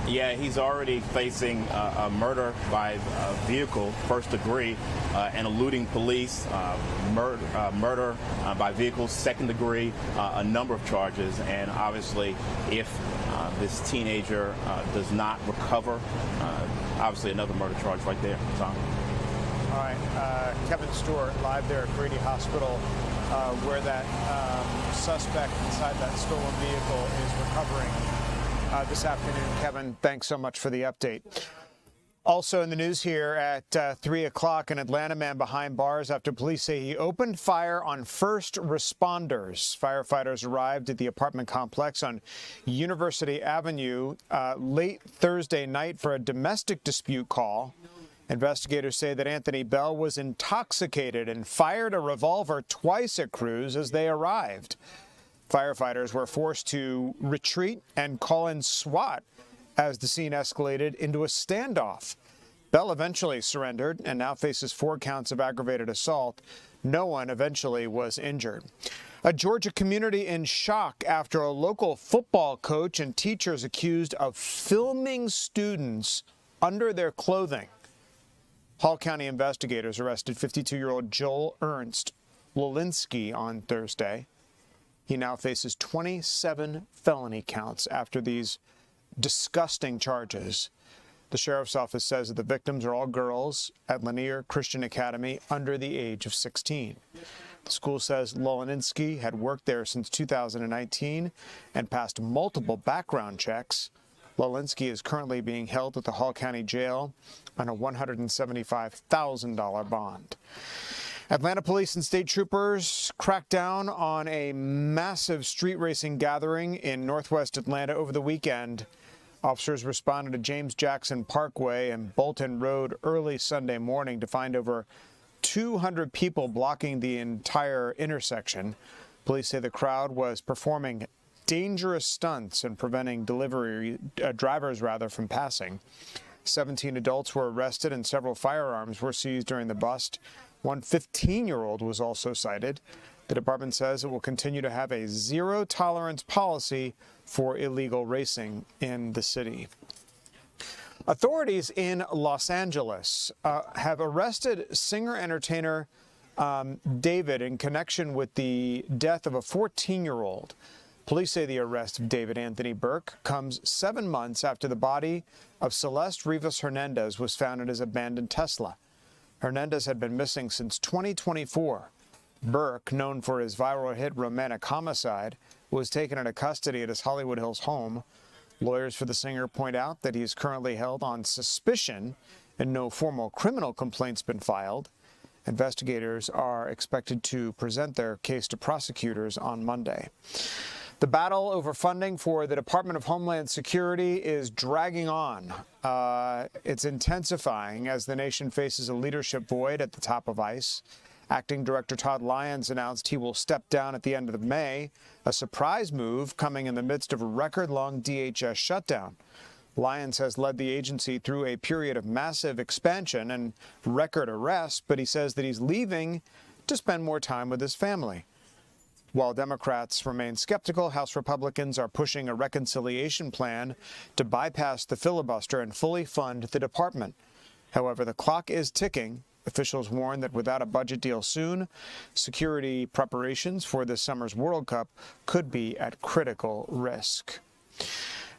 Speaker 9: Yeah, he's already facing a murder by vehicle, first degree, and eluding police, murder by vehicle, second degree, a number of charges. And obviously, if this teenager does not recover, obviously another murder charge right there. Tom?
Speaker 8: All right, Kevin Stewart live there at Grady Hospital, where that suspect inside that stolen vehicle is recovering. This afternoon. Kevin, thanks so much for the update. Also in the news here at 3 o'clock, an Atlanta man behind bars after police say he opened fire on first responders. Firefighters arrived at the apartment complex on University Avenue late Thursday night for a domestic dispute call. Investigators say that Anthony Bell was intoxicated and fired a revolver twice at crews as they arrived. Firefighters were forced to retreat and call in SWAT as the scene escalated into a standoff. Bell eventually surrendered and now faces 4 counts of aggravated assault. No one eventually was injured. A Georgia community in shock after a local football coach and teachers accused of filming students under their clothing. Hall County investigators arrested 52-year-old Joel Ernst Lolinski on Thursday. He now faces 27 felony counts after these disgusting charges. The sheriff's office says that the victims are all girls at Lanier Christian Academy under the age of 16. The school says Lolinski had worked there since 2019 and passed multiple background checks. Lolinski is currently being held at the Hall County Jail on a $175,000 bond. Atlanta police and state troopers cracked down on a massive street racing gathering in northwest Atlanta over the weekend. Officers responded to James Jackson Parkway and Bolton Road early Sunday morning to find over 200 people blocking the entire intersection. Police say the crowd was performing dangerous stunts and preventing drivers from passing. 17 adults were arrested and several firearms were seized during the bust. One 15-year-old was also cited. The department says it will continue to have a zero-tolerance policy for illegal racing in the city. Authorities in Los Angeles have arrested singer-entertainer David in connection with the death of a 14-year-old. Police say the arrest of David Anthony Burke comes 7 months after the body of Celeste Rivas Hernandez was found in his abandoned Tesla. Hernandez had been missing since 2024. Burke, known for his viral hit Romantic Homicide, was taken into custody at his Hollywood Hills home. Lawyers for the singer point out that he is currently held on suspicion and no formal criminal complaint's been filed. Investigators are expected to present their case to prosecutors on Monday. The battle over funding for the Department of Homeland Security is dragging on. It's intensifying as the nation faces a leadership void at the top of ICE. Acting Director Todd Lyons announced he will step down at the end of May, a surprise move coming in the midst of a record-long DHS shutdown. Lyons has led the agency through a period of massive expansion and record arrests, but he says that he's leaving to spend more time with his family. While Democrats remain skeptical, House Republicans are pushing a reconciliation plan to bypass the filibuster and fully fund the department. However, the clock is ticking. Officials warn that without a budget deal soon, security preparations for this summer's World Cup could be at critical risk.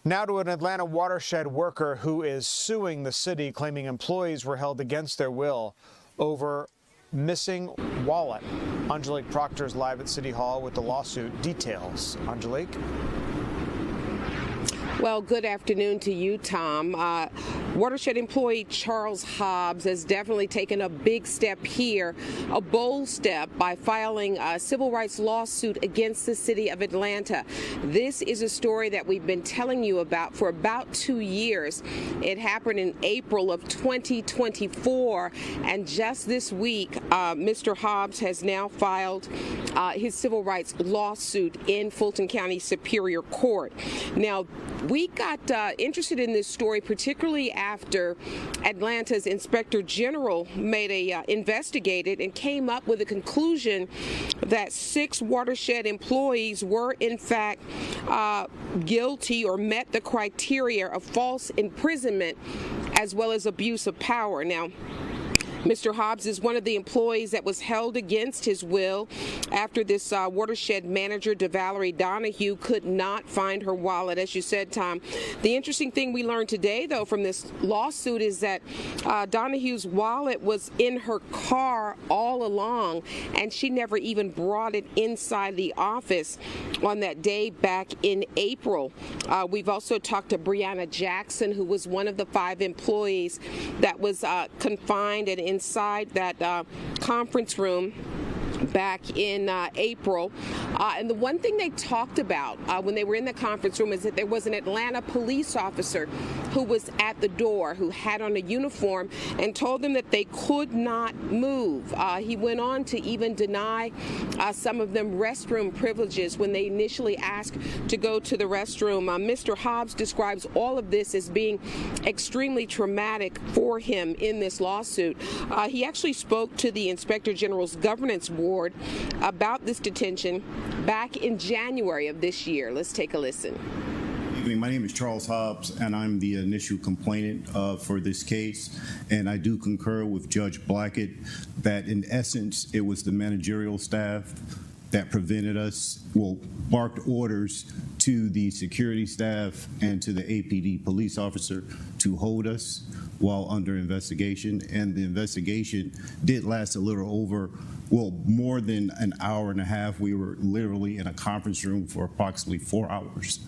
Speaker 8: Now to an Atlanta watershed worker who is suing the city, claiming employees were held against their will over missing wallet. Angelique Proctor is live at City Hall with the lawsuit details. Angelique?
Speaker 11: Well, good afternoon to you, Tom. Watershed employee Charles Hobbs has definitely taken a big step here, a bold step by filing a civil rights lawsuit against the city of Atlanta. This is a story that we've been telling you about for about 2 years. It happened in April of 2024, and just this week, Mr. Hobbs has now filed his civil rights lawsuit in Fulton County Superior Court. Now, we got interested in this story, particularly after Atlanta's Inspector General investigated and came up with a conclusion that 6 watershed employees were in fact guilty or met the criteria of false imprisonment as well as abuse of power. Now, Mr. Hobbs is one of the employees that was held against his will after this watershed manager, DeValerie Donahue, could not find her wallet, as you said, Tom. The interesting thing we learned today, though, from this lawsuit is that Donahue's wallet was in her car all along, and she never even brought it inside the office on that day back in April. We've also talked to Breonna Jackson, who was one of the 5 employees that was confined and inside that conference room back in April. And the one thing they talked about when they were in the conference room is that there was an Atlanta police officer who was at the door, who had on a uniform, and told them that they could not move. He went on to even deny some of them restroom privileges when they initially asked to go to the restroom. Mr. Hobbs describes all of this as being extremely traumatic for him in this lawsuit. He actually spoke to the Inspector General's Governance Board about this detention back in January of this year. Let's take a listen.
Speaker 12: My name is Charles Hobbs, and I'm the initial complainant for this case. And I do concur with Judge Blackett that, in essence, it was the managerial staff that prevented us, barked orders to the security staff and to the APD police officer to hold us while under investigation. And the investigation did last a little over, more than an hour and a half. We were literally in a conference room for approximately 4 hours.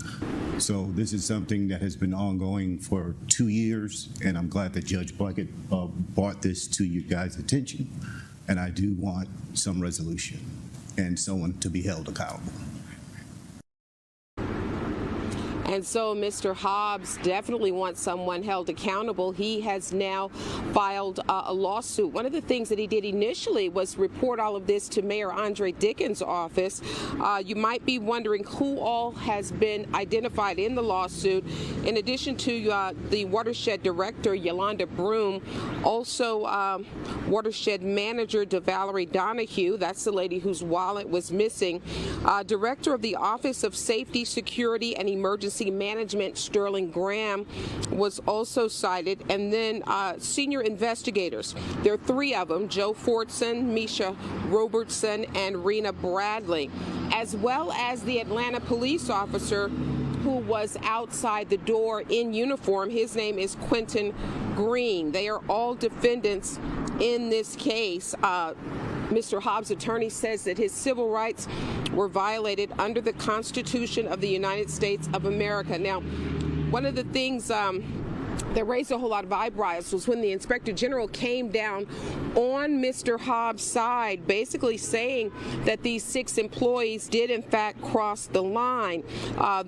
Speaker 12: So this is something that has been ongoing for 2 years, and I'm glad that Judge Blackett brought this to you guys' attention. And I do want some resolution and someone to be held accountable.
Speaker 11: And so Mr. Hobbs definitely wants someone held accountable. He has now filed a lawsuit. One of the things that he did initially was report all of this to Mayor Andre Dickens' office. You might be wondering who all has been identified in the lawsuit. In addition to the watershed director, Yolanda Broom, also watershed manager, DeValerie Donahue, that's the lady whose wallet was missing, director of the Office of Safety, Security, and Emergency Management, Sterling Graham, was also cited, and then senior investigators. There are three of them: Joe Fortson, Misha Robertson, and Rena Bradley, as well as the Atlanta police officer who was outside the door in uniform. His name is Quentin Green. They are all defendants in this case. Mr. Hobbs' attorney says that his civil rights were violated under the Constitution of the United States of America. Now, one of the things that raised a whole lot of eyebrows was when the Inspector General came down on Mr. Hobbs' side, basically saying that these 6 employees did in fact cross the line.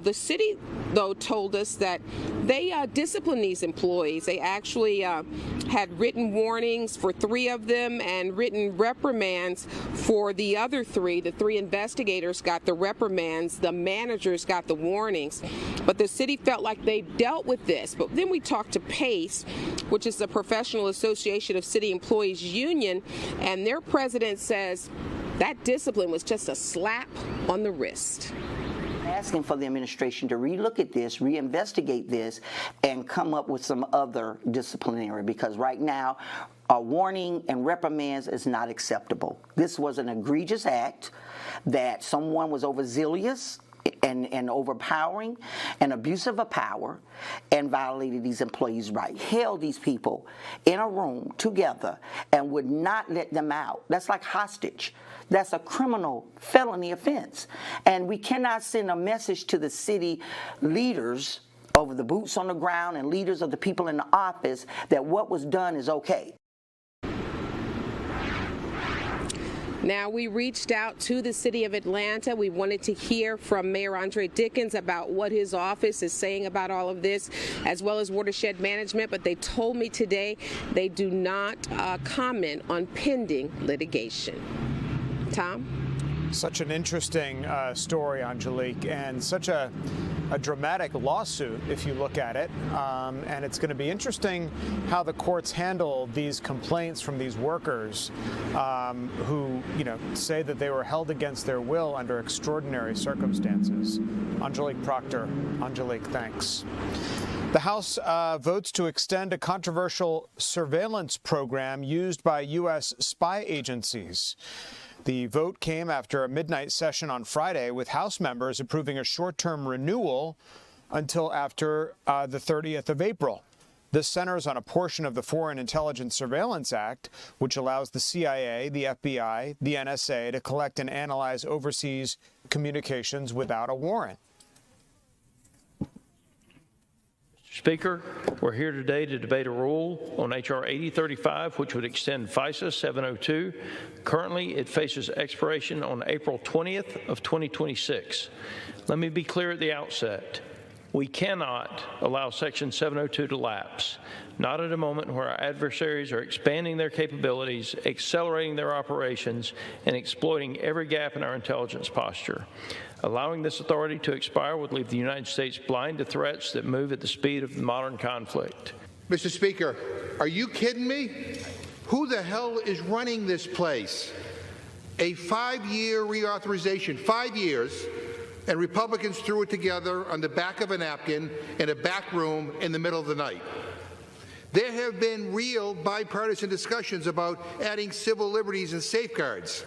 Speaker 11: The city, though, told us that they disciplined these employees. They actually had written warnings for 3 of them and written reprimands for the other 3. The 3 investigators got the reprimands, the managers got the warnings. But the city felt like they dealt with this. But then we talked to PACE, which is the Professional Association of City Employees Union, and their president says that discipline was just a slap on the wrist.
Speaker 2: Asking for the administration to relook at this, reinvestigate this, and come up with some other disciplinary, because right now a warning and reprimands is not acceptable. This was an egregious act that someone was overzealous and overpowering and abusive of power and violated these employees' rights. Held these people in a room together and would not let them out. That's like hostage. That's a criminal felony offense. And we cannot send a message to the city leaders over the boots on the ground and leaders of the people in the office that what was done is okay.
Speaker 11: Now, we reached out to the city of Atlanta. We wanted to hear from Mayor Andre Dickens about what his office is saying about all of this, as well as watershed management, but they told me today they do not comment on pending litigation. Tom?
Speaker 8: Such an interesting story, Angelique, and such a dramatic lawsuit if you look at it. And it's going to be interesting how the courts handle these complaints from these workers who, say that they were held against their will under extraordinary circumstances. Angelique Proctor. Angelique, thanks. The House votes to extend a controversial surveillance program used by U.S. spy agencies. The vote came after a midnight session on Friday, with House members approving a short-term renewal until after the 30th of April. This centers on a portion of the Foreign Intelligence Surveillance Act, which allows the CIA, the FBI, the NSA to collect and analyze overseas communications without a warrant.
Speaker 18: Speaker, we're here today to debate a rule on H.R. 8035, which would extend FISA 702. Currently, it faces expiration on April 20th of 2026. Let me be clear at the outset. We cannot allow Section 702 to lapse, not at a moment where our adversaries are expanding their capabilities, accelerating their operations, and exploiting every gap in our intelligence posture. Allowing this authority to expire would leave the United States blind to threats that move at the speed of the modern conflict.
Speaker 13: Mr. Speaker, are you kidding me? Who the hell is running this place? A 5-year reauthorization, 5 years, and Republicans threw it together on the back of a napkin in a back room in the middle of the night. There have been real bipartisan discussions about adding civil liberties and safeguards.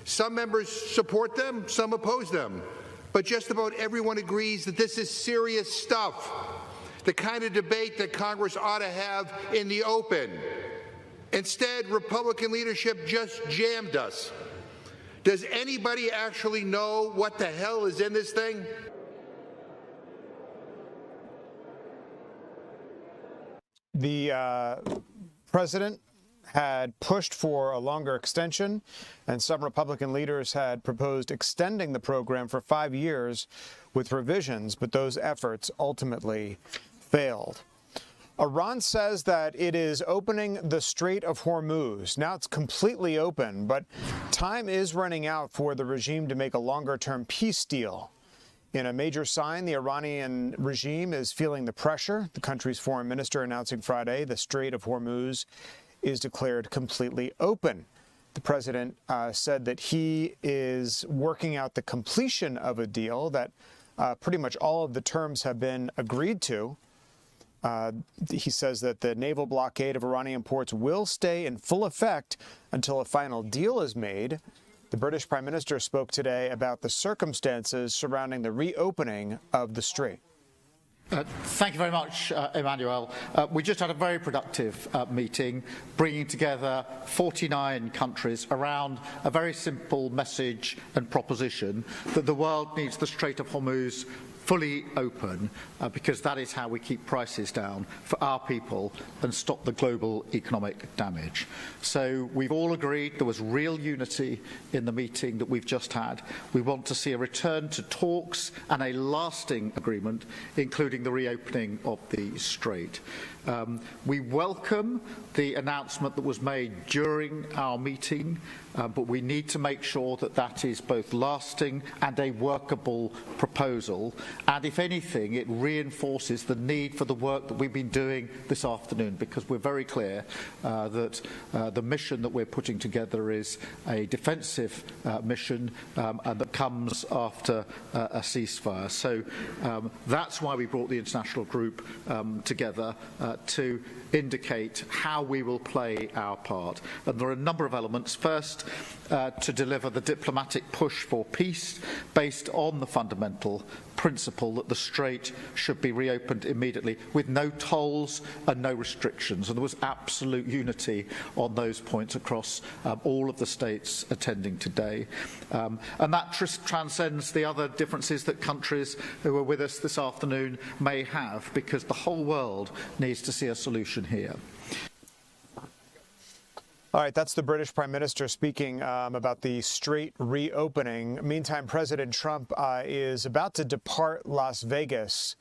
Speaker 13: Some members support them, some oppose them, but just about everyone agrees that this is serious stuff, the kind of debate that Congress ought to have in the open. Instead, Republican leadership just jammed us. Does anybody actually know what the hell is in this thing?
Speaker 8: The president had pushed for a longer extension, and some Republican leaders had proposed extending the program for 5 years with revisions, but those efforts ultimately failed. Iran says that it is opening the Strait of Hormuz. Now it's completely open, but time is running out for the regime to make a longer-term peace deal. In a major sign, the Iranian regime is feeling the pressure. The country's foreign minister announcing Friday the Strait of Hormuz is declared completely open. The president said that he is working out the completion of a deal that pretty much all of the terms have been agreed to. He says that the naval blockade of Iranian ports will stay in full effect until a final deal is made. The British Prime Minister spoke today about the circumstances surrounding the reopening of the strait.
Speaker 7: Thank you very much, Emmanuel. We just had a very productive meeting, bringing together 49 countries around a very simple message and proposition that the world needs the Strait of Hormuz fully open because that is how we keep prices down for our people and stop the global economic damage. So we've all agreed, there was real unity in the meeting that we've just had. We want to see a return to talks and a lasting agreement, including the reopening of the strait. We welcome the announcement that was made during our meeting, but we need to make sure that that is both lasting and a workable proposal. And if anything, it reinforces the need for the work that we've been doing this afternoon, because we're very clear that the mission that we're putting together is a defensive mission and that comes after a ceasefire. So that's why we brought the international group together to indicate how we will play our part. And there are a number of elements. First, to deliver the diplomatic push for peace based on the fundamental principle that the strait should be reopened immediately with no tolls and no restrictions. And there was absolute unity on those points across all of the states attending today. And that transcends the other differences that countries who are with us this afternoon may have, because the whole world needs to see a solution here.
Speaker 8: All right, that's the British Prime Minister speaking about the strait reopening. Meantime, President Trump is about to depart Las Vegas.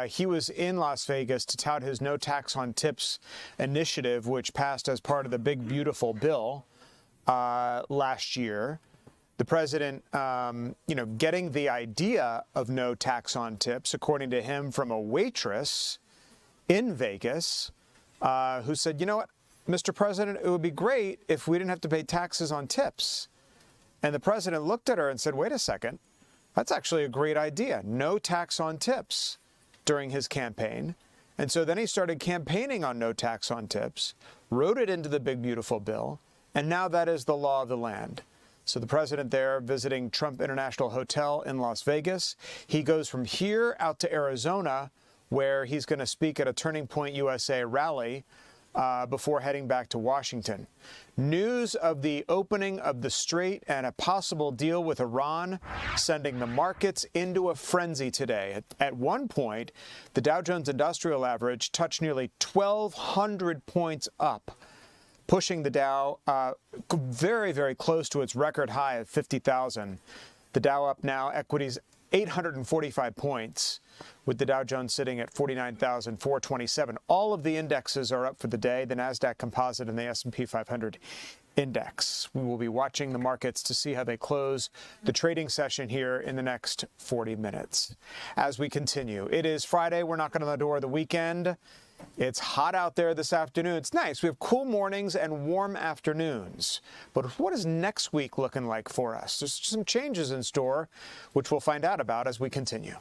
Speaker 8: He was in Las Vegas to tout his No Tax on Tips initiative, which passed as part of the Big Beautiful Bill last year. The president, getting the idea of no tax on tips, according to him, from a waitress in Vegas who said, you know what, Mr. President, it would be great if we didn't have to pay taxes on tips. And the president looked at her and said, wait a second, that's actually a great idea. No tax on tips during his campaign. And so then he started campaigning on no tax on tips, wrote it into the Big Beautiful Bill, and now that is the law of the land. So the president there visiting Trump International Hotel in Las Vegas. He goes from here out to Arizona, where he's going to speak at a Turning Point USA rally before heading back to Washington. News of the opening of the strait and a possible deal with Iran sending the markets into a frenzy today. At one point, the Dow Jones Industrial Average touched nearly 1,200 points up, pushing the Dow very, very close to its record high of 50,000. The Dow up now, equities 845 points, with the Dow Jones sitting at 49,427. All of the indexes are up for the day, the NASDAQ Composite and the S&P 500 index. We will be watching the markets to see how they close the trading session here in the next 40 minutes. As we continue, it is Friday. We're knocking on the door of the weekend. It's hot out there this afternoon. It's nice. We have cool mornings and warm afternoons. But what is next week looking like for us? There's some changes in store, which we'll find out about as we continue.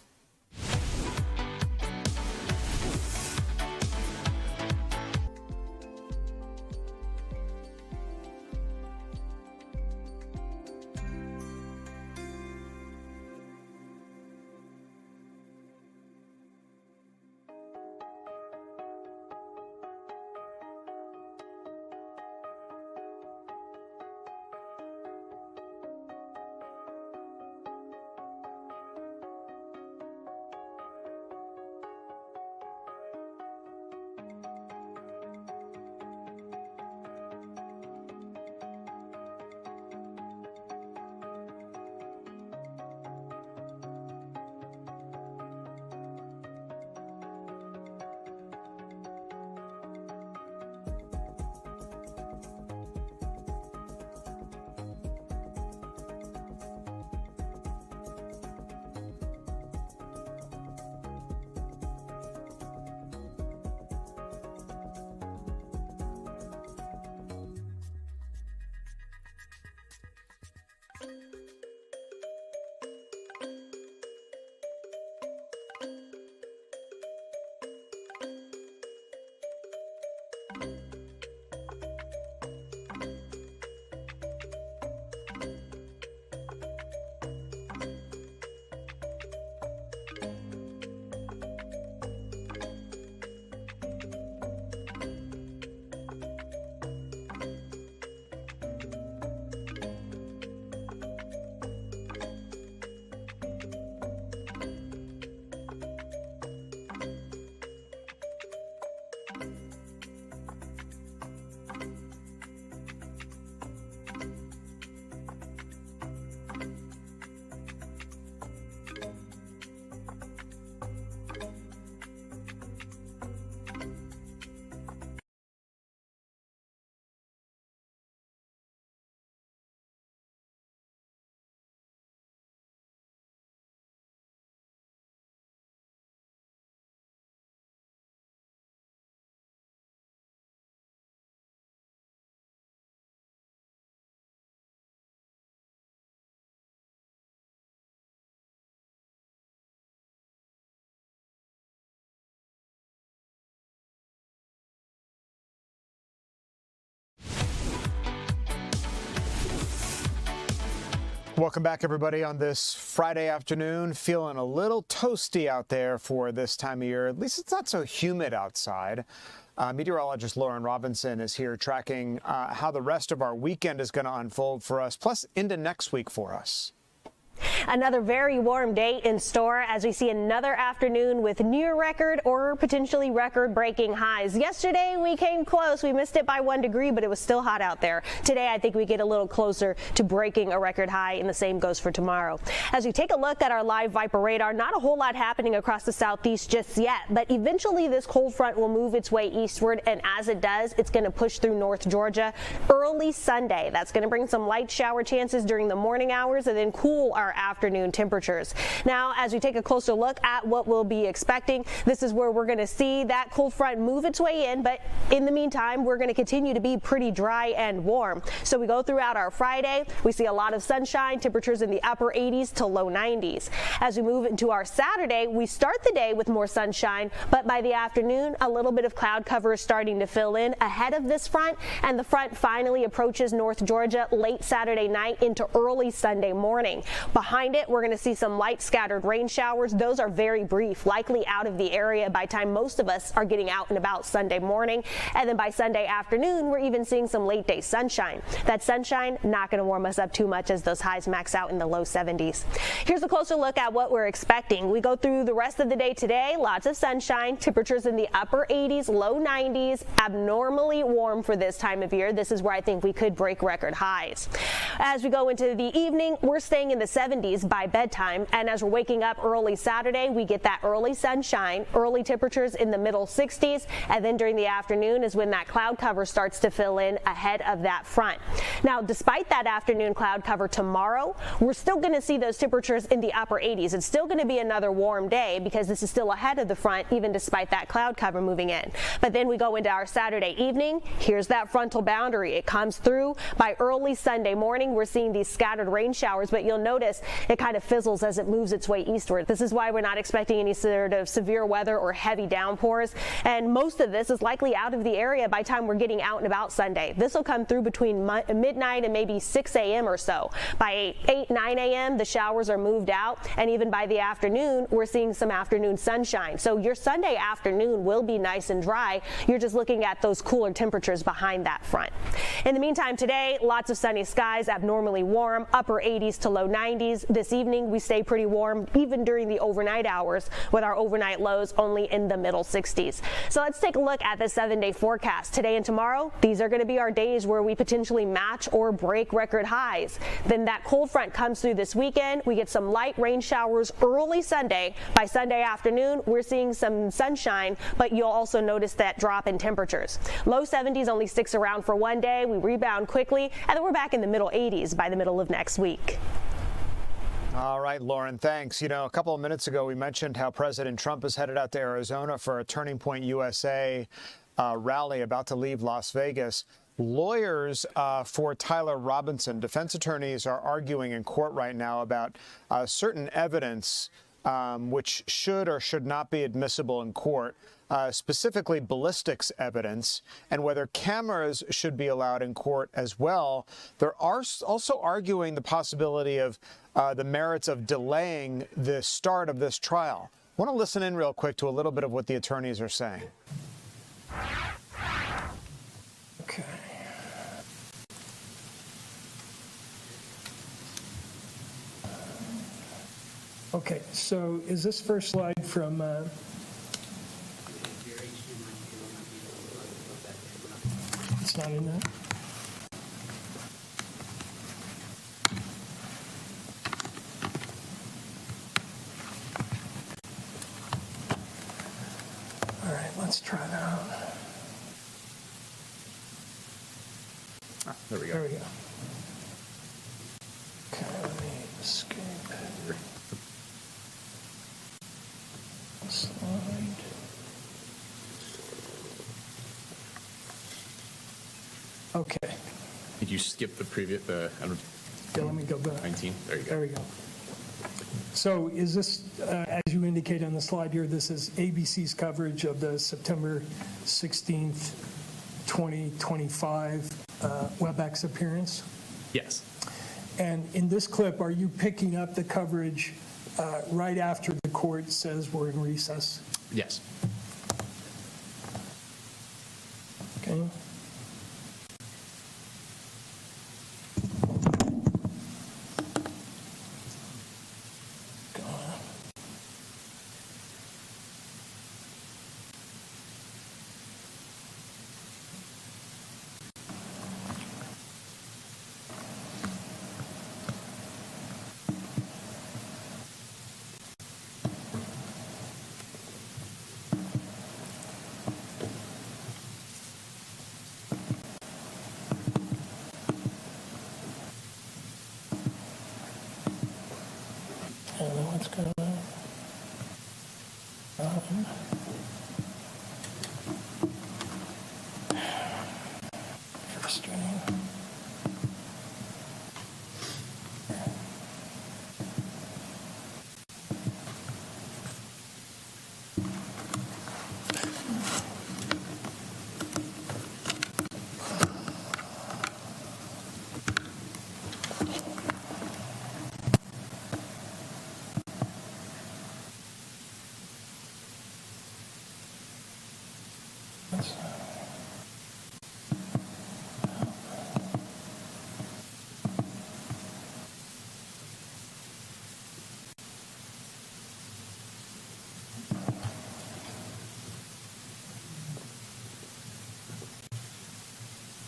Speaker 8: Welcome back, everybody, on this Friday afternoon. Feeling a little toasty out there for this time of year. At least it's not so humid outside. Meteorologist Lauren Robinson is here tracking how the rest of our weekend is going to unfold for us, plus into next week for us.
Speaker 6: Another very warm day in store as we see another afternoon with near record or potentially record-breaking highs. Yesterday we came close. We missed it by 1 degree, but it was still hot out there. Today I think we get a little closer to breaking a record high, and the same goes for tomorrow. As we take a look at our live Viper radar, not a whole lot happening across the southeast just yet, but eventually this cold front will move its way eastward, and as it does, it's going to push through North Georgia early Sunday. That's going to bring some light shower chances during the morning hours and then cool our afternoon temperatures. Now, as we take a closer look at what we'll be expecting, this is where we're going to see that cold front move its way in, but in the meantime, we're going to continue to be pretty dry and warm. So we go throughout our Friday, we see a lot of sunshine, temperatures in the upper 80s to low 90s. As we move into our Saturday, we start the day with more sunshine, but by the afternoon, a little bit of cloud cover is starting to fill in ahead of this front, and the front finally approaches North Georgia late Saturday night into early Sunday morning. Behind it, we're going to see some light scattered rain showers. Those are very brief, likely out of the area by the time most of us are getting out and about Sunday morning. And then by Sunday afternoon, we're even seeing some late day sunshine. That sunshine not going to warm us up too much as those highs max out in the low 70s. Here's a closer look at what we're expecting. We go through the rest of the day today. Lots of sunshine, temperatures in the upper 80s, low 90s, abnormally warm for this time of year. This is where I think we could break record highs. As we go into the evening, we're staying in the 70s by bedtime, and as we're waking up early Saturday, we get that early sunshine, early temperatures in the middle 60s, and then during the afternoon is when that cloud cover starts to fill in ahead of that front. Now, despite that afternoon cloud cover tomorrow, we're still going to see those temperatures in the upper 80s. It's still going to be another warm day because this is still ahead of the front, even despite that cloud cover moving in. But then we go into our Saturday evening. Here's that frontal boundary. It comes through by early Sunday morning. We're seeing these scattered rain showers, but you'll notice it kind of fizzles as it moves its way eastward. This is why we're not expecting any sort of severe weather or heavy downpours, and most of this is likely out of the area by the time we're getting out and about Sunday. This will come through between midnight and maybe 6 a.m. or so. By 8, 9 a.m. the showers are moved out, and even by the afternoon we're seeing some afternoon sunshine. So your Sunday afternoon will be nice and dry. You're just looking at those cooler temperatures behind that front. In the meantime, today, lots of sunny skies, abnormally warm, upper 80s to low 90s. This evening we stay pretty warm even during the overnight hours, with our overnight lows only in the middle 60s. So let's take a look at the 7-day forecast. Today and tomorrow, these are going to be our days where we potentially match or break record highs. Then that cold front comes through this weekend. We get some light rain showers early Sunday. By Sunday afternoon, we're seeing some sunshine, but you'll also notice that drop in temperatures. Low 70s only sticks around for one day. We rebound quickly, and then we're back in the middle 80s by the middle of next week.
Speaker 8: All right, Lauren, thanks. You know, a couple of minutes ago, we mentioned how President Trump is headed out to Arizona for a Turning Point USA rally about to leave Las Vegas. Lawyers for Tyler Robinson, defense attorneys, are arguing in court right now about certain evidence which should or should not be admissible in court. specifically ballistics evidence, and whether cameras should be allowed in court as well. They're also arguing the possibility of the merits of delaying the start of this trial. I want to listen in real quick to a little bit of what the attorneys are saying.
Speaker 15: Okay. Okay, so is this first slide from it's not in there? All right, let's try that out.
Speaker 8: There we go.
Speaker 15: There we go. Okay, let me escape. Slide. Okay.
Speaker 16: Did you skip the previous,
Speaker 15: Yeah, let me go back.
Speaker 16: 19? There you go.
Speaker 15: There we go. So is this, as you indicate on the slide here, this is ABC's coverage of the September 16th, 2025 WebEx appearance?
Speaker 16: Yes.
Speaker 15: And in this clip, are you picking up the coverage right after the court says we're in recess?
Speaker 16: Yes.
Speaker 15: Okay. What's going on? First one.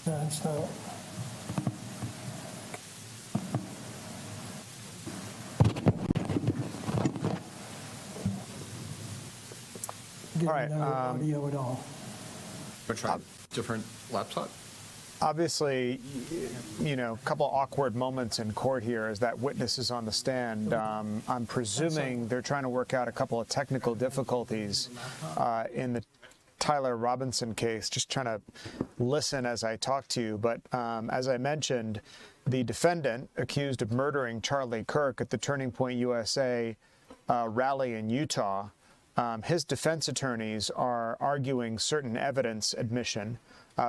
Speaker 15: No, it's not.
Speaker 8: All right.
Speaker 15: No audio at all.
Speaker 16: We'll try different laptop.
Speaker 8: Obviously, you know, a couple awkward moments in court here as that witness is on the stand. I'm presuming they're trying to work out a couple of technical difficulties in the Tyler Robinson case, just trying to listen as I talk to you. But as I mentioned, the defendant accused of murdering Charlie Kirk at the Turning Point USA rally in Utah, his defense attorneys are arguing certain evidence admission,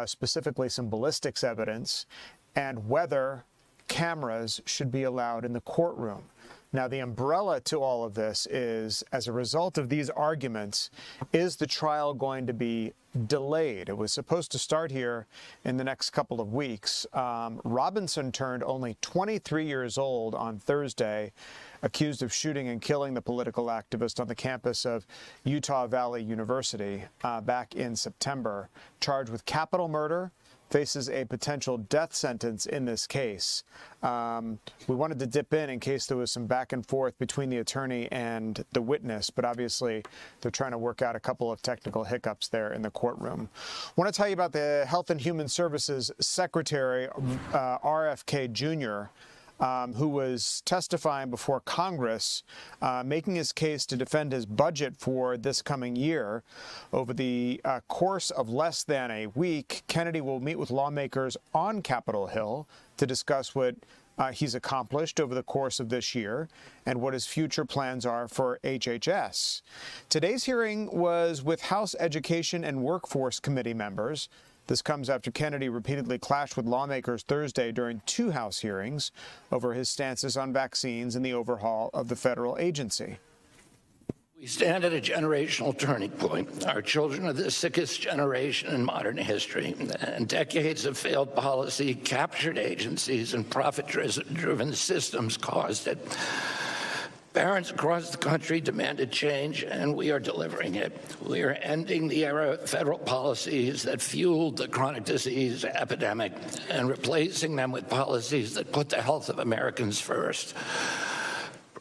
Speaker 8: specifically some ballistics evidence, and whether cameras should be allowed in the courtroom. Now, the umbrella to all of this is, as a result of these arguments, is the trial going to be delayed? It was supposed to start here in the next couple of weeks. Robinson turned only 23 years old on Thursday, accused of shooting and killing the political activist on the campus of Utah Valley University back in September, charged with capital murder, faces a potential death sentence in this case. We wanted to dip in case there was some back and forth between the attorney and the witness, but obviously they're trying to work out a couple of technical hiccups there in the courtroom. I want to tell you about the Health and Human Services Secretary, RFK Jr., who was testifying before Congress, making his case to defend his budget for this coming year. Over the course of less than a week, Kennedy will meet with lawmakers on Capitol Hill to discuss what he's accomplished over the course of this year and what his future plans are for HHS. Today's hearing was with House Education and Workforce Committee members. This comes after Kennedy repeatedly clashed with lawmakers Thursday during 2 House hearings over his stances on vaccines and the overhaul of the federal agency.
Speaker 17: We stand at a generational turning point. Our children are the sickest generation in modern history, and decades of failed policy, captured agencies, and profit-driven systems caused it. Parents across the country demanded change, and we are delivering it. We are ending the era of federal policies that fueled the chronic disease epidemic and replacing them with policies that put the health of Americans first.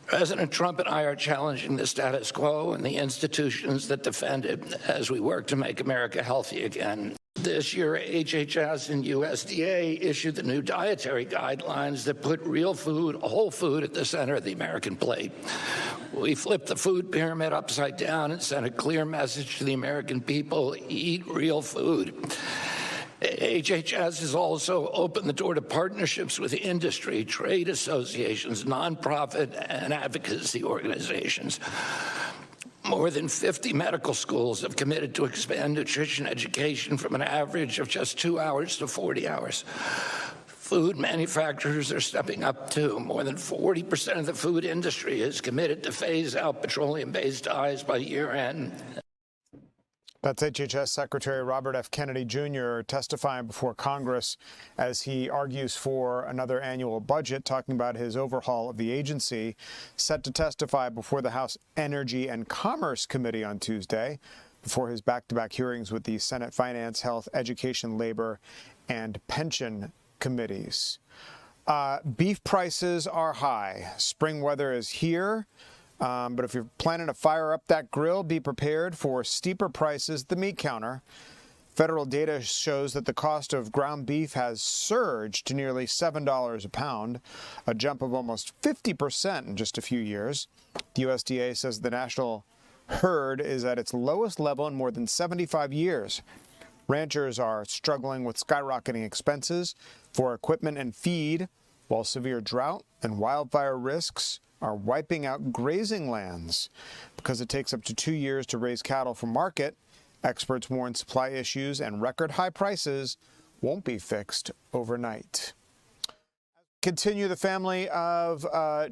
Speaker 17: President Trump and I are challenging the status quo and the institutions that defend it as we work to make America healthy again. This year, HHS and USDA issued the new dietary guidelines that put real food, whole food, at the center of the American plate. We flipped the food pyramid upside down and sent a clear message to the American people: eat real food. HHS has also opened the door to partnerships with industry, trade associations, nonprofit, and advocacy organizations. More than 50 medical schools have committed to expand nutrition education from an average of just 2 hours to 40 hours. Food manufacturers are stepping up too. More than 40% of the food industry is committed to phase out petroleum-based dyes by year-end.
Speaker 8: That's HHS Secretary Robert F. Kennedy Jr. testifying before Congress as he argues for another annual budget, talking about his overhaul of the agency, set to testify before the House Energy and Commerce Committee on Tuesday, before his back-to-back hearings with the Senate Finance, Health, Education, Labor, and Pension committees. Beef prices are high. Spring weather is here. But if you're planning to fire up that grill, be prepared for steeper prices at the meat counter. Federal data shows that the cost of ground beef has surged to nearly $7 a pound, a jump of almost 50% in just a few years. The USDA says the national herd is at its lowest level in more than 75 years. Ranchers are struggling with skyrocketing expenses for equipment and feed, while severe drought and wildfire risks are wiping out grazing lands. Because it takes up to 2 years to raise cattle for market, experts warn supply issues and record high prices won't be fixed overnight. Continue, the family of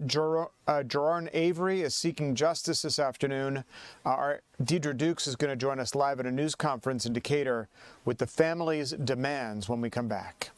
Speaker 8: Jerron Avery is seeking justice this afternoon. Our Deidre Dukes is going to join us live at a news conference in Decatur with the family's demands when we come back.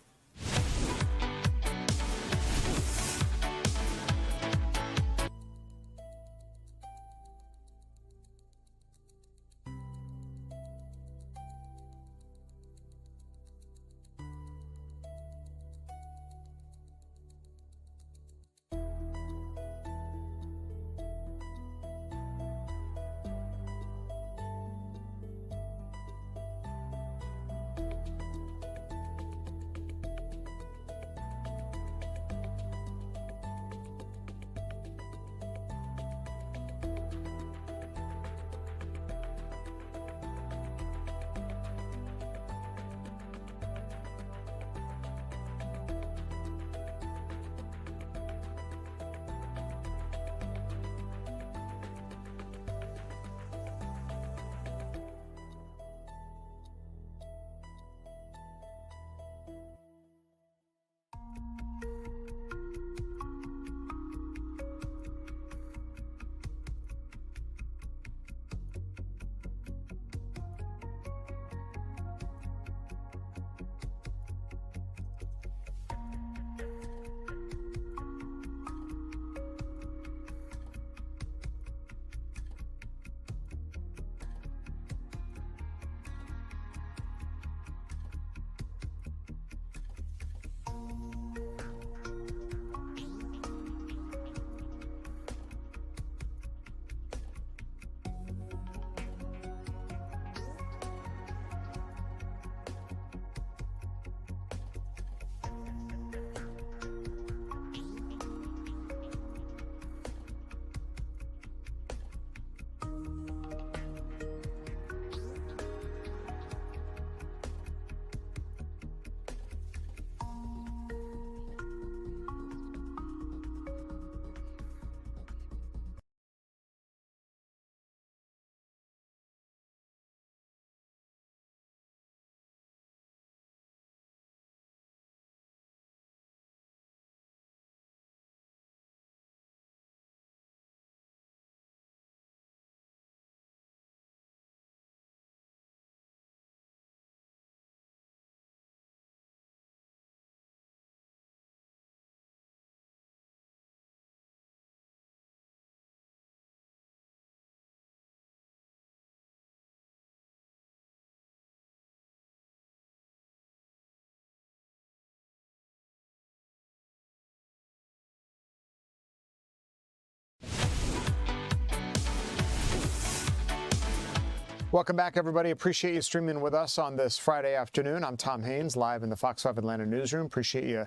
Speaker 8: Welcome back, everybody. Appreciate you streaming with us on this Friday afternoon. I'm Tom Haynes, live in the Fox 5 Atlanta newsroom. Appreciate you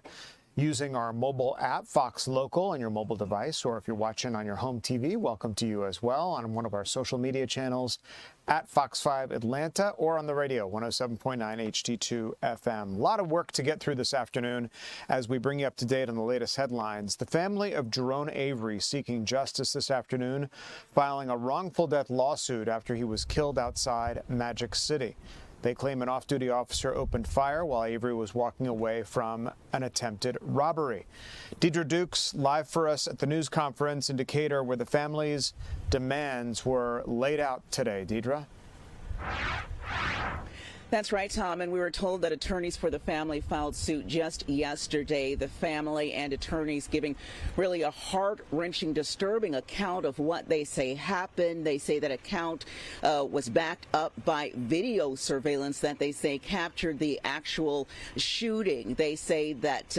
Speaker 8: using our mobile app, Fox Local, on your mobile device, or if you're watching on your home TV, welcome to you as well on one of our social media channels at Fox 5 Atlanta or on the radio, 107.9 HD2 FM. A lot of work to get through this afternoon as we bring you up to date on the latest headlines. The family of Jerome Avery seeking justice this afternoon, filing a wrongful death lawsuit after he was killed outside Magic City. They claim an off-duty officer opened fire while Avery was walking away from an attempted robbery. Deidre Dukes live for us at the news conference in Decatur where the family's demands were laid out today. Deidre?
Speaker 1: That's right, Tom, and we were told that attorneys for the family filed suit just yesterday. The family and attorneys giving really a heart-wrenching, disturbing account of what they say happened. They say that account was backed up by video surveillance that they say captured the actual shooting. They say that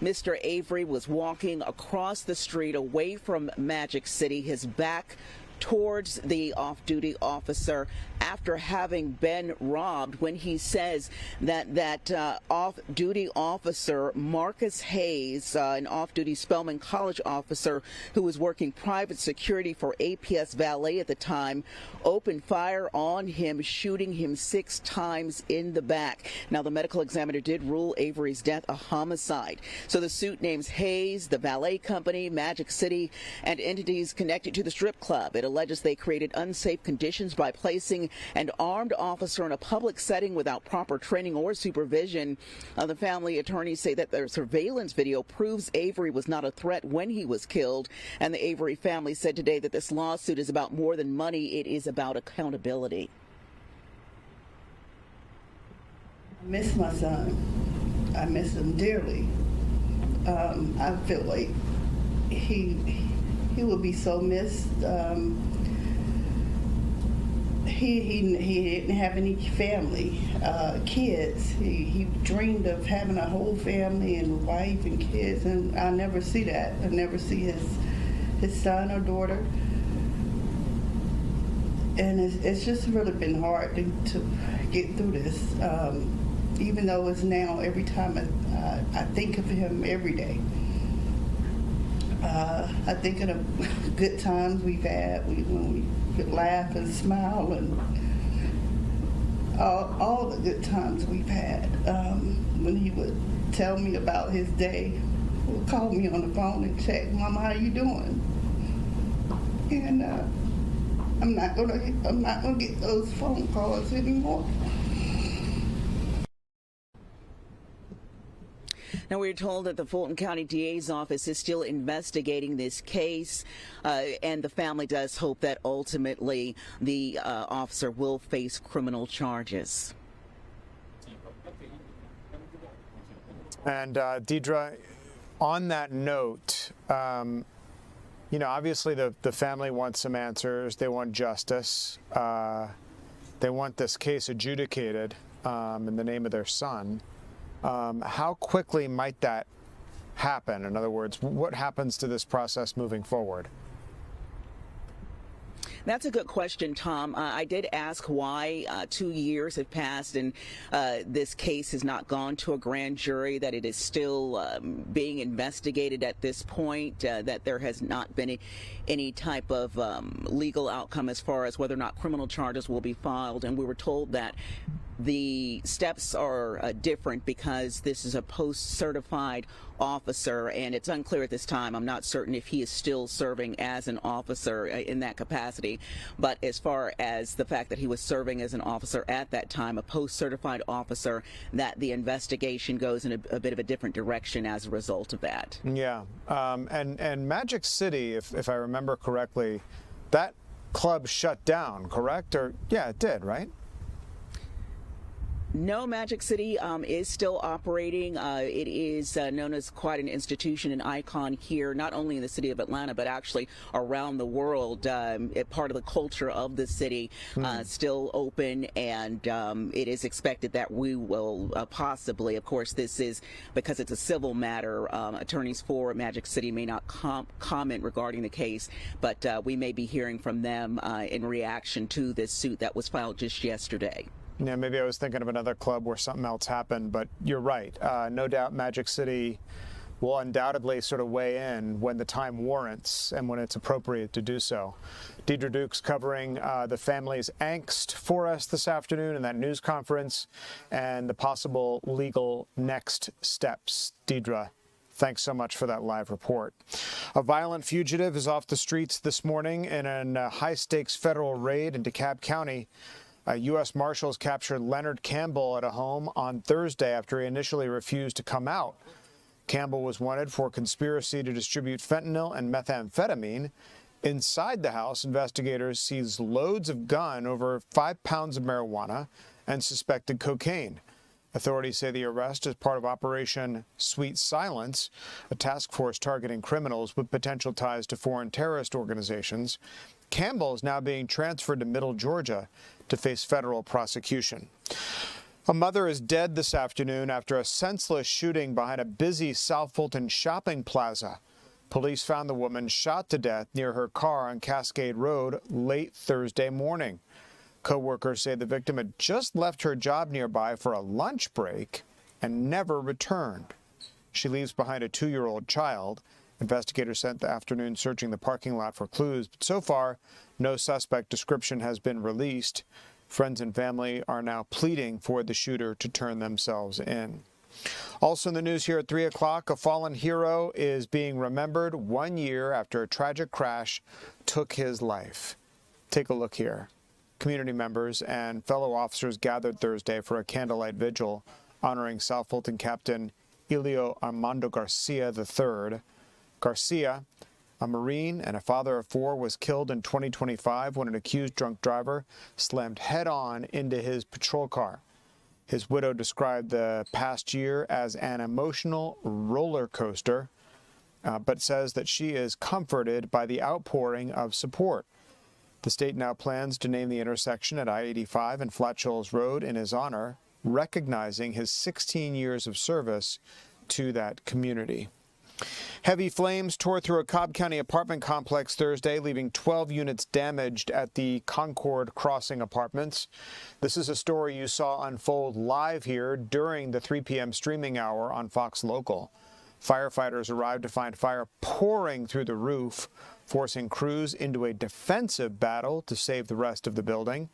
Speaker 1: Mr. Avery was walking across the street away from Magic City, his back towards the off-duty officer after having been robbed, when he says that off-duty officer Marcus Hayes, an off-duty Spelman College officer who was working private security for APS Valet at the time, opened fire on him, shooting him 6 times in the back. Now, the medical examiner did rule Avery's death a homicide. So the suit names Hayes, the valet company, Magic City, and entities connected to the strip club. It alleges they created unsafe conditions by placing an armed officer in a public setting without proper training or supervision. The family attorneys say that their surveillance video proves Avery was not a threat when he was killed. And the Avery family said today that this lawsuit is about more than money. It is about accountability.
Speaker 23: I miss my son. I miss him dearly. I feel like he will be so missed. He didn't have any family, kids. He dreamed of having a whole family and wife and kids, and I never see that. I never see his son or daughter. And it's just really been hard to get through this, even though it's now every time I think of him every day. I think of the good times we've had when we could laugh and smile, and all the good times we've had. When he would tell me about his day, he would call me on the phone and check, "Mama, how you doing?" And I'm not gonna get those phone calls anymore.
Speaker 1: Now, we're told that the Fulton County DA's office is still investigating this case, and the family does hope that ultimately the officer will face criminal charges.
Speaker 8: And Deidre, on that note, you know, obviously the family wants some answers. They want justice. They want this case adjudicated in the name of their son. How quickly might that happen? In other words, what happens to this process moving forward?
Speaker 1: That's a good question, Tom. I did ask why 2 years have passed and this case has not gone to a grand jury, that it is still being investigated at this point, that there has not been any type of legal outcome as far as whether or not criminal charges will be filed. And we were told that the steps are different because this is a post-certified officer, and it's unclear at this time. I'm not certain if he is still serving as an officer in that capacity, but as far as the fact that he was serving as an officer at that time, a post-certified officer, that the investigation goes in a bit of a different direction as a result of that.
Speaker 8: Yeah, and Magic City, if I remember correctly, that club shut down, correct? Or yeah, it did, right?
Speaker 1: No, Magic City is still operating. It is known as quite an institution, an icon here, not only in the city of Atlanta, but actually around the world. Part of the culture of the city, still open, and it is expected that we will possibly, of course, this is because it's a civil matter. Attorneys for Magic City may not comment regarding the case, but we may be hearing from them in reaction to this suit that was filed just yesterday.
Speaker 8: Yeah, maybe I was thinking of another club where something else happened, but you're right. No doubt Magic City will undoubtedly sort of weigh in when the time warrants and when it's appropriate to do so. Deidre Duke's covering the family's angst for us this afternoon in that news conference and the possible legal next steps. Deidre, thanks so much for that live report. A violent fugitive is off the streets this morning in a high-stakes federal raid in DeKalb County. U.S. Marshals captured Leonard Campbell at a home on Thursday after he initially refused to come out. Campbell was wanted for conspiracy to distribute fentanyl and methamphetamine. Inside the house, investigators seized loads of gun, over 5 pounds of marijuana, and suspected cocaine. Authorities say the arrest is part of Operation Sweet Silence, a task force targeting criminals with potential ties to foreign terrorist organizations. Campbell is now being transferred to Middle Georgia to face federal prosecution. A mother is dead this afternoon after a senseless shooting behind a busy South Fulton shopping plaza. Police found the woman shot to death near her car on Cascade Road late Thursday morning. Co-workers say the victim had just left her job nearby for a lunch break and never returned. She leaves behind a 2-year-old child. Investigators spent the afternoon searching the parking lot for clues, but so far, no suspect description has been released. Friends and family are now pleading for the shooter to turn themselves in. Also in the news here at 3 o'clock, a fallen hero is being remembered 1 year after a tragic crash took his life. Take a look here. Community members and fellow officers gathered Thursday for a candlelight vigil honoring South Fulton Captain Elio Armando Garcia III. Garcia, a Marine and a father of 4, was killed in 2025 when an accused drunk driver slammed head-on into his patrol car. His widow described the past year as an emotional roller coaster, but says that she is comforted by the outpouring of support. The state now plans to name the intersection at I-85 and Flat Shoals Road in his honor, recognizing his 16 years of service to that community. Heavy flames tore through a DeKalb County apartment complex Thursday, leaving 12 units damaged at the Concord Crossing apartments. This is a story you saw unfold live here during the 3 p.m. streaming hour on Fox Local. Firefighters arrived to find fire pouring through the roof, forcing crews into a defensive battle to save the rest of the building.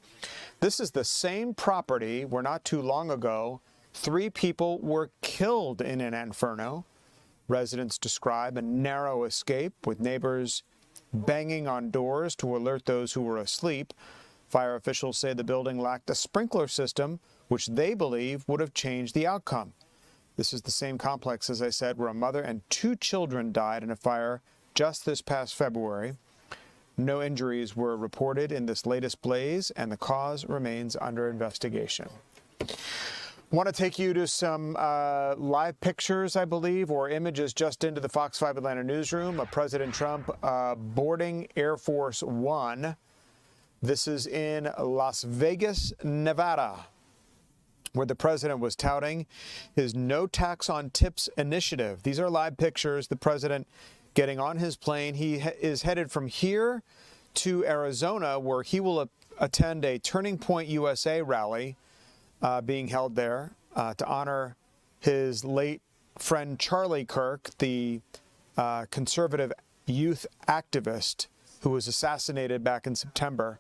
Speaker 8: This is the same property where not too long ago, 3 people were killed in an inferno. Residents describe a narrow escape with neighbors banging on doors to alert those who were asleep. Fire officials say the building lacked a sprinkler system, which they believe would have changed the outcome. This is the same complex, as I said, where a mother and 2 children died in a fire just this past February. No injuries were reported in this latest blaze, and the cause remains under investigation. I want to take you to some live pictures, I believe, or images just into the Fox 5 Atlanta newsroom of President Trump boarding Air Force One. This is in Las Vegas, Nevada, where the president was touting his no tax on tips initiative. These are live pictures. The president getting on his plane. He is headed from here to Arizona, where he will attend a Turning Point USA rally being held there to honor his late friend Charlie Kirk, the conservative youth activist who was assassinated back in September.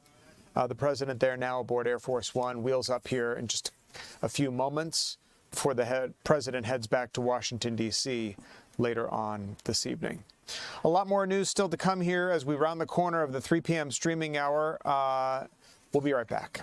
Speaker 8: The president there now aboard Air Force One, wheels up here in just a few moments before the president heads back to Washington, D.C. later on this evening. A lot more news still to come here as we round the corner of the 3 p.m. streaming hour. We'll be right back.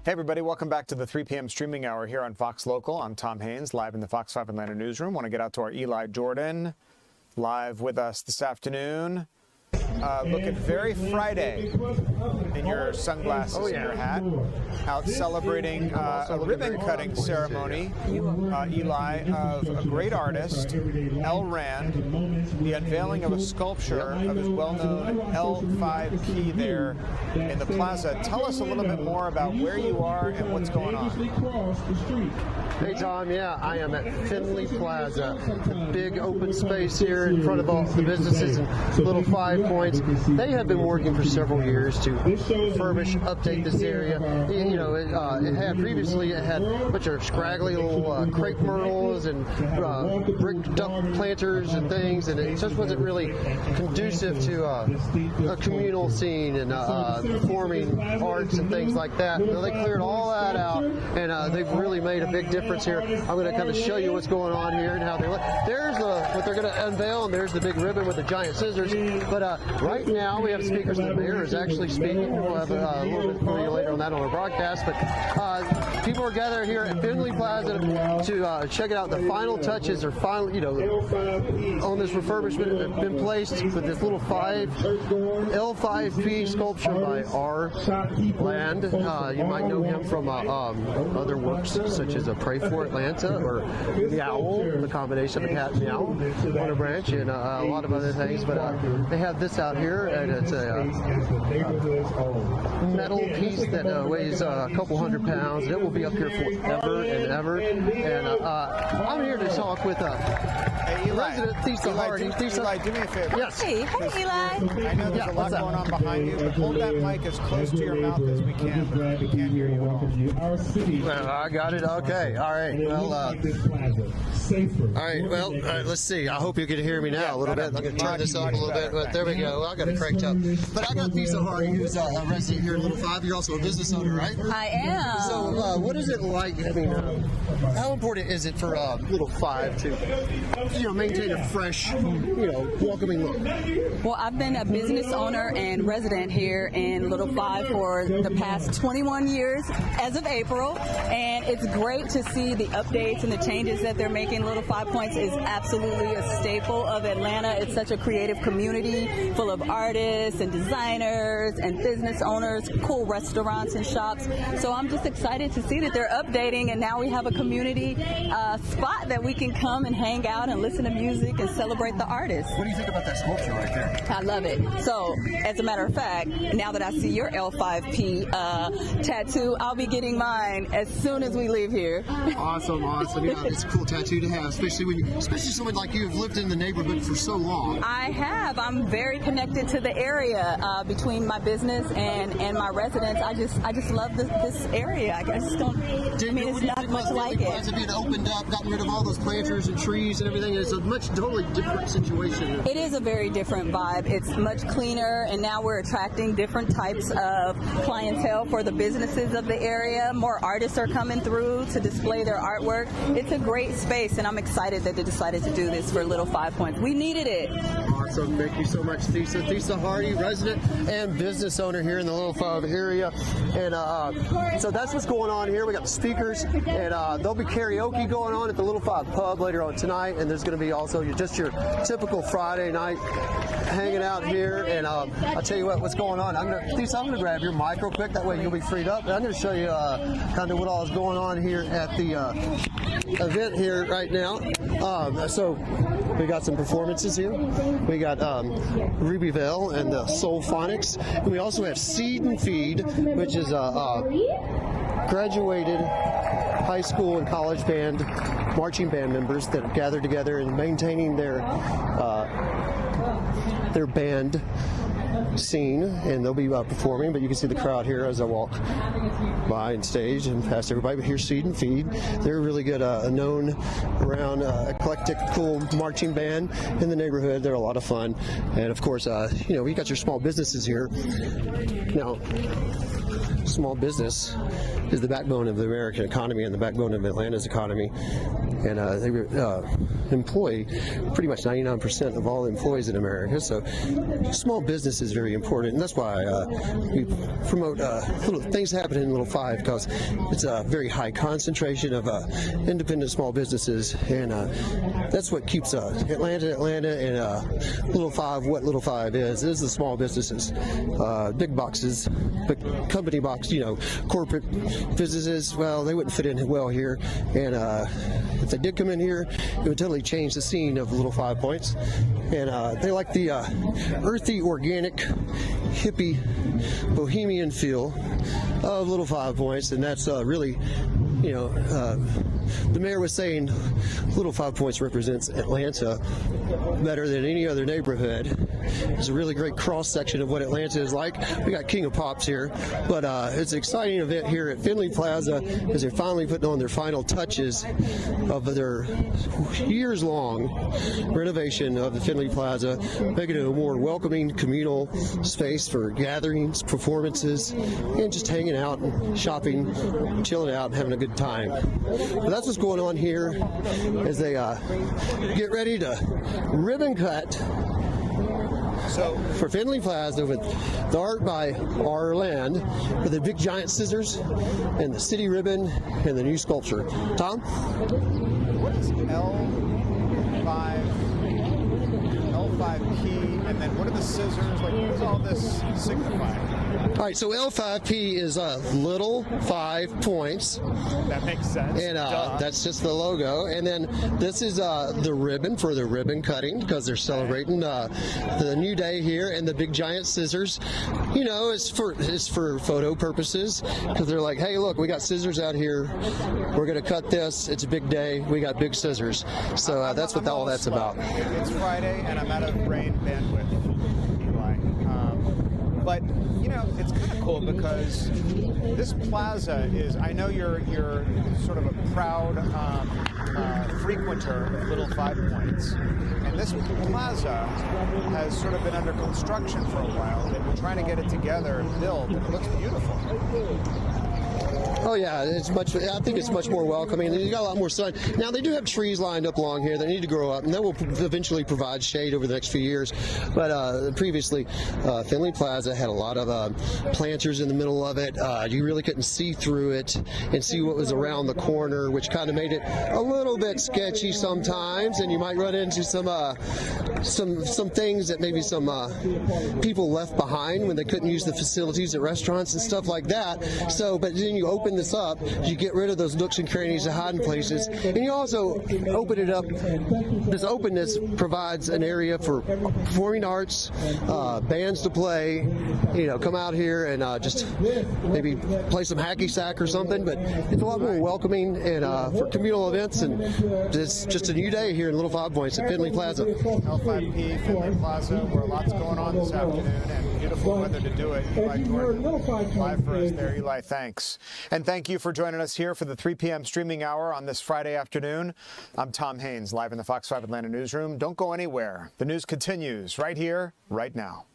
Speaker 8: Hey everybody, welcome back to the 3 p.m. streaming hour here on Fox Local. I'm Tom Haines, live in the Fox 5 Atlanta newsroom. Want to get out to our Eli Jordan, live with us this afternoon. Looking very Friday in your sunglasses and your hat. Out celebrating a ribbon-cutting ceremony, Eli, of a great artist, L. Rand, the unveiling of a sculpture of his well-known L5P there in the plaza. Tell us a little bit more about where you are and what's going on.
Speaker 3: Hey, Tom. Yeah, I am at Finley Plaza, a big open space here in front of all the businesses and Little 5 Points. They have been working for several years to refurbish, update this area. You know, it had previously a bunch of scraggly little crepe myrtles and brick duck planters and things, and it just wasn't really conducive to a communal scene and performing arts and things like that. So they cleared all that out, and they've really made a big difference here. I'm going to kind of show you what's going on here and how they look. There's what they're going to unveil, and there's the big ribbon with the giant scissors. But right now we have speakers. The mayor is actually speaking. We'll have a little bit for you later on that on our broadcast. But people are gathered here at Finley Plaza to check it out. The final touches are finally, on this refurbishment have been placed with this little L5P sculpture by R. Land. You might know him from other works such as Pray for Atlanta or Meow, the combination of a cat and meow on a branch, and a lot of other things. But they have this out here, and it's a metal piece that weighs a couple hundred pounds. It will be up here forever and ever. And I'm here to talk with Resident Thisa Hardy.
Speaker 8: Eli, do me a favor.
Speaker 3: Yes.
Speaker 6: Hey, Eli.
Speaker 8: I know there's a lot going on behind you, but hold that mic as close to your mouth as we can. We can't hear you at all.
Speaker 3: I got it. Okay. All right. Well, all right. Well, let's see. I hope you can hear me now a little bit. I'm going to turn this up a little bit, but there we go. I got it cranked up. But I got Thisa Hardy, who's a resident here in Little 5. You're also a business owner, right?
Speaker 19: I am.
Speaker 3: So, what is it like? I mean, how important is it for Little 5 to, maintain a fresh, welcoming look?
Speaker 19: Well, I've been a business owner and resident here in Little 5 for the past 21 years as of April, and it's great to see the updates and the changes that they're making. Little 5 Points is absolutely a staple of Atlanta. It's such a creative community full of artists and designers and business owners, cool restaurants and shops. So I'm just excited to see that they're updating, and now we have a community spot that we can come and hang out and listen to music and celebrate the artists.
Speaker 3: What do you think about that sculpture right there?
Speaker 19: I love it. So, as a matter of fact, now that I see your L5P tattoo, I'll be getting mine as soon as we leave here.
Speaker 3: Awesome. Yeah, it's a cool tattoo to have, especially someone like you who've lived in the neighborhood for so long.
Speaker 19: I have. I'm very connected to the area between my business and my residence. I just love this area. I just don't. It's not much like it.
Speaker 3: Plaza being opened up, gotten rid of all those planters and trees and everything. It's a totally different situation.
Speaker 19: It is a very different vibe. It's much cleaner, and now we're attracting different types of clientele for the businesses of the area. More artists are coming through to display their artwork. It's a great space, and I'm excited that they decided to do this for Little 5 Points. We needed it.
Speaker 3: Awesome. Thank you so much, Thisa. Thisa Hardy, resident and business owner here in the Little 5 area. And so that's what's going on here. We got the speakers, and there'll be karaoke going on at the Little 5 Pub later on tonight, and there's going to be also just your typical Friday night hanging out here. And I'll tell you what's going on. Thisa, I'm going to grab your mic real quick. That way you'll be freed up. And I'm going to show you kind of what all is going on here at the event here right now. So we got some performances here. We got Ruby Vale and the Soul Phonics. And we also have Seed and Feed, which is graduated high school and college band, marching band members that have gathered together and maintaining their band scene, and they'll be performing, but you can see the crowd here as I walk by and stage and past everybody. But here's Seed and Feed. They're a really good, known around eclectic, cool marching band in the neighborhood. They're a lot of fun. And of course, we got your small businesses here. Now, small business is the backbone of the American economy and the backbone of Atlanta's economy. and they employ pretty much 99% of all employees in America. So small business is very important, and that's why we promote little things happening in Little 5, because it's a very high concentration of independent small businesses, and that's what keeps Atlanta, and Little 5 what Little 5 is the small businesses. Big boxes, big company box, corporate businesses, well, they wouldn't fit in well here, and if they did come in here, it would totally change the scene of Little 5 Points. And they like the earthy, organic, hippie, bohemian feel of Little 5 Points, and that's really, the mayor was saying Little 5 Points represents Atlanta better than any other neighborhood. It's a really great cross-section of what Atlanta is like. We got King of Pops here, but it's an exciting event here at Finley Plaza as they're finally putting on their final touches of their years-long renovation of the Finley Plaza, making it a more welcoming communal space for gatherings, performances, and just hanging out and shopping, chilling out, and having a good time. But that's what's going on here as they get ready to ribbon cut for Finley Plaza with the art by R. Land, with the big giant scissors and the city ribbon and the new sculpture. Tom?
Speaker 8: What is L5P, and then what are the scissors? Like, what does all this signify?
Speaker 3: All right, so L5P is Little 5 Points.
Speaker 8: That makes sense.
Speaker 3: And that's just the logo. And then this is the ribbon for the ribbon cutting, because they're celebrating the new day here. And the big giant scissors, it's for photo purposes, because they're like, hey, look, we got scissors out here. We're going to cut this. It's a big day. We got big scissors. So that's what all that's about.
Speaker 8: It's Friday, and I'm out of brain bandwidth, Eli. But it's kind of cool because this plaza is, I know you're sort of a proud frequenter of Little 5 Points, and this plaza has sort of been under construction for a while. They've been trying to get it together and built, and it looks beautiful.
Speaker 3: Oh yeah, I think it's much more welcoming. You got a lot more sun. Now they do have trees lined up along here that need to grow up, and that will eventually provide shade over the next few years. But previously, Finley Plaza had a lot of planters in the middle of it. You really couldn't see through it and see what was around the corner, which kind of made it a little bit sketchy sometimes. And you might run into some things that maybe some people left behind when they couldn't use the facilities at restaurants and stuff like that. So, but then you open this up, you get rid of those nooks and crannies and hiding places, and you also open it up. This openness provides an area for performing arts, bands to play, come out here and just maybe play some hacky sack or something, but it's a lot more welcoming and for communal events, and it's just a new day here in Little 5 Points at Finley Plaza.
Speaker 8: L5P, Finley Plaza, where lots going on this afternoon, and beautiful weather to do it. Eli Jordan, live for us there. Eli, thanks. And thank you for joining us here for the 3 p.m. streaming hour on this Friday afternoon. I'm Tom Haines, live in the Fox 5 Atlanta newsroom. Don't go anywhere. The news continues right here, right now.